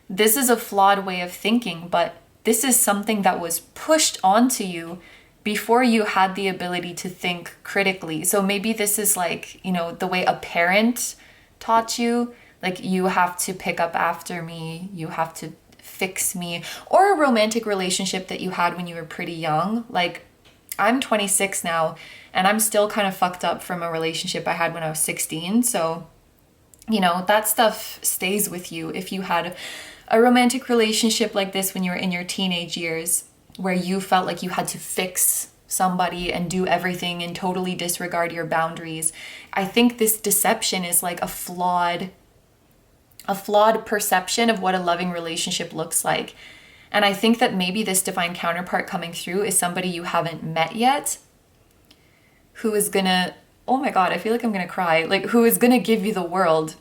Speaker 2: this is a flawed way of thinking, but this is something that was pushed onto you before you had the ability to think critically. So maybe this is like, you know, the way a parent taught you, like you have to pick up after me, you have to fix me, or a romantic relationship that you had when you were pretty young. Like I'm 26 now and I'm still kind of fucked up from a relationship I had when I was 16. So, you know, that stuff stays with you. If you had a romantic relationship like this when you were in your teenage years, where you felt like you had to fix somebody and do everything and totally disregard your boundaries, I think this deception is like a flawed perception of what a loving relationship looks like. And I think that maybe this divine counterpart coming through is somebody you haven't met yet, who is gonna, oh my God, I feel like I'm gonna cry, like who is gonna give you the world,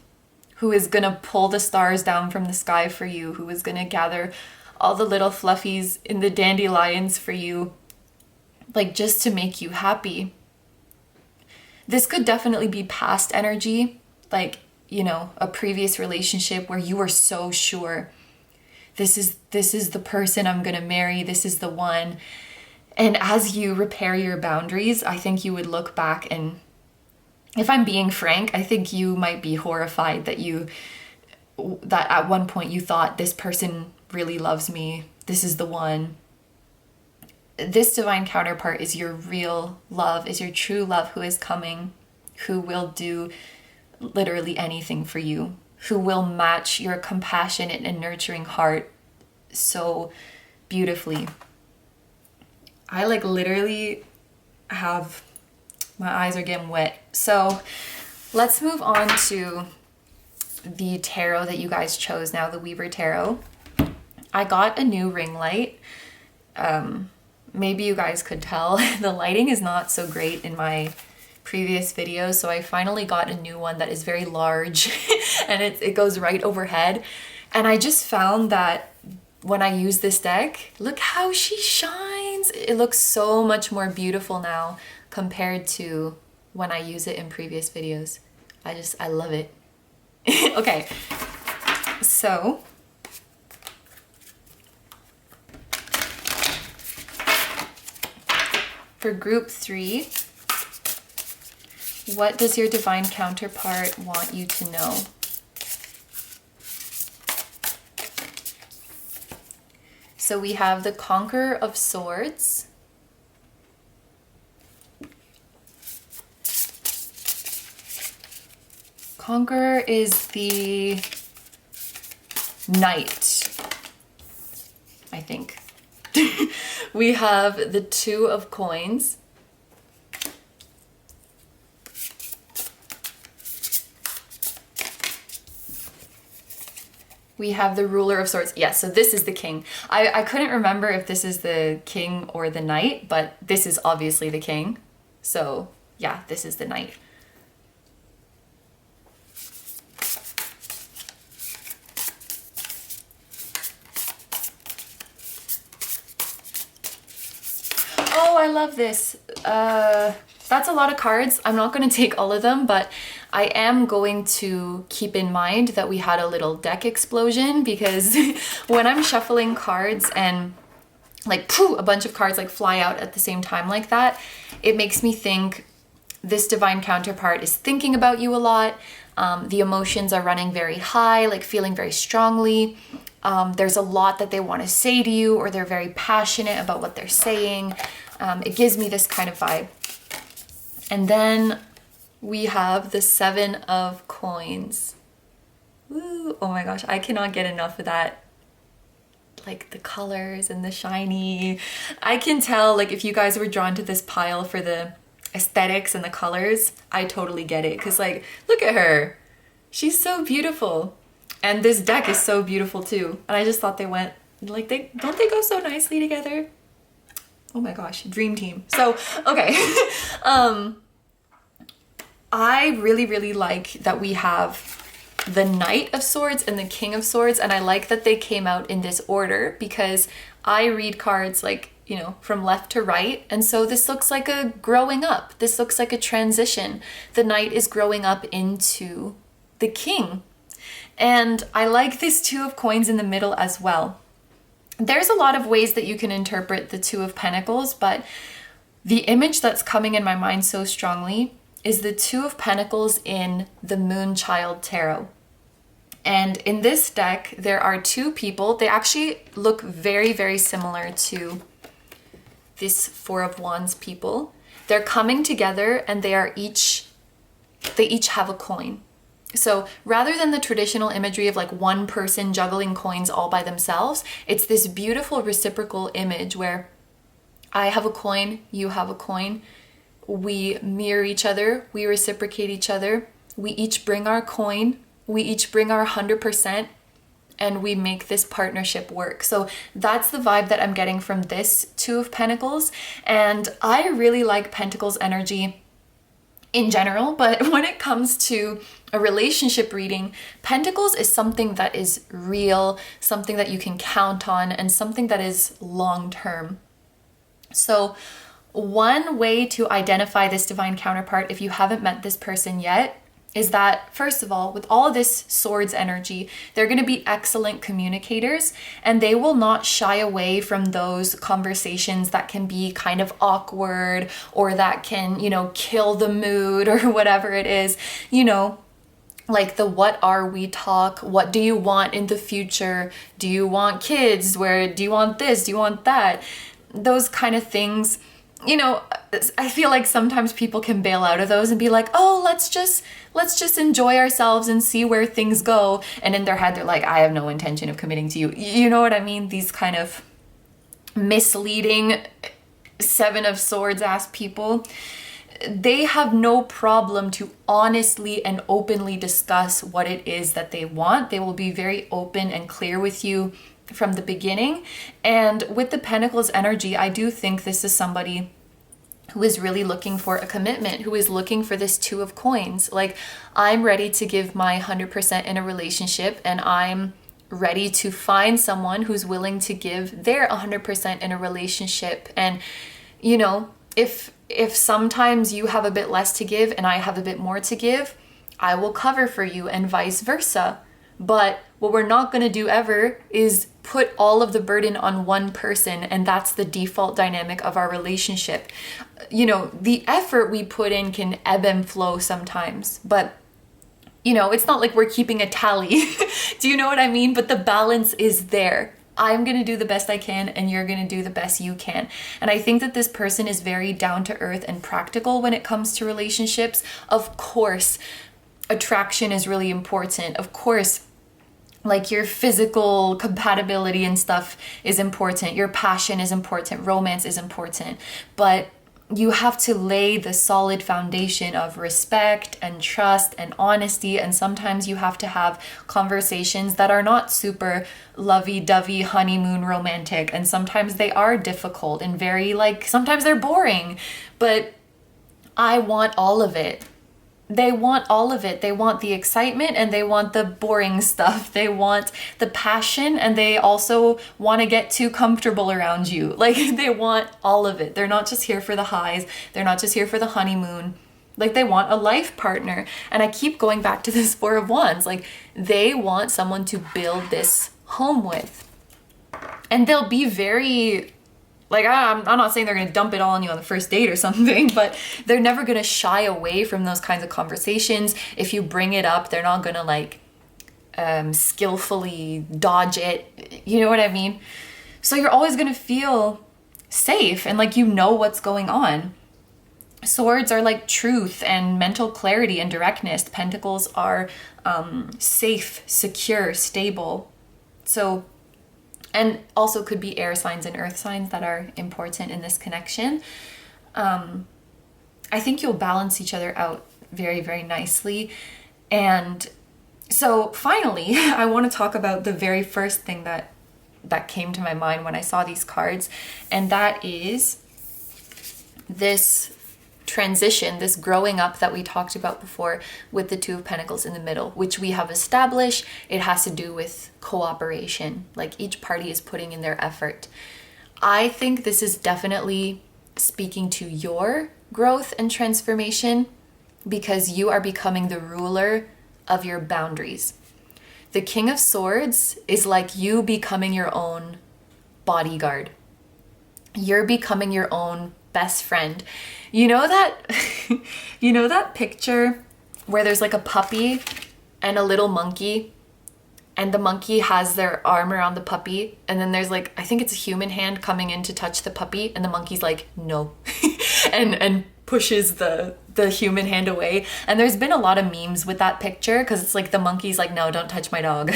Speaker 2: who is gonna pull the stars down from the sky for you, who is gonna gather all the little fluffies in the dandelions for you, like just to make you happy. This could definitely be past energy, like, you know, a previous relationship where you were so sure this is the person I'm gonna marry, this is the one. And as you repair your boundaries, I think you would look back and, if I'm being frank, I think you might be horrified that at one point you thought this person really loves me, this is the one. This divine counterpart is your real love, is your true love, who is coming, who will do literally anything for you, who will match your compassionate and nurturing heart so beautifully. I like literally have, my eyes are getting wet. So let's move on to the tarot that you guys chose now, the Weaver Tarot. I got a new ring light. Maybe you guys could tell the lighting is not so great in my previous videos, so I finally got a new one that is very large and it goes right overhead. And I just found that when I use this deck, look how she shines. It looks so much more beautiful now compared to when I use it in previous videos. I love it. Okay, so for group 3, what does your divine counterpart want you to know? So we have the Conqueror of Swords, Conqueror is the Knight, I think. We have the Two of Coins. We have the Ruler of Swords. Yes, so this is the King. I couldn't remember if this is the King or the Knight, but this is obviously the King. So yeah, this is the Knight. Oh, I love this. That's a lot of cards. I'm not going to take all of them, but I am going to keep in mind that we had a little deck explosion, because when I'm shuffling cards and like poof, a bunch of cards like fly out at the same time like that, it makes me think this divine counterpart is thinking about you a lot. The emotions are running very high, like feeling very strongly. There's a lot that they want to say to you, or they're very passionate about what they're saying. It gives me this kind of vibe. And then we have the Seven of Coins. Ooh, oh my gosh, I cannot get enough of that. Like the colors and the shiny. I can tell, like, if you guys were drawn to this pile for the aesthetics and the colors, I totally get it. Because, like, look at her. She's so beautiful. And this deck is so beautiful too. And I just thought they went, like, don't they go so nicely together? Oh my gosh, dream team. So, okay. I really, really like that we have the Knight of Swords and the King of Swords, and I like that they came out in this order, because I read cards like, you know, from left to right, and so this looks like a growing up. This looks like a transition. The Knight is growing up into the King. And I like this Two of Coins in the middle as well. there's a lot of ways that you can interpret the Two of Pentacles, but the image that's coming in my mind so strongly is the Two of Pentacles in the Moonchild Tarot. And in this deck, there are two people. They actually look very, very similar to this Four of Wands people. They're coming together and they each have a coin. So rather than the traditional imagery of like one person juggling coins all by themselves, it's this beautiful reciprocal image where I have a coin, you have a coin, we mirror each other, we reciprocate each other, we each bring our coin, we each bring our 100%, and we make this partnership work. So that's the vibe that I'm getting from this Two of Pentacles. And I really like Pentacles energy in general, but when it comes to a relationship reading, Pentacles is something that is real, something that you can count on, and something that is long-term. So one way to identify this divine counterpart, if you haven't met this person yet, is that, first of all, with all of this Swords energy, they're going to be excellent communicators, and they will not shy away from those conversations that can be kind of awkward or that can, kill the mood or whatever it is, like the what are we talk, what do you want in the future? Do you want kids? Where do you want this? Do you want that? Those kind of things. I feel like sometimes people can bail out of those and be like, oh, let's just enjoy ourselves and see where things go. And in their head, they're like, I have no intention of committing to you. You know what I mean? These kind of misleading Seven of Swords ass people. They have no problem to honestly and openly discuss what it is that they want. They will be very open and clear with you from the beginning. And with the Pentacles energy, I do think this is somebody who is really looking for a commitment, who is looking for this Two of Coins. Like, I'm ready to give my 100% in a relationship, and I'm ready to find someone who's willing to give their 100% in a relationship. And, if sometimes you have a bit less to give and I have a bit more to give, I will cover for you, and vice versa. But what we're not going to do ever is put all of the burden on one person, and that's the default dynamic of our relationship. The effort we put in can ebb and flow sometimes, but it's not like we're keeping a tally. Do you know what I mean? But the balance is there. I'm going to do the best I can, and you're going to do the best you can. And I think that this person is very down to earth and practical when it comes to relationships. Of course, attraction is really important. Of course, like your physical compatibility and stuff is important. Your passion is important. Romance is important. But you have to lay the solid foundation of respect and trust and honesty. And sometimes you have to have conversations that are not super lovey-dovey, honeymoon romantic. And sometimes they are difficult and very sometimes they're boring. But I want all of it. They want all of it. They want the excitement and they want the boring stuff. They want the passion and they also want to get too comfortable around you. They want all of it. They're not just here for the highs. They're not just here for the honeymoon. They want a life partner. And I keep going back to this Four of Wands. They want someone to build this home with. And they'll be very... I'm not saying they're going to dump it all on you on the first date or something, but they're never going to shy away from those kinds of conversations. If you bring it up, they're not going to skillfully dodge it. You know what I mean? So you're always going to feel safe and what's going on. Swords are truth and mental clarity and directness. Pentacles are safe, secure, stable. So... and also could be air signs and earth signs that are important in this connection. I think you'll balance each other out very, very nicely. And so finally, I want to talk about the very first thing that came to my mind when I saw these cards. And that is this transition, this growing up that we talked about before with the Two of Pentacles in the middle, which we have established. It has to do with cooperation. Each party is putting in their effort. I think this is definitely speaking to your growth and transformation because you are becoming the ruler of your boundaries. The King of Swords is like you becoming your own bodyguard. You're becoming your own best friend. You know that you know that picture where there's like a puppy and a little monkey, and the monkey has their arm around the puppy, and then there's like, I think it's a human hand coming in to touch the puppy, and the monkey's like, no, and pushes the human hand away. And there's been a lot of memes with that picture, because it's like the monkey's like, no, don't touch my dog.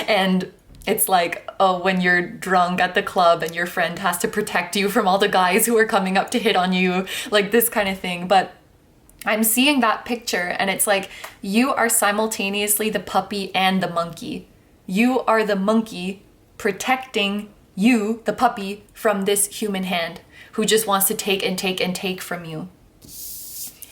Speaker 2: And it's like, oh, when you're drunk at the club and your friend has to protect you from all the guys who are coming up to hit on you, like this kind of thing. But I'm seeing that picture, and it's like, you are simultaneously the puppy and the monkey. You are the monkey protecting you, the puppy, from this human hand who just wants to take and take and take from you.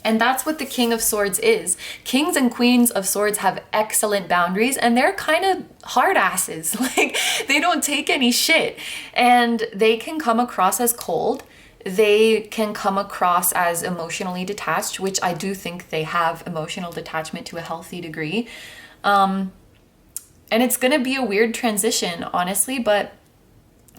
Speaker 2: And that's what the King of Swords is. Kings and Queens of Swords have excellent boundaries, and they're kind of hard asses. Like, they don't take any shit. And they can come across as cold. They can come across as emotionally detached, which I do think they have emotional detachment to a healthy degree. And it's going to be a weird transition, honestly, but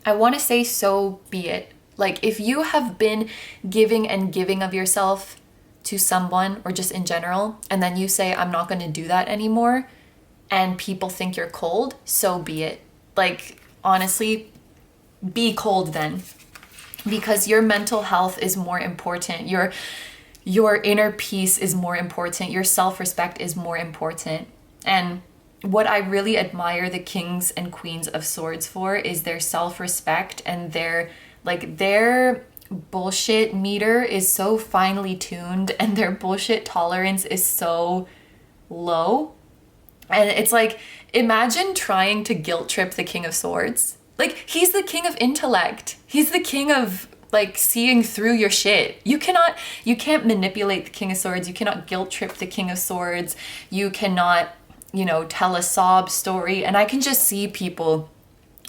Speaker 2: I want to say, so be it. Like, if you have been giving and giving of yourself to someone, or just in general, and then you say, I'm not going to do that anymore, and people think you're cold, so be it. Like, honestly, be cold then, because your mental health is more important. Your inner peace is more important. Your self-respect is more important. And what I really admire the Kings and Queens of Swords for is their self-respect, and their bullshit meter is so finely tuned, and their bullshit tolerance is so low. And it's like, imagine trying to guilt trip the King of Swords. Like, he's the king of intellect. He's the king of, like, seeing through your shit. You can't manipulate the King of Swords. You cannot guilt trip the King of Swords. You cannot, tell a sob story. And I can just see people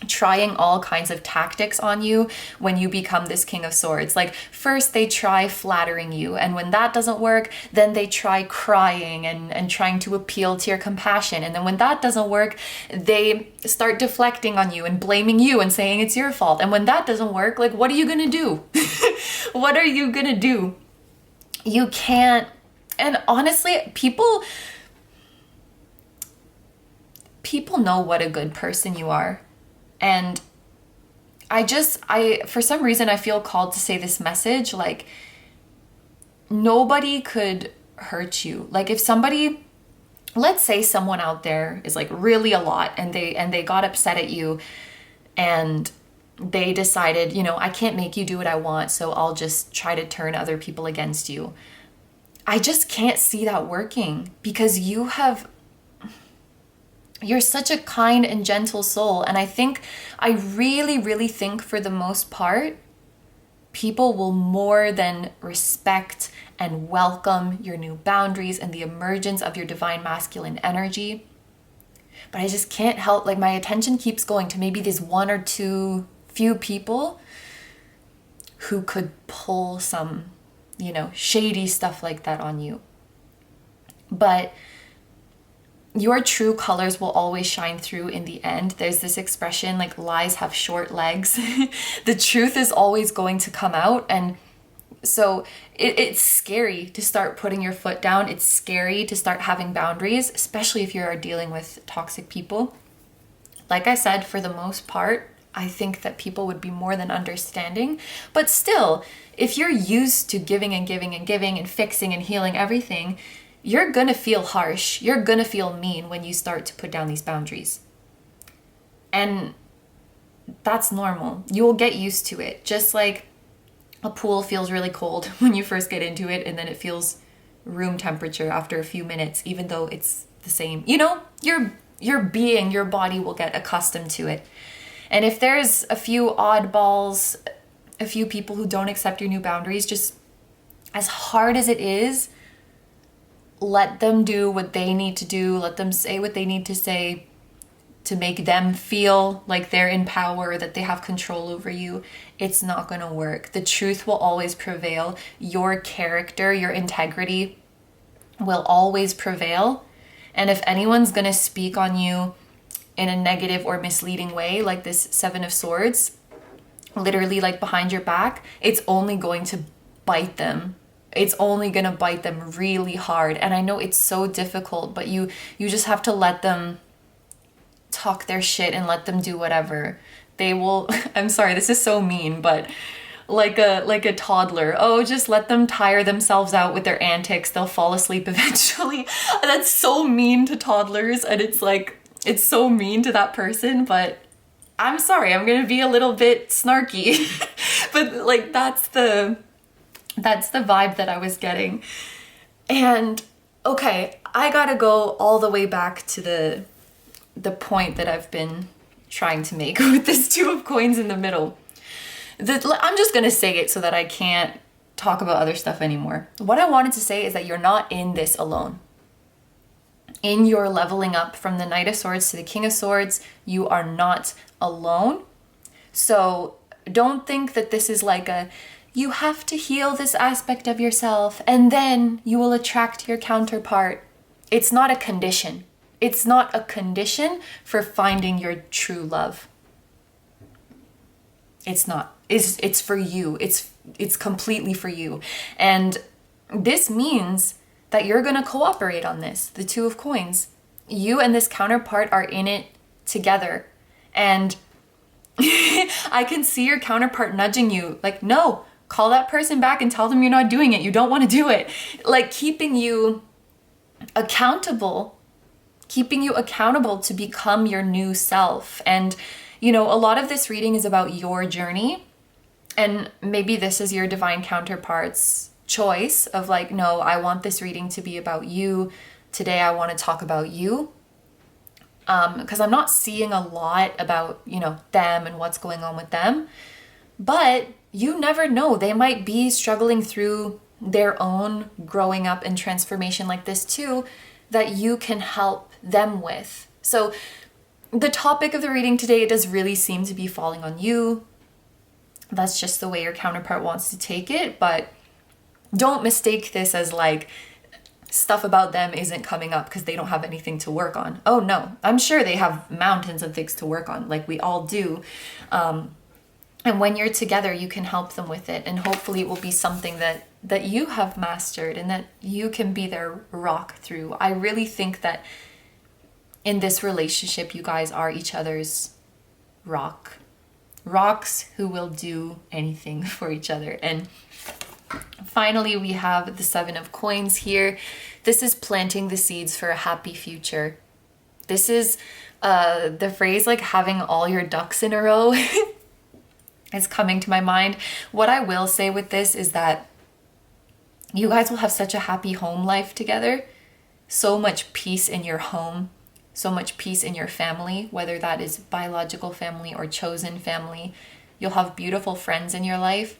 Speaker 2: trying all kinds of tactics on you when you become this King of Swords. Like, first they try flattering you, and when that doesn't work, then they try crying and trying to appeal to your compassion. And then when that doesn't work, they start deflecting on you and blaming you and saying it's your fault. And when that doesn't work, like, what are you gonna do? What are you gonna do? You can't. And honestly, people know what a good person you are. And I for some reason, I feel called to say this message, like, nobody could hurt you. Like, if somebody, let's say someone out there is like really a lot, and they got upset at you, and they decided, I can't make you do what I want, so I'll just try to turn other people against you. I just can't see that working, because you're such a kind and gentle soul. And I really, really think, for the most part, people will more than respect and welcome your new boundaries and the emergence of your divine masculine energy. But I just can't help, like, my attention keeps going to maybe these one or two few people who could pull some, shady stuff like that on you. But your true colors will always shine through in the end. There's this expression, like, lies have short legs. The truth is always going to come out. And so it's scary to start putting your foot down. It's scary to start having boundaries, especially if you're dealing with toxic people. Like I said, for the most part, I think that people would be more than understanding. But still, if you're used to giving and giving and giving and fixing and healing everything, you're gonna feel harsh. You're gonna feel mean when you start to put down these boundaries. And that's normal. You will get used to it. Just like a pool feels really cold when you first get into it, and then it feels room temperature after a few minutes, even though it's the same. Your body will get accustomed to it. And if there's a few oddballs, a few people who don't accept your new boundaries, just as hard as it is, let them do what they need to do. Let them say what they need to say to make them feel like they're in power, that they have control over you. It's not going to work. The truth will always prevail. Your character, your integrity will always prevail. And if anyone's going to speak on you in a negative or misleading way, like this Seven of Swords, literally like behind your back, it's only going to bite them. It's only going to bite them really hard. And I know it's so difficult, but you just have to let them talk their shit and let them do whatever. They will, I'm sorry, this is so mean, but like a toddler. Oh, just let them tire themselves out with their antics. They'll fall asleep eventually. That's so mean to toddlers, and it's like, it's so mean to that person, but I'm sorry, I'm gonna be a little bit snarky. But like, that's the vibe that I was getting. And okay, I gotta go all the way back to the point that I've been trying to make with this Two of Coins in the middle. I'm just gonna say it so that I can't talk about other stuff anymore. What I wanted to say is that you're not in this alone. In your leveling up from the Knight of Swords to the King of Swords, you are not alone. So don't think that this is like you have to heal this aspect of yourself and then you will attract your counterpart. It's not a condition. It's not a condition for finding your true love. It's not. It's for you. It's completely for you. And this means that you're going to cooperate on this. The Two of Coins. You and this counterpart are in it together. And I can see your counterpart nudging you like, no, call that person back and tell them you're not doing it. You don't want to do it. Like keeping you accountable to become your new self. And, you know, a lot of this reading is about your journey. And maybe this is your divine counterpart's choice of like, no, I want this reading to be about you. Today I want to talk about you. Because I'm not seeing a lot about, you know, them and what's going on with them. But you never know. They might be struggling through their own growing up and transformation like this too, that you can help them with. So the topic of the reading today does really seem to be falling on you. That's just the way your counterpart wants to take it. But don't mistake this as like stuff about them isn't coming up because they don't have anything to work on. Oh no, I'm sure they have mountains of things to work on, like we all do. And when you're together, you can help them with it. And hopefully it will be something that you have mastered and that you can be their rock through. I really think that in this relationship, you guys are each other's rock. Rocks who will do anything for each other. And finally, we have the Seven of Coins here. This is planting the seeds for a happy future. This is the phrase like having all your ducks in a row is coming to my mind. What I will say with this is that you guys will have such a happy home life together. So much peace in your home. So much peace in your family, whether that is biological family or chosen family. You'll have beautiful friends in your life.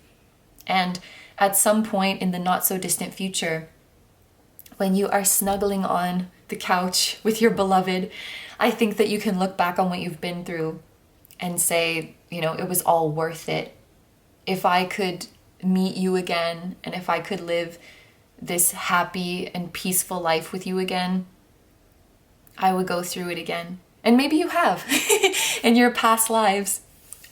Speaker 2: And at some point in the not so distant future, when you are snuggling on the couch with your beloved, I think that you can look back on what you've been through and say, you know, it was all worth it. If I could meet you again, and if I could live this happy and peaceful life with you again, I would go through it again. And maybe you have in your past lives.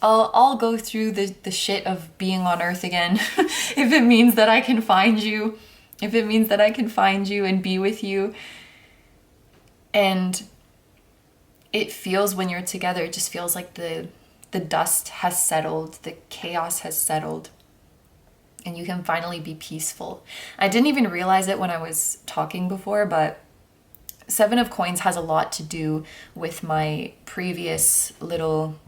Speaker 2: I'll go through the shit of being on Earth again if it means that I can find you. If it means that I can find you and be with you. And it feels, when you're together, it just feels like the dust has settled, the chaos has settled, and you can finally be peaceful. I didn't even realize it when I was talking before, but Seven of Coins has a lot to do with my previous little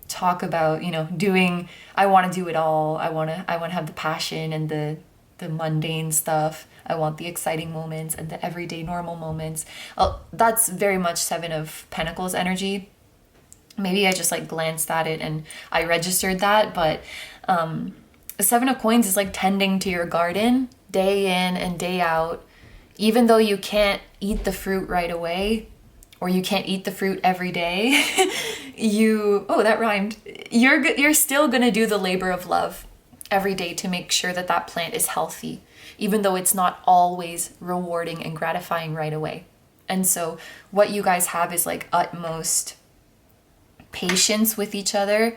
Speaker 2: talk about, you know, doing, I want to do it all. I want to have the passion and the mundane stuff. I want the exciting moments and the everyday normal moments. That's very much Seven of Pentacles energy. Maybe I just like glanced at it and I registered that, but Seven of Coins is like tending to your garden day in and day out. Even though you can't eat the fruit right away, or you can't eat the fruit every day, that rhymed. You're still gonna do the labor of love every day to make sure that that plant is healthy, even though it's not always rewarding and gratifying right away. And so what you guys have is like utmost patience with each other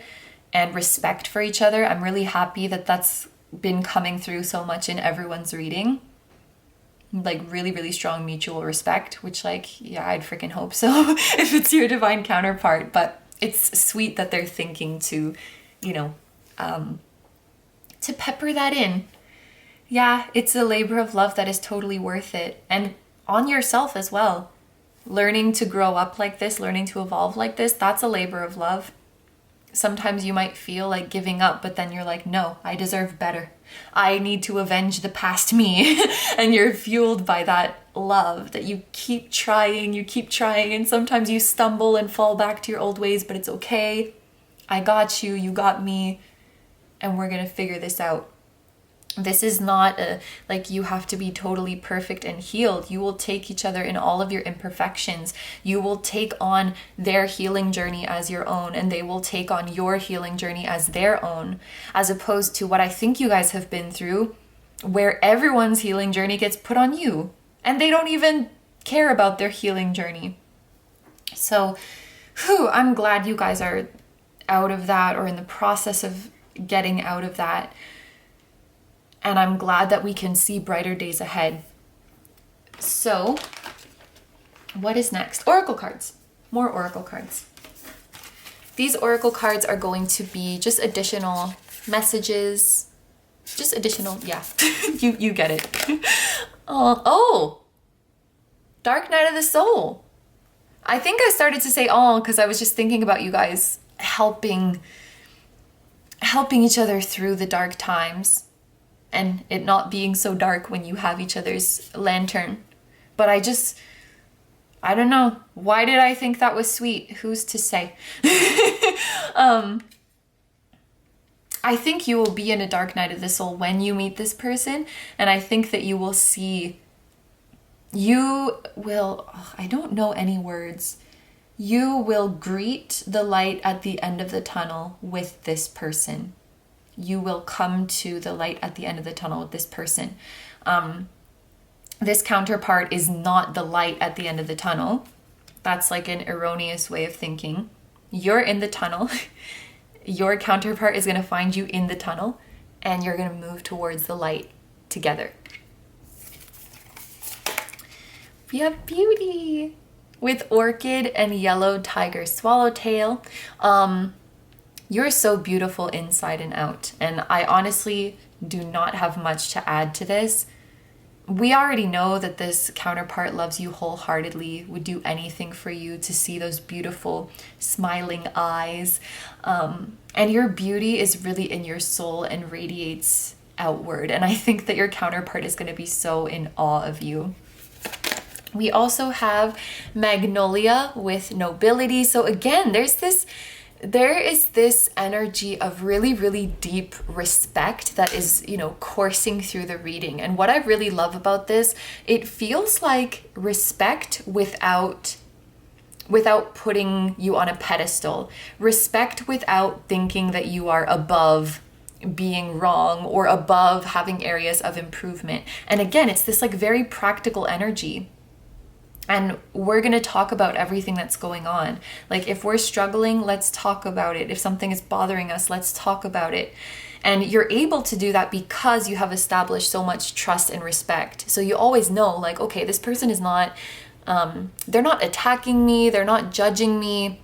Speaker 2: and respect for each other. I'm really happy that that's been coming through so much in everyone's reading. Like really, really strong mutual respect, which like, yeah, I'd freaking hope so if it's your divine counterpart. But it's sweet that they're thinking to, you know, to pepper that in. Yeah, it's a labor of love that is totally worth it. And on yourself as well. Learning to grow up like this, learning to evolve like this, that's a labor of love. Sometimes you might feel like giving up, but then you're like, no, I deserve better. I need to avenge the past me. And you're fueled by that love that you keep trying, and sometimes you stumble and fall back to your old ways, but it's okay. I got you, you got me, and we're gonna figure this out. This is not like you have to be totally perfect and healed. You will take each other in all of your imperfections. You will take on their healing journey as your own, and they will take on your healing journey as their own, as opposed to what I think you guys have been through, where everyone's healing journey gets put on you, and they don't even care about their healing journey. So, I'm glad you guys are out of that, or in the process of getting out of that. And I'm glad that we can see brighter days ahead. So, what is next? Oracle cards. More oracle cards. These oracle cards are going to be just additional messages. Just additional, yeah. you get it. Oh! Dark Night of the Soul. I think I started to say because I was just thinking about you guys helping each other through the dark times. And it not being so dark when you have each other's lantern. But I don't know. Why did I think that was sweet? Who's to say? I think you will be in a dark night of the soul when you meet this person. And I think that you will see, I don't know any words. You will greet the light at the end of the tunnel with this person. You will come to the light at the end of the tunnel with this person. This counterpart is not the light at the end of the tunnel. That's like an erroneous way of thinking. You're in the tunnel. Your counterpart is going to find you in the tunnel, and you're going to move towards the light together. We have Beauty with Orchid and Yellow Tiger Swallowtail. You're so beautiful inside and out, and I honestly do not have much to add to this. We already know that this counterpart loves you wholeheartedly, would do anything for you, to see those beautiful smiling eyes. And your beauty is really in your soul and radiates outward. And I think that your counterpart is going to be so in awe of you. We also have Magnolia with Nobility. So again, there is this energy of really, really deep respect that is, coursing through the reading. And what I really love about this, it feels like respect without putting you on a pedestal. Respect without thinking that you are above being wrong or above having areas of improvement. And again, it's this like very practical energy. And we're going to talk about everything that's going on. Like if we're struggling, let's talk about it. If something is bothering us, let's talk about it. And you're able to do that because you have established so much trust and respect. So you always know like, okay, this person is not, they're not attacking me. They're not judging me.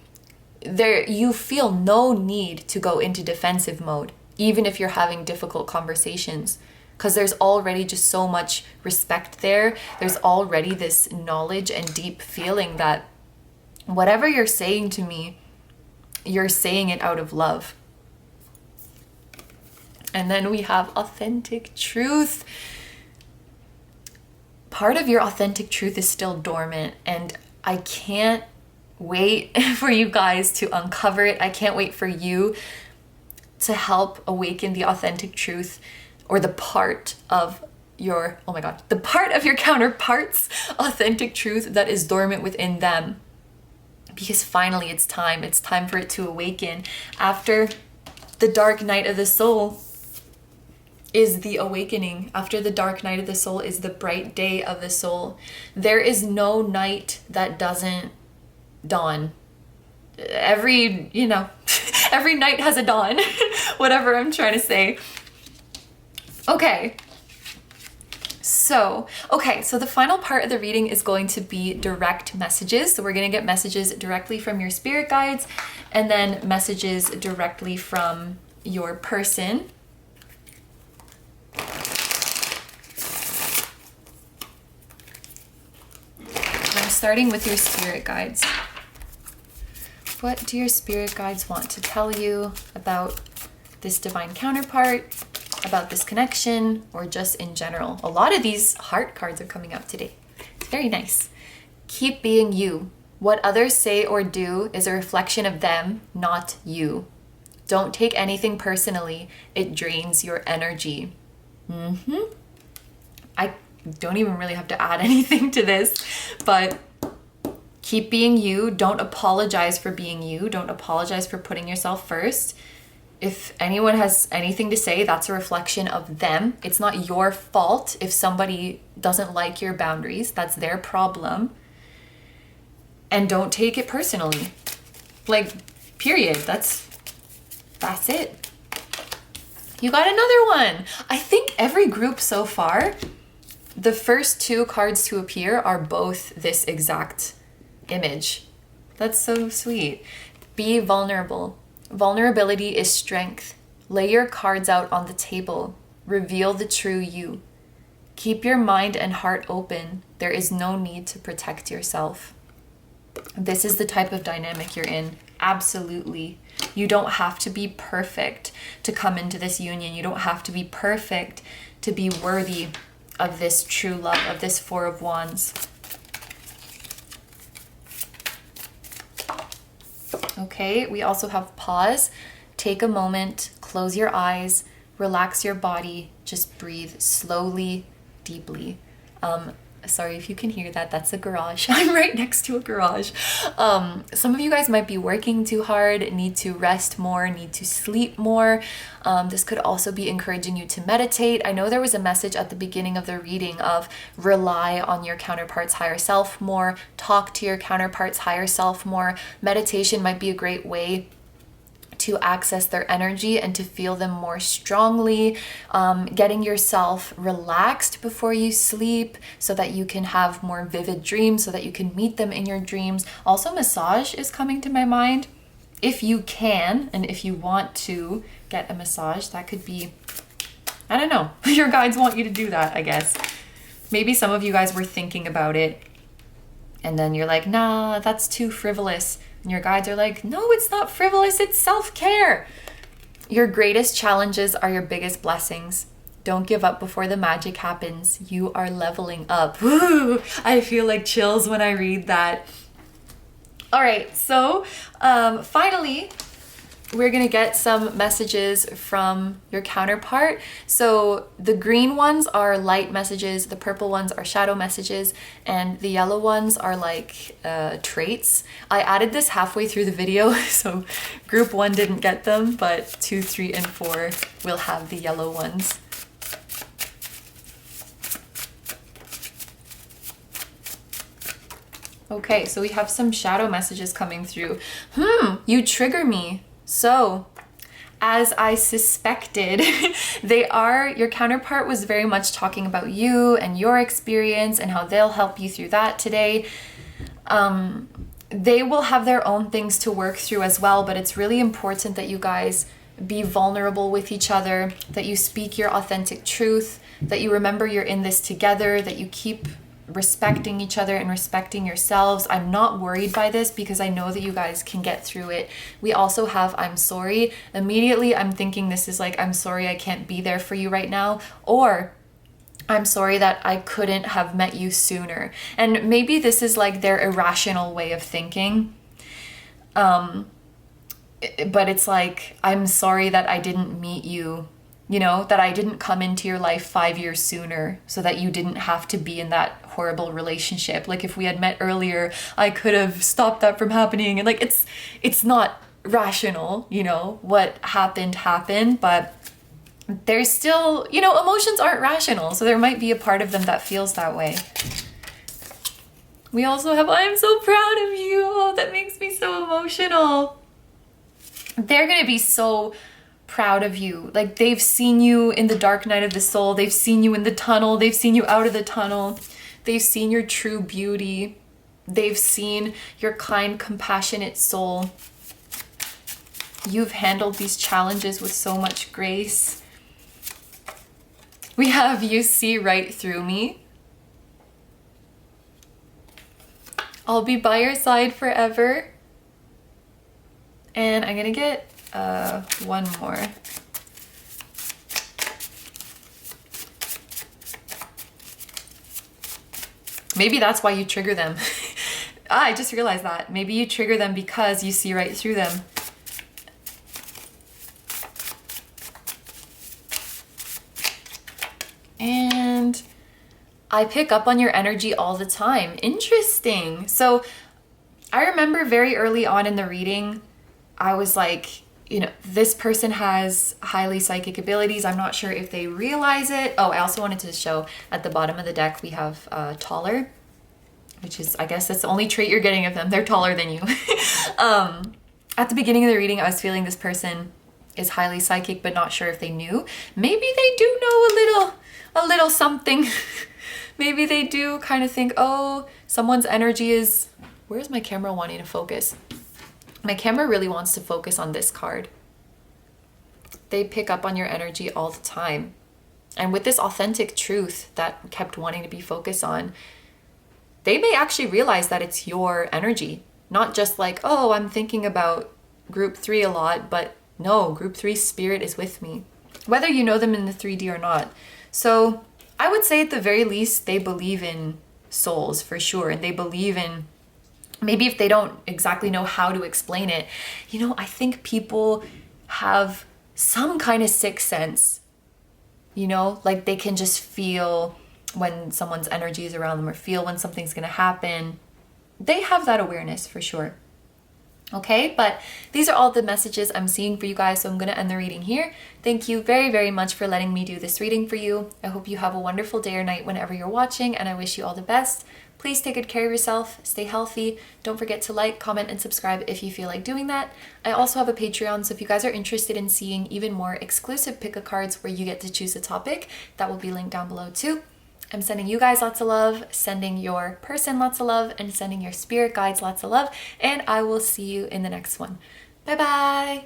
Speaker 2: You feel no need to go into defensive mode, even if you're having difficult conversations. Because there's already just so much respect there. There's already this knowledge and deep feeling that whatever you're saying to me, you're saying it out of love. And then we have Authentic Truth. Part of your authentic truth is still dormant, and I can't wait for you guys to uncover it. I can't wait for you to help awaken the authentic truth, or the part of your counterpart's authentic truth that is dormant within them. Because finally it's time for it to awaken. After the dark night of the soul is the awakening. After the dark night of the soul is the bright day of the soul. There is no night that doesn't dawn. Every Every night has a dawn. Whatever I'm trying to say. Okay. So the final part of the reading is going to be direct messages. So we're going to get messages directly from your spirit guides and then messages directly from your person. I'm starting with your spirit guides. What do your spirit guides want to tell you about this divine counterpart, about this connection, or just in general? A lot of these heart cards are coming up today. It's very nice. Keep being you. What others say or do is a reflection of them, not you. Don't take anything personally. It drains your energy. I don't even really have to add anything to this, but keep being you. Don't apologize for being you. Don't apologize for putting yourself first. If anyone has anything to say, that's a reflection of them. It's not your fault if somebody doesn't like your boundaries. That's their problem. And don't take it personally. Like, period. That's it. You got another one. I think every group so far, the first two cards to appear are both this exact image. That's so sweet. Be vulnerable. Vulnerability is strength. Lay your cards out on the table. Reveal the true you. Keep your mind and heart open. There is no need to protect yourself. This is the type of dynamic you're in. Absolutely. You don't have to be perfect to come into this union. You don't have to be perfect to be worthy of this true love, of this Four of Wands. Okay, we also have pause. Take a moment, close your eyes, relax your body, just breathe slowly, deeply. Sorry if you can hear that, that's a garage. I'm right next to a garage. Some of you guys might be working too hard, need to rest more, need to sleep more. This could also be encouraging you to meditate. I know there was a message at the beginning of the reading of rely on your counterpart's higher self more, talk to your counterpart's higher self more. Meditation might be a great way to access their energy and to feel them more strongly, getting yourself relaxed before you sleep so that you can have more vivid dreams, so that you can meet them in your dreams. Also, massage is coming to my mind. If you can, and if you want to get a massage, that could be, I don't know, your guides want you to do that, I guess. Maybe some of you guys were thinking about it and then you're like, nah, that's too frivolous. And your guides are like, no, it's not frivolous, it's self-care. Your greatest challenges are your biggest blessings. Don't give up before the magic happens. You are leveling up. Woo! I feel like chills when I read that. All right, so finally, we're gonna get some messages from your counterpart. So the green ones are light messages, the purple ones are shadow messages, and the yellow ones are like traits. I added this halfway through the video, so group 1 didn't get them, but 2, 3, and 4 will have the yellow ones. Okay, so we have some shadow messages coming through. You trigger me. So, as I suspected, your counterpart was very much talking about you and your experience and how they'll help you through that today. They will have their own things to work through as well, but it's really important that you guys be vulnerable with each other, that you speak your authentic truth, that you remember you're in this together, that you keep respecting each other and respecting yourselves. I'm not worried by this because I know that you guys can get through it. We also have I'm sorry. Immediately I'm thinking this is like, I'm sorry I can't be there for you right now, or I'm sorry that I couldn't have met you sooner. And maybe this is like their irrational way of thinking. But it's like, I'm sorry that I didn't meet you, you know, that I didn't come into your life 5 years sooner so that you didn't have to be in that horrible relationship. Like if we had met earlier, I could have stopped that from happening. And like, it's not rational, you know, what happened, but there's still, you know, emotions aren't rational. So there might be a part of them that feels that way. We also have, I'm so proud of you. Oh, that makes me so emotional. they're going to be so proud of you. Like, they've seen you in the dark night of the soul. They've seen you in the tunnel. They've seen you out of the tunnel. They've seen your true beauty. They've seen your kind, compassionate soul. You've handled these challenges with so much grace. We have you see right through me. I'll be by your side forever. And I'm gonna get one more. Maybe that's why you trigger them. I just realized that. Maybe you trigger them because you see right through them. And I pick up on your energy all the time. Interesting. So I remember very early on in the reading, I was like, you know, this person has highly psychic abilities. I'm not sure if they realize it. Oh, I also wanted to show at the bottom of the deck, we have taller, which is, I guess that's the only trait you're getting of them. They're taller than you. At the beginning of the reading, I was feeling this person is highly psychic, but not sure if they knew. Maybe they do know a little something. Maybe they do kind of think, oh, someone's energy is... Where's my camera wanting to focus? My camera really wants to focus on this card. They pick up on your energy all the time. And with this authentic truth that kept wanting to be focused on, they may actually realize that it's your energy. Not just like, oh, I'm thinking about group 3 a lot, but no, group 3 spirit is with me. Whether you know them in the 3D or not. So I would say at the very least, they believe in souls for sure. And they believe in, maybe if they don't exactly know how to explain it, you know, I think people have some kind of sixth sense, you know, like they can just feel when someone's energy is around them or feel when something's going to happen. They have that awareness for sure. Okay, but these are all the messages I'm seeing for you guys, so I'm going to end the reading here. Thank you very, very much for letting me do this reading for you. I hope you have a wonderful day or night whenever you're watching, and I wish you all the best. Please take good care of yourself, stay healthy. Don't forget to like, comment, and subscribe if you feel like doing that. I also have a Patreon, so if you guys are interested in seeing even more exclusive pick-a-cards where you get to choose a topic, that will be linked down below too. I'm sending you guys lots of love, sending your person lots of love, and sending your spirit guides lots of love, and I will see you in the next one. Bye-bye!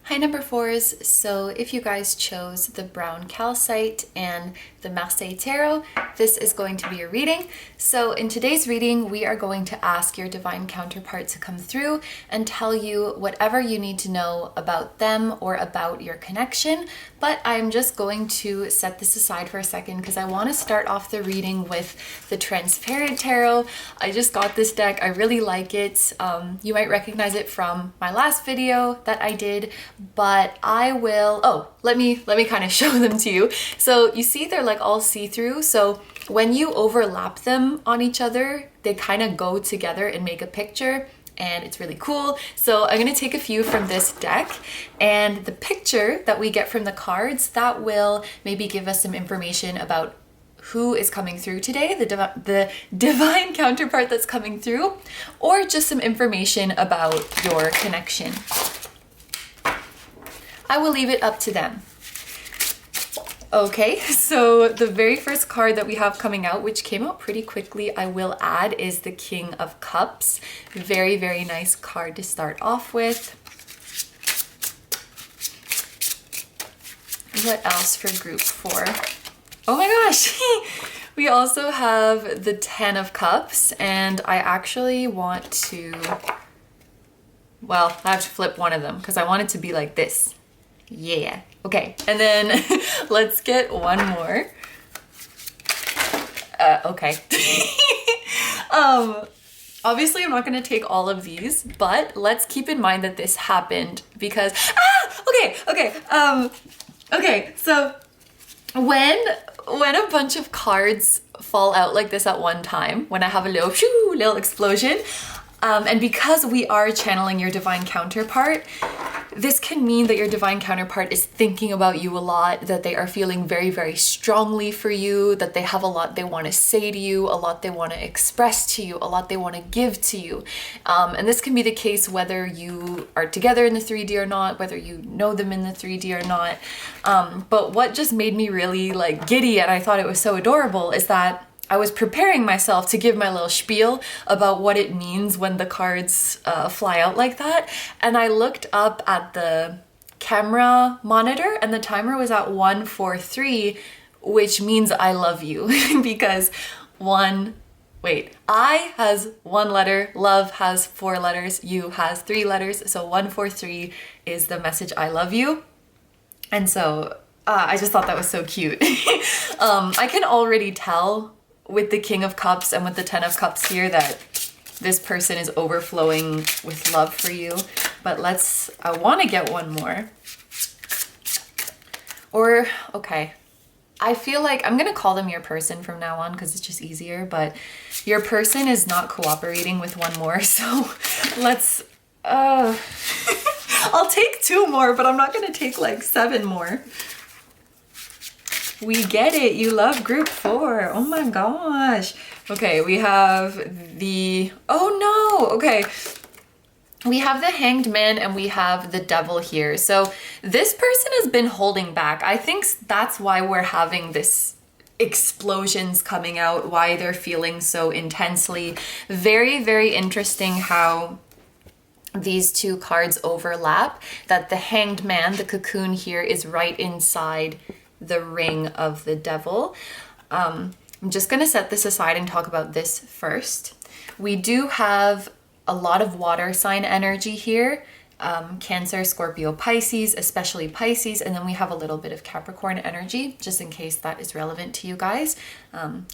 Speaker 2: Hi number 4s, so if you guys chose the brown calcite and the Marseille tarot, this is going to be a reading. So in today's reading, we are going to ask your divine counterpart to come through and tell you whatever you need to know about them or about your connection. But I'm just going to set this aside for a second because I want to start off the reading with the transparent tarot. I just got this deck. I really like it. You might recognize it from my last video that I did, but I will, let me kind of show them to you. So you see they're like all see-through. So when you overlap them on each other, they kind of go together and make a picture, and it's really cool. So I'm going to take a few from this deck, and the picture that we get from the cards, that will maybe give us some information about who is coming through today, the divine counterpart that's coming through, or just some information about your connection. I will leave it up to them. Okay, so the very first card that we have coming out, which came out pretty quickly, I will add, is the King of Cups. Very, very nice card to start off with. What else for group 4? Oh my gosh! We also have the 10 of Cups, and I actually want to, well, I have to flip one of them because I want it to be like this. Yeah. Okay, and then let's get one more. Okay. Obviously I'm not going to take all of these, but let's keep in mind that this happened because, okay, so when a bunch of cards fall out like this at one time, when I have a little explosion, and because we are channeling your divine counterpart, this can mean that your divine counterpart is thinking about you a lot, that they are feeling very, very strongly for you, that they have a lot they want to say to you, a lot they want to express to you, a lot they want to give to you. And this can be the case whether you are together in the 3D or not, whether you know them in the 3D or not. But what just made me really like giddy, and I thought it was so adorable, is that I was preparing myself to give my little spiel about what it means when the cards fly out like that. And I looked up at the camera monitor and the timer was at 143, which means I love you because I has 1 letter, love has 4 letters, you has 3 letters. So 143 is the message I love you. And so I just thought that was so cute. I can already tell with the King of Cups and with the 10 of Cups here that this person is overflowing with love for you. But I want to get one more. Or, okay. I feel like I'm going to call them your person from now on because it's just easier. But your person is not cooperating with one more. So let's, I'll take 2 more, but I'm not going to take like 7 more. We get it. You love group 4. Oh my gosh. Okay, we have okay. We have the Hanged Man and we have the Devil here. So this person has been holding back. I think that's why we're having this explosions coming out, why they're feeling so intensely. Very, very interesting how these 2 cards overlap, that the Hanged Man, the cocoon here, is right inside the ring of the Devil. I'm just going to set this aside and talk about this first. We do have a lot of water sign energy here. Cancer, Scorpio, Pisces, especially Pisces, and then we have a little bit of Capricorn energy, just in case that is relevant to you guys.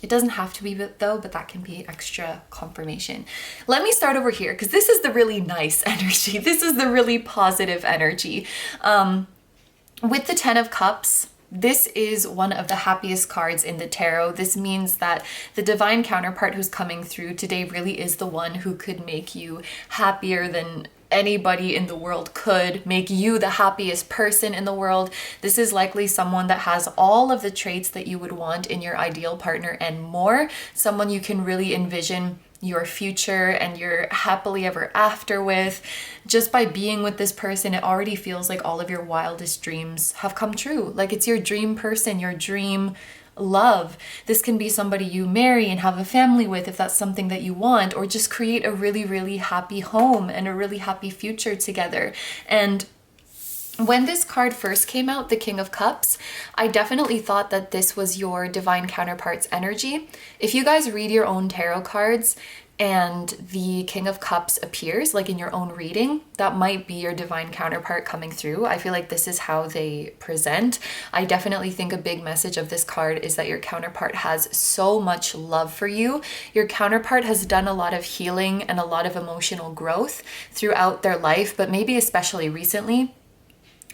Speaker 2: It doesn't have to be though, but that can be extra confirmation. Let me start over here, because this is the really nice energy. This is the really positive energy. With the 10 of Cups, this is one of the happiest cards in the tarot. This means that the divine counterpart who's coming through today really is the one who could make you happier than anybody in the world could, make you the happiest person in the world. This is likely someone that has all of the traits that you would want in your ideal partner and more. Someone you can really envision your future and your happily ever after with. Just by being with this person, it already feels like all of your wildest dreams have come true. Like it's your dream person, your dream love. This can be somebody you marry and have a family with if that's something that you want, or just create a really, really happy home and a really happy future together. And when this card first came out, the King of Cups, I definitely thought that this was your divine counterpart's energy. If you guys read your own tarot cards and the King of Cups appears, like in your own reading, that might be your divine counterpart coming through. I feel like this is how they present. I definitely think a big message of this card is that your counterpart has so much love for you. Your counterpart has done a lot of healing and a lot of emotional growth throughout their life, but maybe especially recently.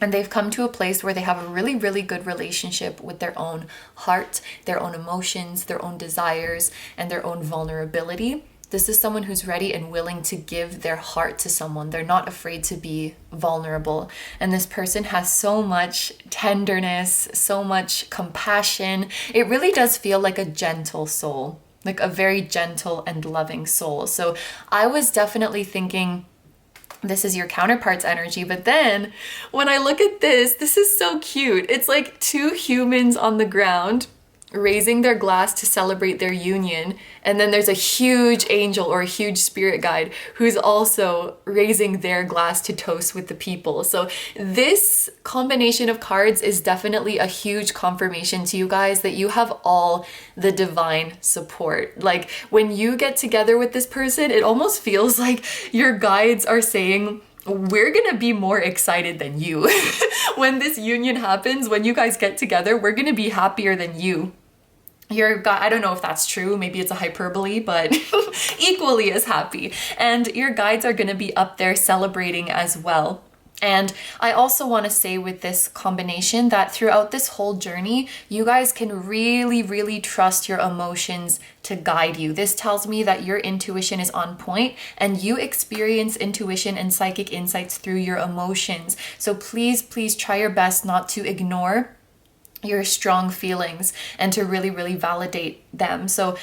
Speaker 2: And they've come to a place where they have a really, really good relationship with their own heart, their own emotions, their own desires, and their own vulnerability. This is someone who's ready and willing to give their heart to someone. They're not afraid to be vulnerable. And this person has so much tenderness, so much compassion. It really does feel like a gentle soul, like a very gentle and loving soul. So I was definitely thinking, this is your counterpart's energy. But then when I look at this is so cute. It's like 2 humans on the ground raising their glass to celebrate their union. And then there's a huge angel or a huge spirit guide who's also raising their glass to toast with the people. So this combination of cards is definitely a huge confirmation to you guys that you have all the divine support. Like when you get together with this person, it almost feels like your guides are saying, we're gonna be more excited than you. When this union happens, when you guys get together, we're gonna be happier than you. Your guide, I don't know if that's true, maybe it's a hyperbole, but equally as happy. And your guides are gonna be up there celebrating as well. And I also want to say with this combination that throughout this whole journey, you guys can really, really trust your emotions to guide you. This tells me that your intuition is on point and you experience intuition and psychic insights through your emotions. So please, please try your best not to ignore your strong feelings and to really, really validate them. So,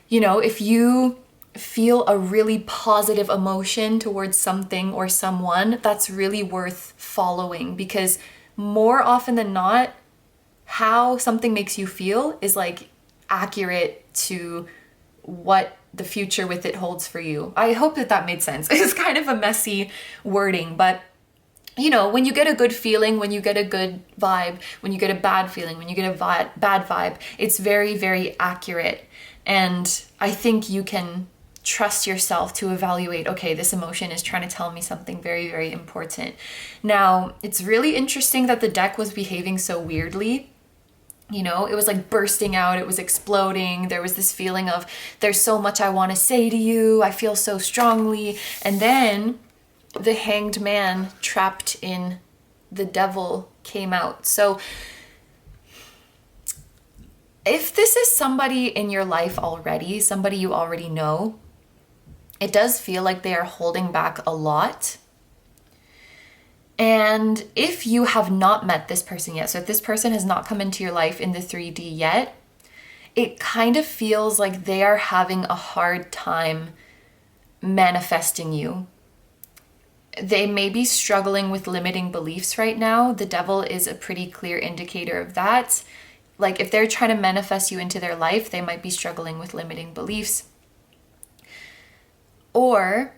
Speaker 2: you know, if you feel a really positive emotion towards something or someone, that's really worth following, because more often than not, how something makes you feel is like accurate to what the future with it holds for you. I hope that that made sense. It's kind of a messy wording, but you know, when you get a good feeling, when you get a good vibe, when you get a bad feeling, when you get a bad vibe, it's very, very accurate. And I think you can trust yourself to evaluate, okay, this emotion is trying to tell me something very, very important. Now, it's really interesting that the deck was behaving so weirdly. You know, it was like bursting out, it was exploding. There was this feeling of, there's so much I want to say to you. I feel so strongly. And then the Hanged Man trapped in the Devil came out. So if this is somebody in your life already, somebody you already know, it does feel like they are holding back a lot. And if you have not met this person yet, so if this person has not come into your life in the 3D yet, it kind of feels like they are having a hard time manifesting you. They may be struggling with limiting beliefs right now. The Devil is a pretty clear indicator of that. Like if they're trying to manifest you into their life, they might be struggling with limiting beliefs. Or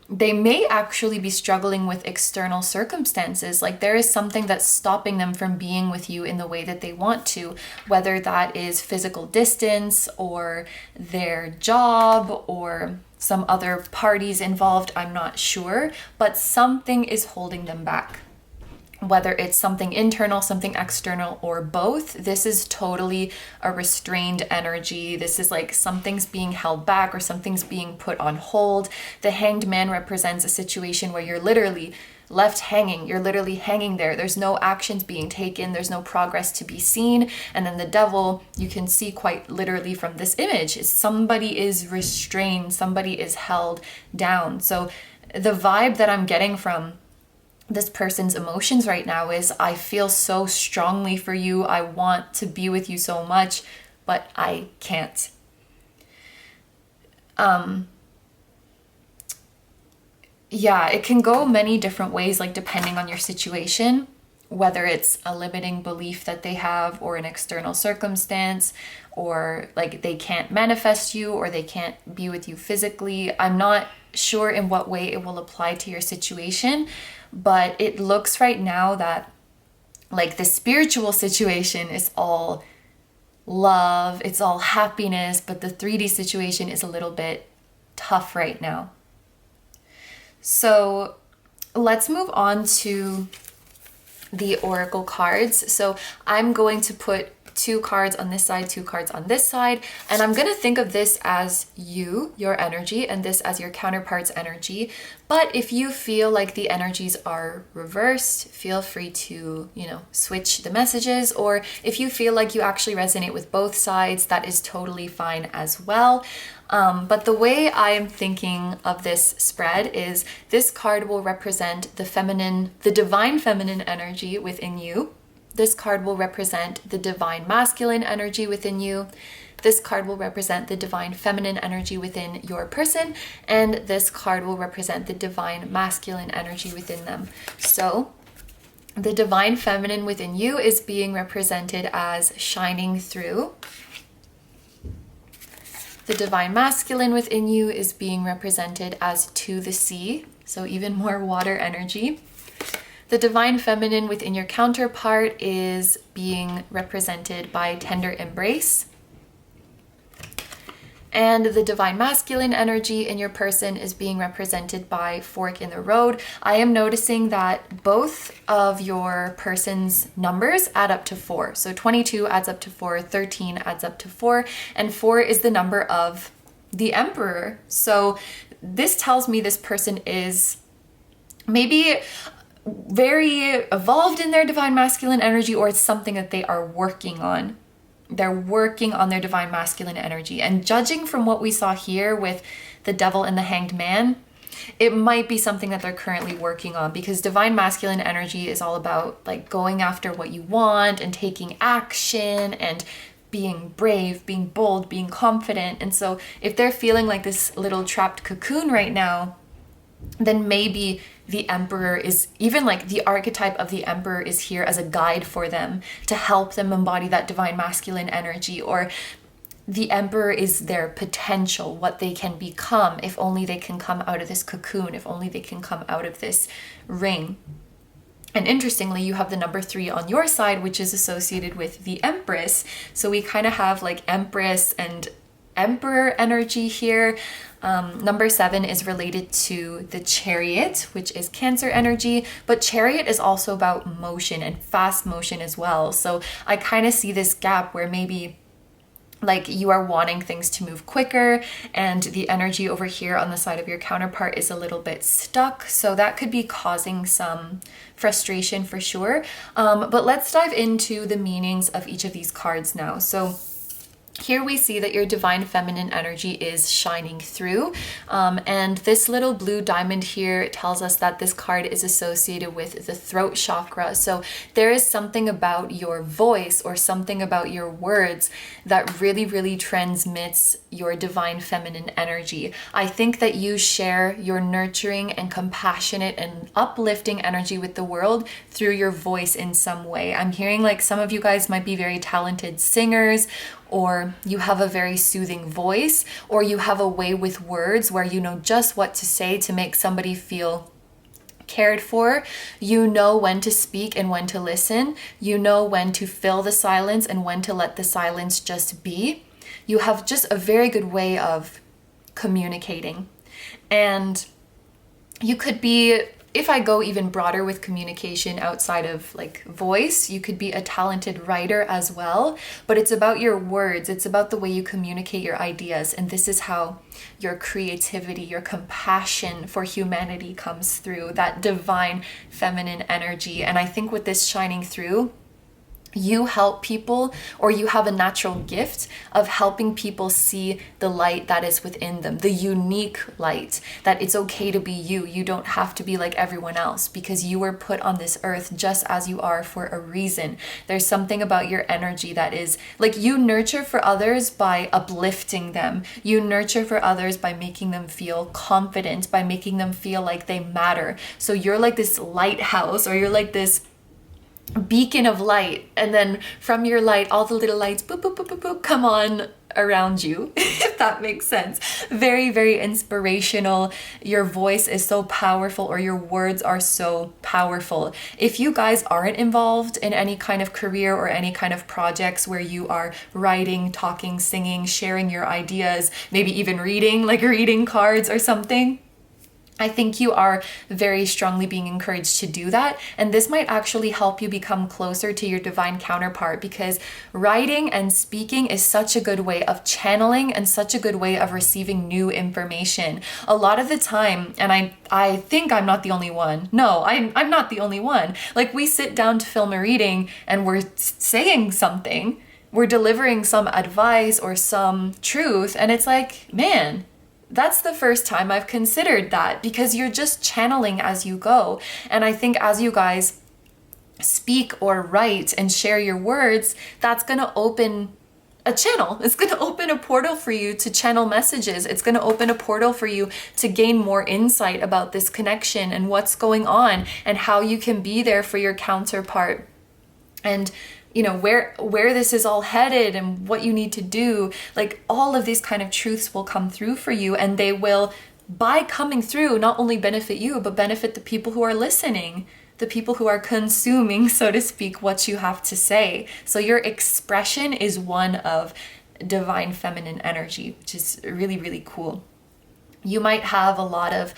Speaker 2: they may actually be struggling with external circumstances. Like there is something that's stopping them from being with you in the way that they want to, whether that is physical distance or their job or some other parties involved, I'm not sure, but something is holding them back. Whether it's something internal, something external, or both, this is totally a restrained energy. This is like something's being held back or something's being put on hold. The Hanged Man represents a situation where you're literally left hanging. You're literally hanging there. There's no actions being taken. There's no progress to be seen. And then the Devil, you can see quite literally from this image, is somebody is restrained. Somebody is held down. So the vibe that I'm getting from this person's emotions right now is, I feel so strongly for you. I want to be with you so much, but I can't. Yeah, it can go many different ways, like depending on your situation, whether it's a limiting belief that they have or an external circumstance, or like they can't manifest you or they can't be with you physically. I'm not sure in what way it will apply to your situation, but it looks right now that like the spiritual situation is all love, it's all happiness, but the 3D situation is a little bit tough right now. So let's move on to the oracle cards. So I'm going to put 2 cards on this side, 2 cards on this side, and I'm going to think of this as you, your energy, and this as your counterpart's energy. But if you feel like the energies are reversed, feel free to, you know, switch the messages, or if you feel like you actually resonate with both sides, that is totally fine as well. But the way I am thinking of this spread is this card will represent the feminine, the divine feminine energy within you. This card will represent the divine masculine energy within you. This card will represent the divine feminine energy within your person. And this card will represent the divine masculine energy within them. So the divine feminine within you is being represented as shining through. The divine masculine within you is being represented as to the sea, so even more water energy. The divine feminine within your counterpart is being represented by tender embrace. And the divine masculine energy in your person is being represented by fork in the road. I am noticing that both of your person's numbers add up to 4. So 22 adds up to 4, 13 adds up to 4, and 4 is the number of the Emperor. So this tells me this person is maybe very evolved in their divine masculine energy, or it's something that they are working on. They're working on their divine masculine energy. And judging from what we saw here with the Devil and the Hanged Man, it might be something that they're currently working on, because divine masculine energy is all about like going after what you want and taking action and being brave, being bold, being confident. And so if they're feeling like this little trapped cocoon right now, then maybe the Emperor is, even like the archetype of the Emperor is here as a guide for them to help them embody that divine masculine energy. Or the Emperor is their potential, what they can become if only they can come out of this cocoon, if only they can come out of this ring. And interestingly, you have the number 3 on your side, which is associated with the Empress. So we kind of have like Empress and Emperor energy here. Number 7 is related to the Chariot, which is Cancer energy, but Chariot is also about motion and fast motion as well. So I kind of see this gap where maybe like you are wanting things to move quicker, and the energy over here on the side of your counterpart is a little bit stuck. So that could be causing some frustration for sure. But let's dive into the meanings of each of these cards now. So here we see that your divine feminine energy is shining through, and this little blue diamond here tells us that this card is associated with the throat chakra. So there is something about your voice or something about your words that really, really transmits your divine feminine energy. I think that you share your nurturing and compassionate and uplifting energy with the world through your voice in some way. I'm hearing like some of you guys might be very talented singers, or you have a very soothing voice, or you have a way with words where you know just what to say to make somebody feel cared for. You know when to speak and when to listen. You know when to fill the silence and when to let the silence just be. You have just a very good way of communicating. And you could be, if I go even broader with communication outside of like voice, you could be a talented writer as well, but it's about your words. It's about the way you communicate your ideas. And this is how your creativity, your compassion for humanity comes through, that divine feminine energy. And I think with this shining through, you help people, or you have a natural gift of helping people see the light that is within them, the unique light, that it's okay to be you. You don't have to be like everyone else, because you were put on this earth just as you are for a reason. There's something about your energy that is like, you nurture for others by uplifting them. You nurture for others by making them feel confident, by making them feel like they matter. So you're like this lighthouse, or you're like this beacon of light, and then from your light all the little lights boop boop boop boop boop come on around you, if that makes sense. Very, very inspirational. Your voice is so powerful, or your words are so powerful. If you guys aren't involved in any kind of career or any kind of projects where you are writing, talking, singing, sharing your ideas, maybe even reading, like reading cards or something, I think you are very strongly being encouraged to do that. And this might actually help you become closer to your divine counterpart, because writing and speaking is such a good way of channeling and such a good way of receiving new information. A lot of the time, and I think I'm not the only one. No, I'm not the only one. Like, we sit down to film a reading and we're saying something, we're delivering some advice or some truth, and it's like, man, that's the first time I've considered that, because you're just channeling as you go. And I think as you guys speak or write and share your words, that's going to open a channel. It's going to open a portal for you to channel messages. It's going to open a portal for you to gain more insight about this connection and what's going on and how you can be there for your counterpart. And you know, where this is all headed and what you need to do, like all of these kind of truths will come through for you, and they will, by coming through, not only benefit you, but benefit the people who are listening, the people who are consuming, so to speak, what you have to say. So your expression is one of divine feminine energy, which is really, really cool. You might have a lot of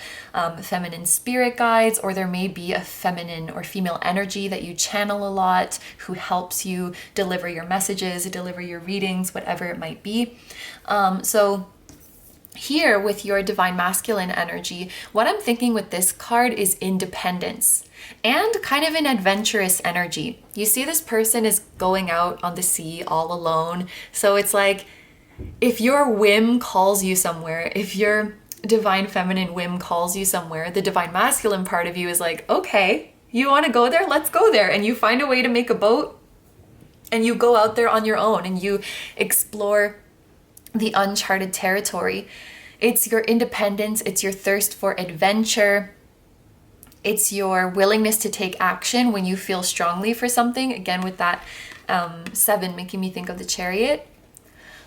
Speaker 2: feminine spirit guides, or there may be a feminine or female energy that you channel a lot, who helps you deliver your messages, deliver your readings, whatever it might be. So here with your divine masculine energy, what I'm thinking with this card is independence. and kind of an adventurous energy. You see, this person is going out on the sea all alone. So it's like, if your whim calls you somewhere, if your divine feminine whim calls you somewhere, the divine masculine part of you is like, okay, you want to go there? Let's go there. And you find a way to make a boat and you go out there on your own and you explore the uncharted territory. It's your independence. It's your thirst for adventure. It's your willingness to take action when you feel strongly for something. Again, with that 7 making me think of the Chariot.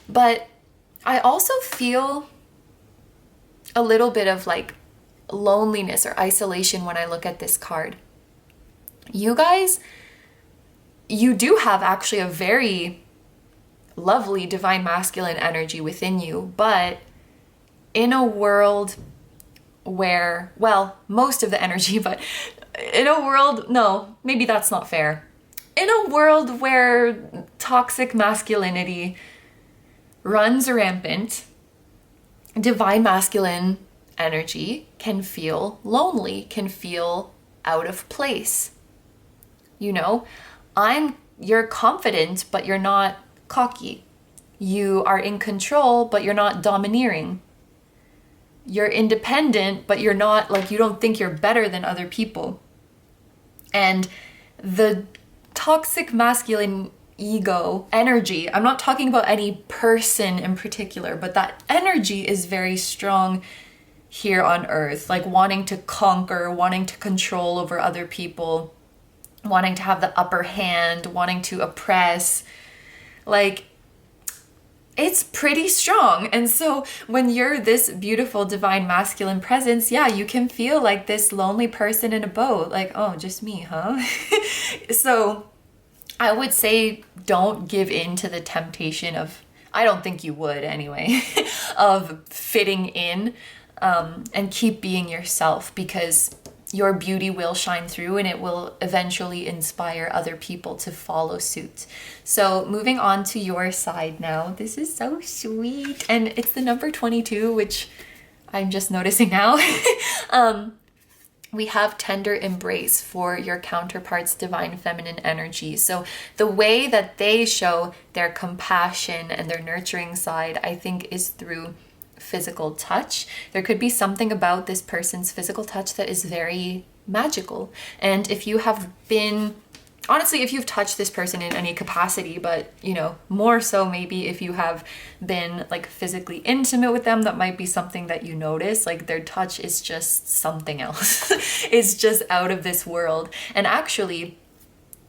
Speaker 2: But I also feel a little bit of like loneliness or isolation when I look at this card. You guys, you do have actually a very lovely divine masculine energy within you, but in a world where, well, most of the energy, but in a world, no, maybe that's not fair. In a world where toxic masculinity runs rampant, divine masculine energy can feel lonely, can feel out of place. You know, you're confident, but you're not cocky. You are in control, but you're not domineering. You're independent, but you're not like, you don't think you're better than other people. And the toxic masculine ego energy, I'm not talking about any person in particular, but that energy is very strong here on earth, like wanting to conquer, wanting to control over other people, wanting to have the upper hand, wanting to oppress. Like, it's pretty strong. And so when you're this beautiful divine masculine presence, yeah, you can feel like this lonely person in a boat, like, oh, just me, huh? So I would say don't give in to the temptation of, I don't think you would anyway, of fitting in, and keep being yourself, because your beauty will shine through and it will eventually inspire other people to follow suit. So moving on to your side now. This is so sweet. And it's the number 22, which I'm just noticing now. We have tender embrace for your counterpart's divine feminine energy. So the way that they show their compassion and their nurturing side, I think, is through physical touch. There could be something about this person's physical touch that is very magical. And if you have been, honestly, if you've touched this person in any capacity, but you know, more so maybe if you have been like physically intimate with them, that might be something that you notice. Like their touch is just something else. It's just out of this world. And actually,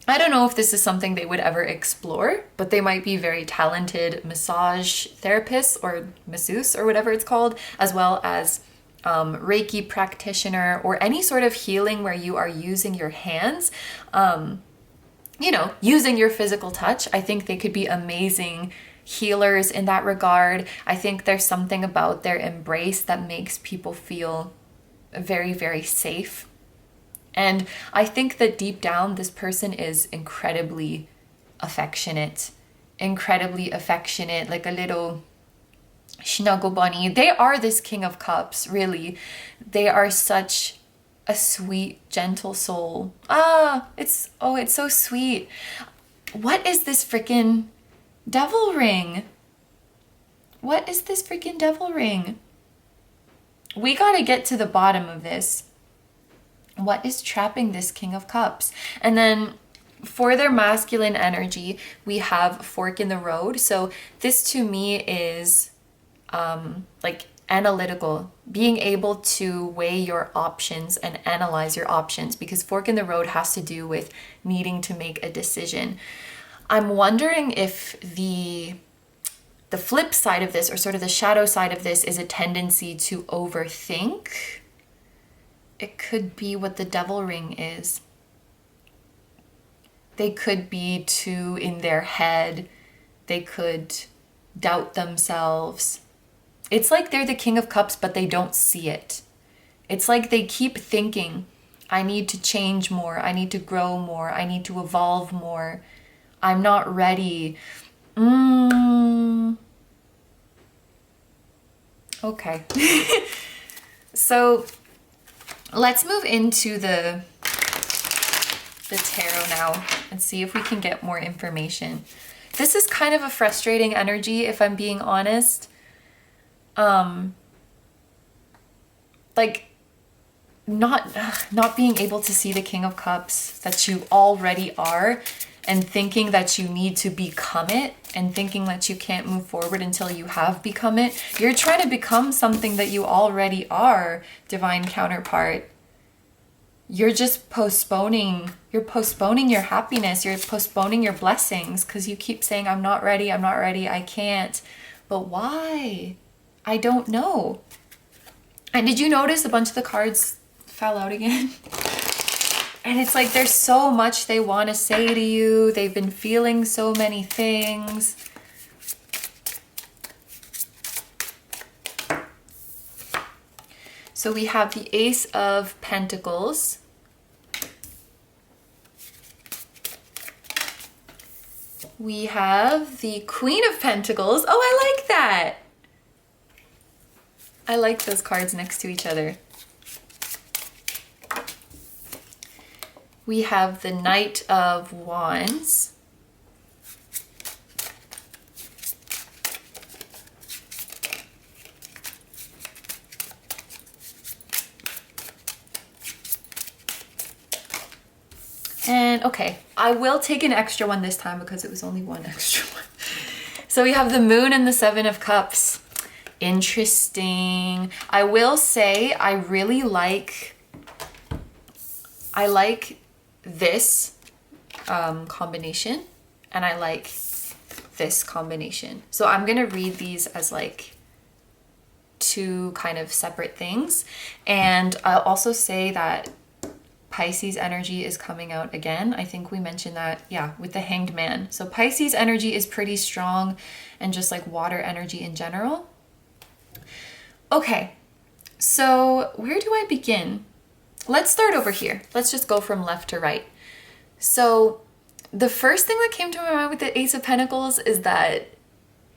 Speaker 2: I don't know if this is something they would ever explore, but they might be very talented massage therapists or masseuse or whatever it's called, as well as Reiki practitioner or any sort of healing where you are using your hands, you know, using your physical touch. I think they could be amazing healers in that regard. I think there's something about their embrace that makes people feel very, very safe. And I think that deep down, this person is incredibly affectionate, like a little snuggle bunny. They are this King of Cups, really. They are such a sweet, gentle soul. It's so sweet. What is this freaking devil ring? What is this freaking devil ring? We gotta get to the bottom of this. What is trapping this King of Cups? And then for their masculine energy, we have fork in the road. So this to me is like analytical, being able to weigh your options and analyze your options, because fork in the road has to do with needing to make a decision. I'm wondering if the flip side of this, or sort of the shadow side of this, is a tendency to overthink. It could be what the devil ring is. They could be too in their head. They could doubt themselves. It's like they're the King of Cups, but they don't see it. It's like they keep thinking, I need to change more. I need to grow more. I need to evolve more. I'm not ready. Okay. So let's move into the the tarot now and see if we can get more information. This is kind of a frustrating energy, if I'm being honest. Like not being able to see the King of Cups that you already are, and thinking that you need to become it, and thinking that you can't move forward until you have become it. You're trying to become something that you already are, divine counterpart. You're just postponing. You're postponing your happiness. You're postponing your blessings because you keep saying, I'm not ready, I can't. But why? I don't know. And did you notice a bunch of the cards fell out again? And it's like there's so much they want to say to you. They've been feeling so many things. So we have the Ace of Pentacles. We have the Queen of Pentacles. Oh, I like that. I like those cards next to each other. We have the Knight of Wands. And okay, I will take an extra one this time because it was only one extra one. So we have the Moon and the Seven of Cups. Interesting. I will say I really like this combination, and I like this combination. So I'm gonna read these as like two kind of separate things. And I'll also say that Pisces energy is coming out again. I think we mentioned that, yeah, with the Hanged Man. So Pisces energy is pretty strong, and just like water energy in general. Okay, so where do I begin? Let's start over here. Let's just go from left to right. So the first thing that came to my mind with the Ace of Pentacles is that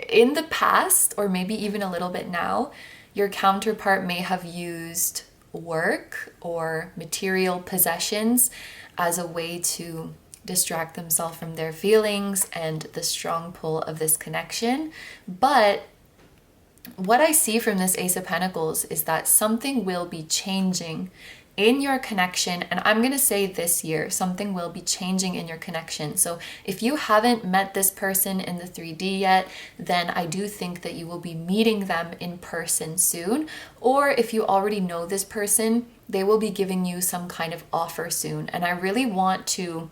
Speaker 2: in the past, or maybe even a little bit now, your counterpart may have used work or material possessions as a way to distract themselves from their feelings and the strong pull of this connection. But what I see from this Ace of Pentacles is that something will be changing in your connection, and I'm gonna say this year, something will be changing in your connection. So if you haven't met this person in the 3D yet, then I do think that you will be meeting them in person soon. Or if you already know this person, they will be giving you some kind of offer soon. And I really want to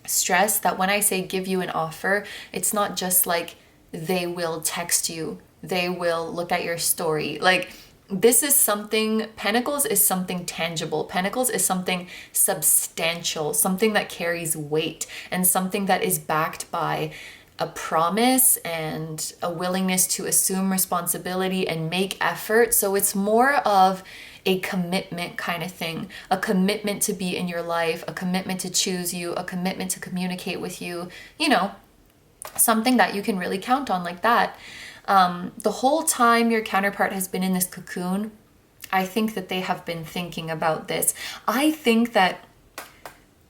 Speaker 2: stress that when I say give you an offer, it's not just like they will text you, they will look at your story. Like, this is something, Pentacles is something tangible. Pentacles is something substantial, something that carries weight, and something that is backed by a promise and a willingness to assume responsibility and make effort. So it's more of a commitment kind of thing, a commitment to be in your life, a commitment to choose you, a commitment to communicate with you, you know, something that you can really count on like that. The whole time your counterpart has been in this cocoon, I think that they have been thinking about this. I think that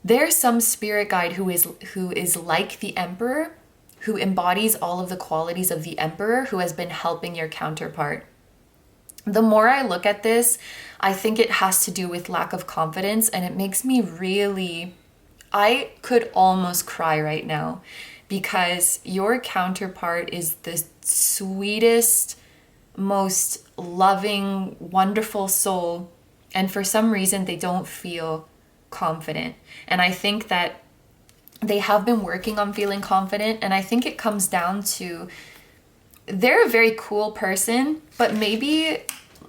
Speaker 2: there's some spirit guide who is like the Emperor, who embodies all of the qualities of the Emperor, who has been helping your counterpart. The more I look at this, I think it has to do with lack of confidence, and it makes me really, I could almost cry right now, because your counterpart is the sweetest, most loving, wonderful soul, and for some reason they don't feel confident. And I think that they have been working on feeling confident, and I think it comes down to they're a very cool person, but maybe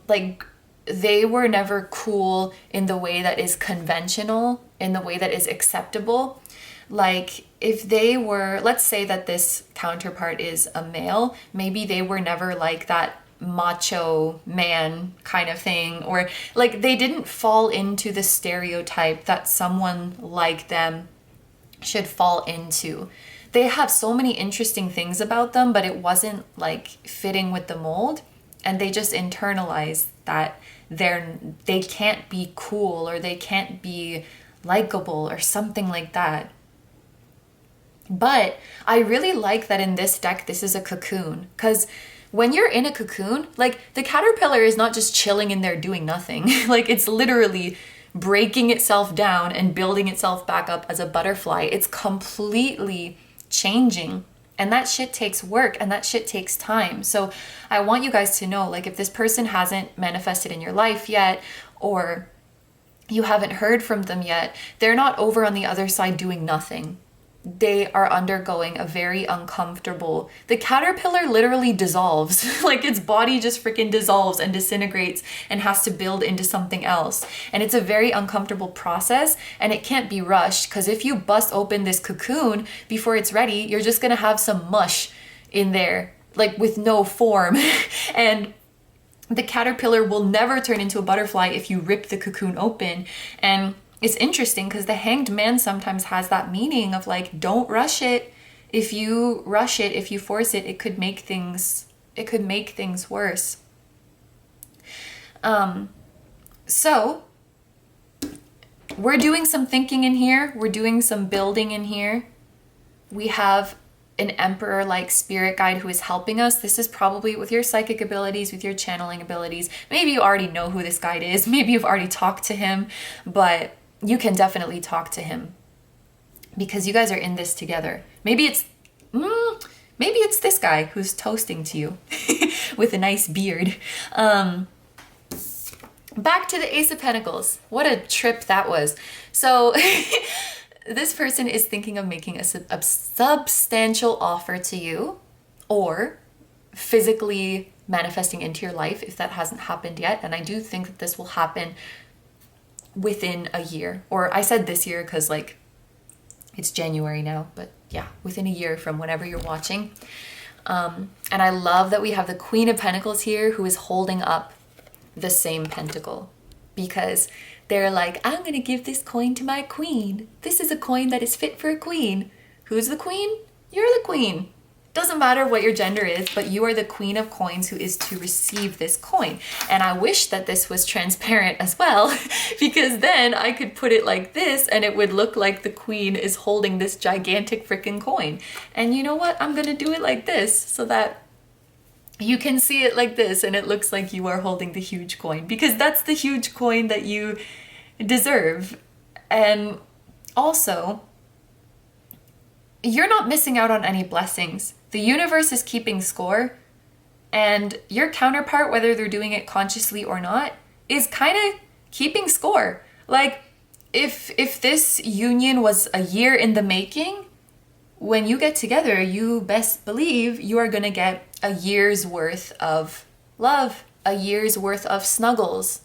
Speaker 2: like they were never cool in the way that is conventional, in the way that is acceptable. Like if they were, let's say that this counterpart is a male, maybe they were never like that macho man kind of thing, or like they didn't fall into the stereotype that someone like them should fall into. They have so many interesting things about them, but it wasn't like fitting with the mold, and they just internalized that they can't be cool, or they can't be likable or something like that. But I really like that in this deck, this is a cocoon, because when you're in a cocoon, like the caterpillar is not just chilling in there doing nothing. Like it's literally breaking itself down and building itself back up as a butterfly. It's completely changing. And that shit takes work and that shit takes time. So I want you guys to know, like, if this person hasn't manifested in your life yet, or you haven't heard from them yet, they're not over on the other side doing nothing. They are undergoing a very uncomfortable, the caterpillar literally dissolves. Like its body just freaking dissolves and disintegrates and has to build into something else. And it's a very uncomfortable process, and it can't be rushed, because if you bust open this cocoon before it's ready, you're just gonna have some mush in there, like with no form. And the caterpillar will never turn into a butterfly if you rip the cocoon open. And it's interesting because the Hanged Man sometimes has that meaning of like, don't rush it. If you rush it, if you force it, it could make things worse. So we're doing some thinking in here. We're doing some building in here. We have an emperor-like spirit guide who is helping us. This is probably with your psychic abilities, with your channeling abilities. Maybe you already know who this guide is. Maybe you've already talked to him, but you can definitely talk to him because you guys are in this together. Maybe it's this guy who's toasting to you with a nice beard. Back to the Ace of Pentacles. What a trip that was. So this person is thinking of making a substantial offer to you, or physically manifesting into your life if that hasn't happened yet. And I do think that this will happen within a year, or I said this year because like it's January now, but yeah, within a year from whenever you're watching. And I love that we have the Queen of Pentacles here who is holding up the same pentacle, because they're like, I'm gonna give this coin to my queen. This is a coin that is fit for a queen. Who's the queen? You're the queen. Doesn't matter what your gender is, but you are the queen of coins who is to receive this coin. And I wish that this was transparent as well, because then I could put it like this and it would look like the queen is holding this gigantic freaking coin. And you know what? I'm gonna do it like this so that you can see it like this and it looks like you are holding the huge coin, because that's the huge coin that you deserve. And also, you're not missing out on any blessings. The universe is keeping score, and your counterpart, whether they're doing it consciously or not, is kind of keeping score. Like, if this union was a year in the making, when you get together, you best believe you are going to get a year's worth of love, a year's worth of snuggles,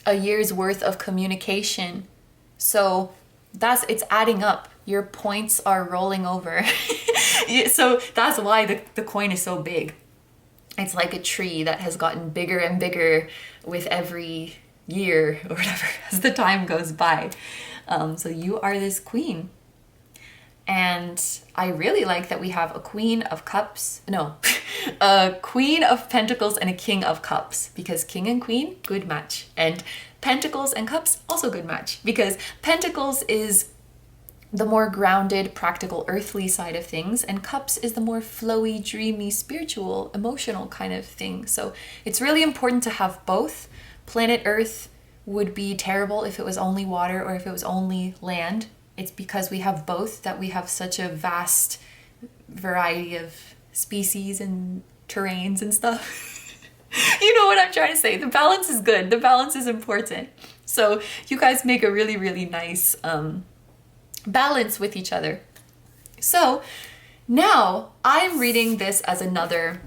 Speaker 2: a year's worth of communication. So it's adding up. Your points are rolling over. So that's why the coin is so big. It's like a tree that has gotten bigger and bigger with every year or whatever as the time goes by. So you are this queen. And I really like that we have a Queen of Cups. No, a Queen of Pentacles and a King of Cups, because King and Queen, good match. And Pentacles and Cups, also good match, because Pentacles is the more grounded, practical, earthly side of things, and Cups is the more flowy, dreamy, spiritual, emotional kind of thing. So it's really important to have both. Planet Earth would be terrible if it was only water or if it was only land. It's because we have both that we have such a vast variety of species and terrains and stuff. You know what I'm trying to say. The balance is good. The balance is important. So you guys make a really, really nice balance with each other. So now I'm reading this as another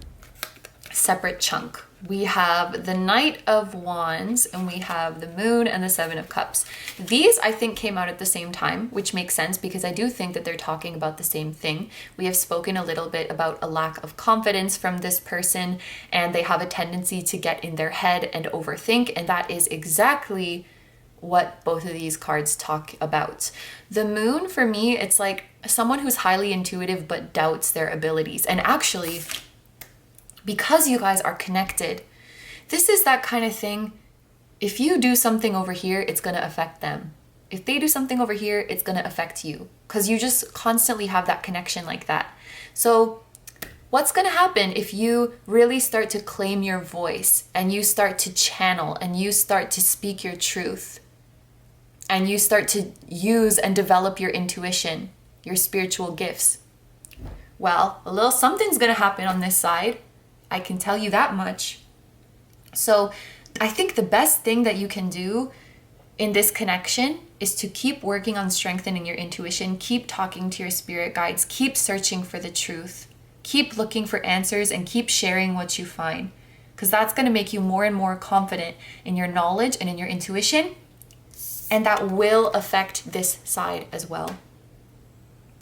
Speaker 2: separate chunk. We have the Knight of Wands and we have the Moon and the Seven of Cups. These I think came out at the same time, which makes sense because I do think that they're talking about the same thing. We have spoken a little bit about a lack of confidence from this person, and they have a tendency to get in their head and overthink, and that is exactly what both of these cards talk about. The Moon, for me, it's like someone who's highly intuitive but doubts their abilities. And actually, because you guys are connected, this is that kind of thing. If you do something over here, it's going to affect them. If they do something over here, it's going to affect you, because you just constantly have that connection like that. So what's going to happen if you really start to claim your voice and you start to channel and you start to speak your truth and you start to use and develop your intuition, your spiritual gifts? Well, a little something's going to happen on this side. I can tell you that much. So I think the best thing that you can do in this connection is to keep working on strengthening your intuition, keep talking to your spirit guides, keep searching for the truth, keep looking for answers, and keep sharing what you find, because that's going to make you more and more confident in your knowledge and in your intuition, and that will affect this side as well.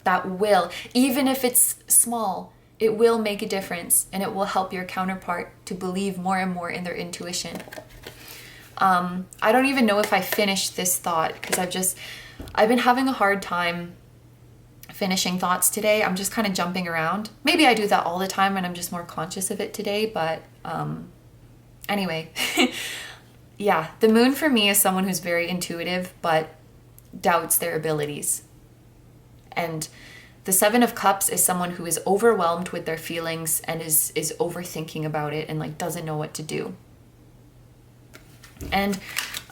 Speaker 2: That will, even if it's small, it will make a difference, and it will help your counterpart to believe more and more in their intuition. I don't even know if I finished this thought, because I've been having a hard time finishing thoughts today. I'm just kind of jumping around. Maybe I do that all the time and I'm just more conscious of it today, but anyway. Yeah, the moon for me is someone who's very intuitive but doubts their abilities. And the Seven of Cups is someone who is overwhelmed with their feelings and is overthinking about it and like doesn't know what to do. And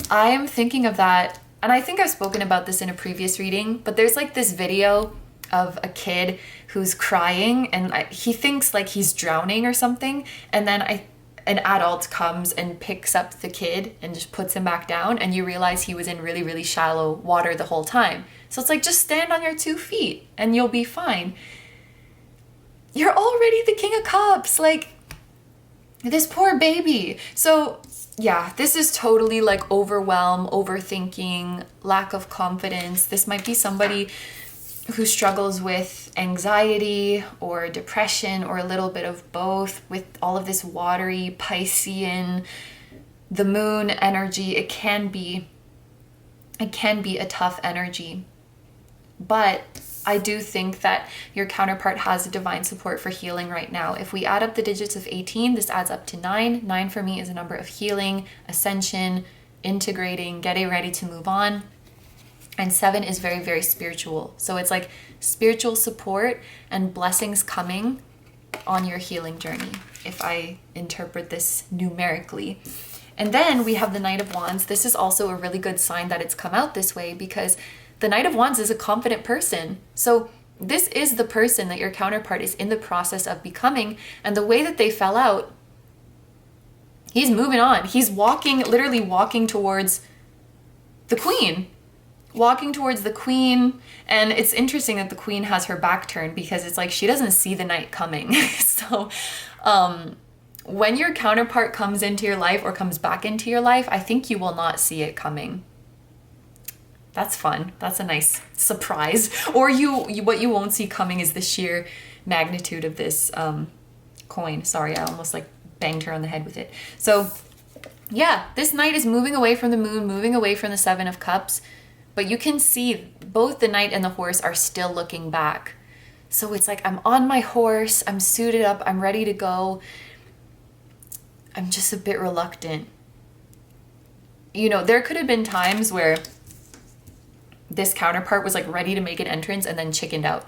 Speaker 2: I am thinking of that, and I think I've spoken about this in a previous reading, but there's like this video of a kid who's crying and he thinks like he's drowning or something, and then an adult comes and picks up the kid and just puts him back down, and you realize he was in really, really shallow water the whole time. So it's like, just stand on your 2 feet and you'll be fine. You're already the King of Cups, like this poor baby. So yeah, this is totally like overwhelm, overthinking, lack of confidence. This might be somebody who struggles with anxiety or depression or a little bit of both with all of this watery Piscean, the moon energy. It can be a tough energy. But I do think that your counterpart has a divine support for healing right now. If we add up the digits of 18, this adds up to 9. 9 for me is a number of healing, ascension, integrating, getting ready to move on. And 7 is very, very spiritual. So it's like spiritual support and blessings coming on your healing journey, if I interpret this numerically. And then we have the Knight of Wands. This is also a really good sign that it's come out this way, because the Knight of Wands is a confident person. So this is the person that your counterpart is in the process of becoming. And the way that they fell out, he's moving on. He's literally walking towards the Queen. Walking towards the Queen. And it's interesting that the Queen has her back turned, because it's like she doesn't see the Knight coming. So when your counterpart comes into your life or comes back into your life, I think you will not see it coming. That's fun. That's a nice surprise. Or what you won't see coming is the sheer magnitude of this coin. Sorry, I almost like banged her on the head with it. So yeah, this Knight is moving away from the moon, moving away from the 7 of Cups. But you can see both the Knight and the horse are still looking back. So it's like, I'm on my horse, I'm suited up, I'm ready to go. I'm just a bit reluctant. You know, there could have been times where this counterpart was like ready to make an entrance and then chickened out.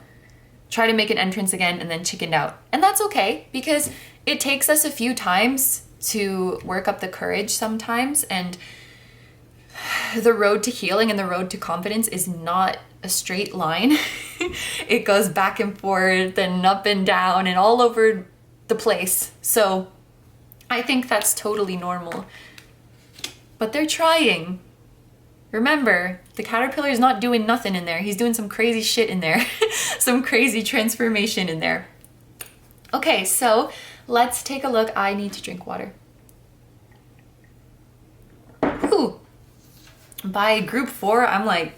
Speaker 2: Try to make an entrance again and then chickened out. And that's okay, because it takes us a few times to work up the courage sometimes. And the road to healing and the road to confidence is not a straight line. It goes back and forth and up and down and all over the place. So I think that's totally normal. But they're trying. Remember, the caterpillar is not doing nothing in there. He's doing some crazy shit in there. Some crazy transformation in there. Okay, so let's take a look. I need to drink water. Whew. By group 4, I'm like,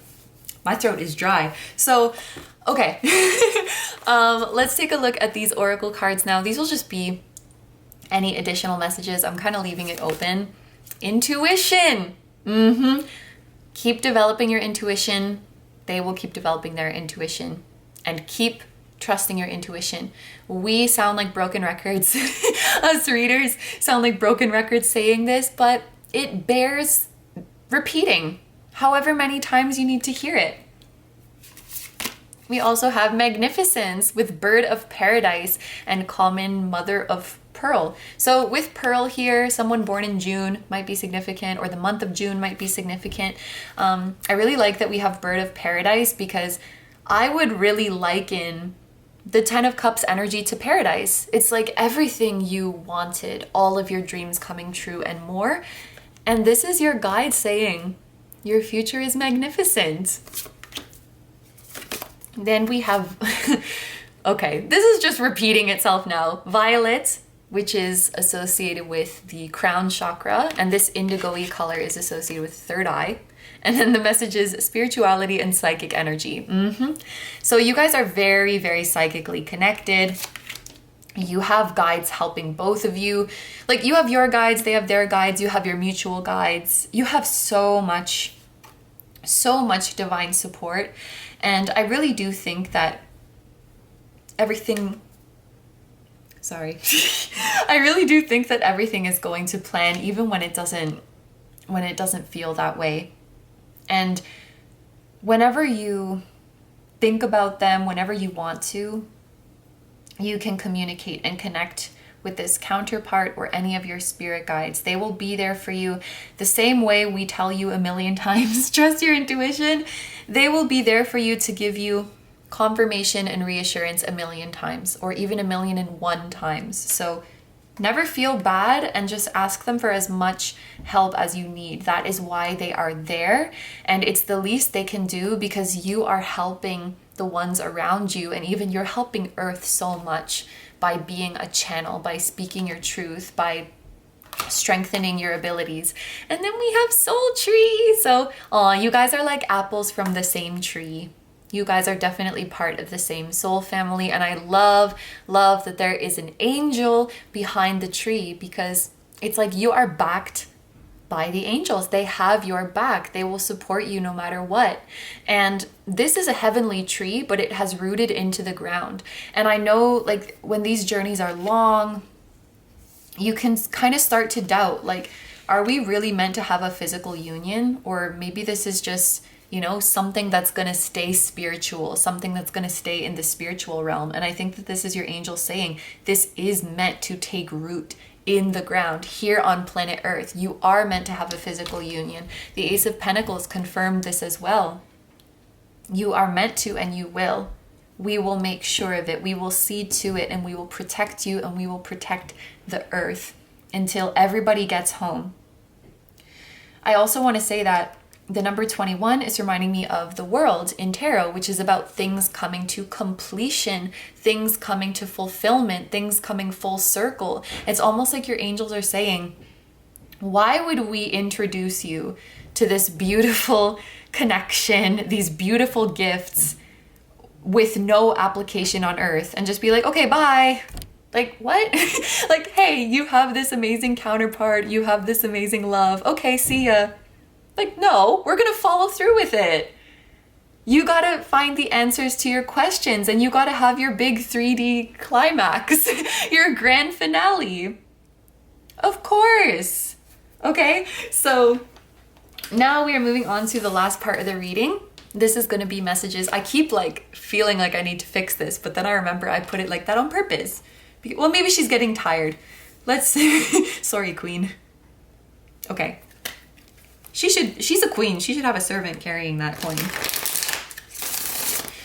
Speaker 2: my throat is dry. So, okay. Let's take a look at these oracle cards now. These will just be any additional messages. I'm kind of leaving it open. Intuition. Keep developing your intuition. They will keep developing their intuition. And keep trusting your intuition. We sound like broken records. Us readers sound like broken records saying this, but it bears repeating. however many times you need to hear it. We also have Magnificence with Bird of Paradise and Common Mother of Pearl. So with Pearl here, someone born in June might be significant, or the month of June might be significant. I really like that we have Bird of Paradise, because I would really liken the 10 of Cups energy to paradise. It's like everything you wanted, all of your dreams coming true and more. And this is your guide saying your future is magnificent. Then we have, okay, this is just repeating itself now. Violet, which is associated with the crown chakra, and this indigo-y color is associated with third eye. And then the message is spirituality and psychic energy. So you guys are very, very psychically connected. You have guides helping both of you. Like, you have your guides, they have their guides, you have your mutual guides. You have so much divine support. And I really do think that everything, I really do think that everything is going to plan, even when it doesn't feel that way. And whenever you think about them, whenever you want to, you can communicate and connect with this counterpart or any of your spirit guides. They will be there for you the same way we tell you a million times, trust your intuition. They will be there for you to give you confirmation and reassurance a million times, or even 1,000,001 times. So never feel bad, and just ask them for as much help as you need. That is why they are there, and it's the least they can do, because you are helping the ones around you, and even you're helping Earth so much by being a channel, by speaking your truth, by strengthening your abilities. And then we have Soul Tree. So, you guys are like apples from the same tree. You guys are definitely part of the same soul family. And I love that there is an angel behind the tree, because it's like you are backed by the angels. They have your back. They will support you no matter what. And this is a heavenly tree, but it has rooted into the ground. And I know, like, when these journeys are long, you can kind of start to doubt, like, are we really meant to have a physical union? Or maybe this is just, you know, something that's going to stay spiritual, something that's going to stay in the spiritual realm. And I think that this is your angel saying this is meant to take root in the ground here on planet Earth. You are meant to have a physical union. The Ace of Pentacles confirmed this as well. You are meant to, and you will. We will make sure of it. We will see to it, and we will protect you, and we will protect the earth until everybody gets home. I also want to say that the number 21 is reminding me of the World in tarot, which is about things coming to completion, things coming to fulfillment, things coming full circle. It's almost like your angels are saying, why would we introduce you to this beautiful connection, these beautiful gifts, with no application on Earth, and just be like, okay, bye. Like, what? Like, hey, you have this amazing counterpart, you have this amazing love. Okay, see ya. Like, no, we're gonna follow through with it. You gotta find the answers to your questions, and you gotta have your big 3D climax, your grand finale. Of course. Okay, so now we are moving on to the last part of the reading. This is gonna be messages. I keep like feeling like I need to fix this, but then I remember I put it like that on purpose. Well, maybe she's getting tired. Sorry, queen. Okay. She's a queen. She should have a servant carrying that coin.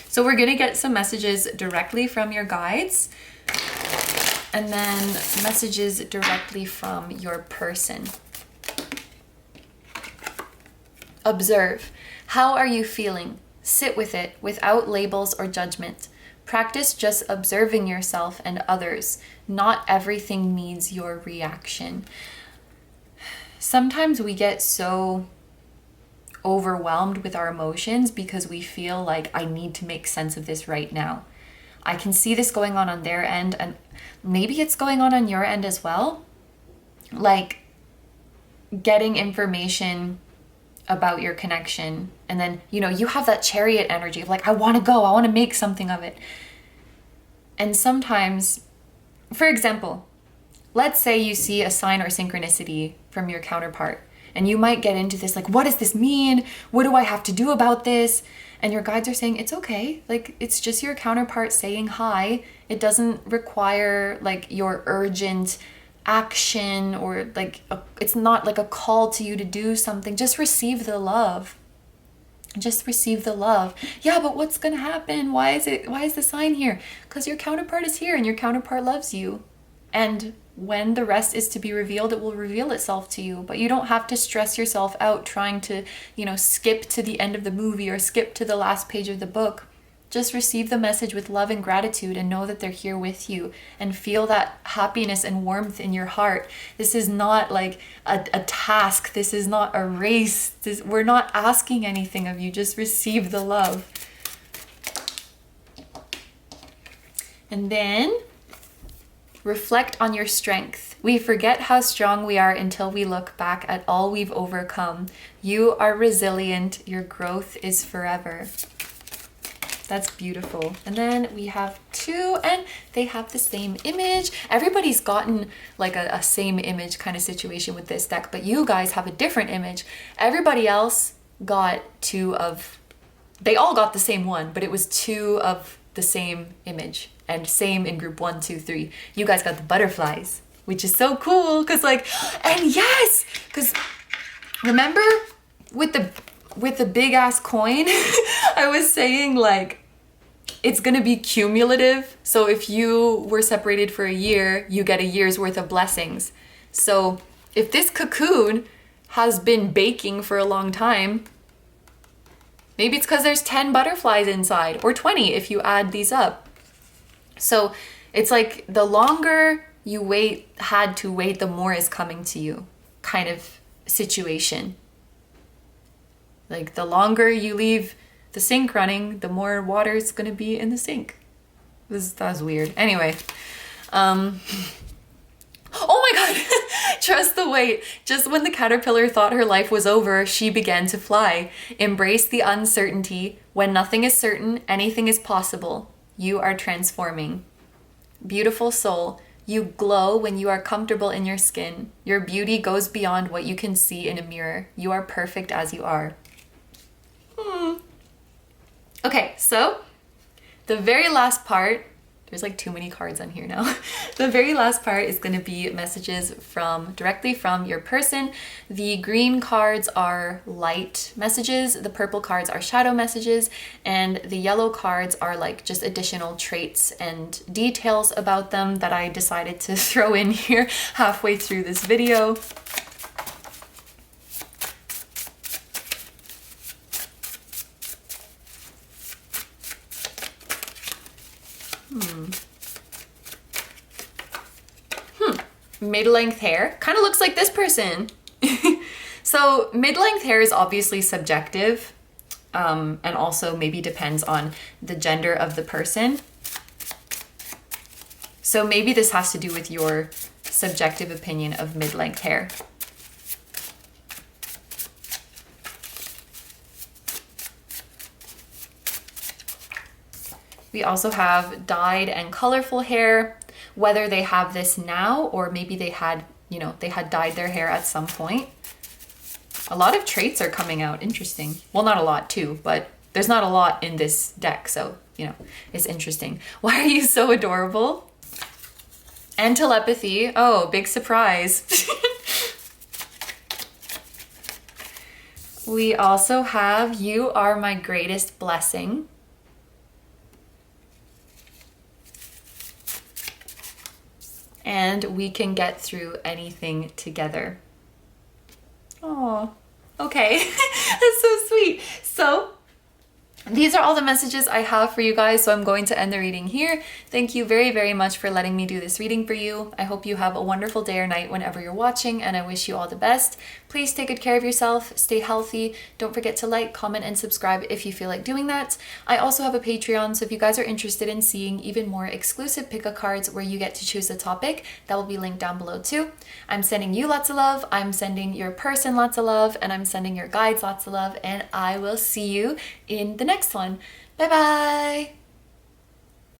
Speaker 2: So we're gonna get some messages directly from your guides, and then messages directly from your person. Observe. How are you feeling? Sit with it without labels or judgment. Practice just observing yourself and others. Not everything needs your reaction. Sometimes we get so overwhelmed with our emotions because we feel like, I need to make sense of this right now. I can see this going on their end, and maybe it's going on your end as well. Like getting information about your connection, and then, you know, you have that chariot energy of like, I want to go, I want to make something of it. And sometimes, for example, let's say you see a sign or synchronicity from your counterpart, And you might get into this like, what does this mean? What do I have to do about this? And your guides are saying, it's okay. Like, it's just your counterpart saying hi. It doesn't require like your urgent action, or like, it's not like a call to you to do something. Just receive the love. Just receive the love. Yeah, but what's going to happen? Why is the sign here? Because your counterpart is here and your counterpart loves you. And when the rest is to be revealed, it will reveal itself to you. But you don't have to stress yourself out trying to, skip to the end of the movie or skip to the last page of the book. Just receive the message with love and gratitude and know that they're here with you, and feel that happiness and warmth in your heart. This is not like a task. This is not a race. We're not asking anything of you. Just receive the love. And then reflect on your strength. We forget how strong we are until we look back at all we've overcome. You are resilient. Your growth is forever. That's beautiful. And then we have 2, and they have the same image. Everybody's gotten like a same image kind of situation with this deck, but you guys have a different image. Everybody else got 2 of, they all got the same one, but it was 2 of the same image, and same in group 1, 2, 3. You guys got the butterflies, which is so cool. Cause like, and yes, cause remember with the big ass coin, I was saying like, it's going to be cumulative. So if you were separated for a year, you get a year's worth of blessings. So if this cocoon has been baking for a long time, maybe it's because there's 10 butterflies inside, or 20 if you add these up. So it's like the longer you had to wait, the more is coming to you kind of situation. Like the longer you leave the sink running, the more water is going to be in the sink. That was weird. Anyway. Oh my god. Trust the wait. Just when the caterpillar thought her life was over, she began to fly. Embrace the uncertainty. When nothing is certain, anything is possible. You are transforming. Beautiful soul. You glow when you are comfortable in your skin. Your beauty goes beyond what you can see in a mirror. You are perfect as you are. Okay, so the very last part, there's like too many cards on here now. The very last part is going to be messages directly from your person. The green cards are light messages, the purple cards are shadow messages, and the yellow cards are like just additional traits and details about them that I decided to throw in here halfway through this video. Mid-length hair kind of looks like this person. So mid-length hair is obviously subjective, and also maybe depends on the gender of the person. So maybe this has to do with your subjective opinion of mid-length hair. We also have dyed and colorful hair, whether they have this now or maybe they had dyed their hair at some point. A lot of traits are coming out. Interesting. Well, not a lot too, but there's not a lot in this deck, so, it's interesting. Why are you so adorable? And telepathy. Oh, big surprise. We also have You Are My Greatest Blessing. And we can get through anything together. Oh, okay. That's so sweet. So these are all the messages I have for you guys, so I'm going to end the reading here. Thank you very, very much for letting me do this reading for you. I hope you have a wonderful day or night whenever you're watching, and I wish you all the best. Please take good care of yourself, stay healthy. Don't forget to like, comment, and subscribe if you feel like doing that. I also have a Patreon, so if you guys are interested in seeing even more exclusive pick-a cards where you get to choose a topic, that will be linked down below too. I'm sending you lots of love, I'm sending your person lots of love, and I'm sending your guides lots of love, and I will see you in the next one. Bye bye!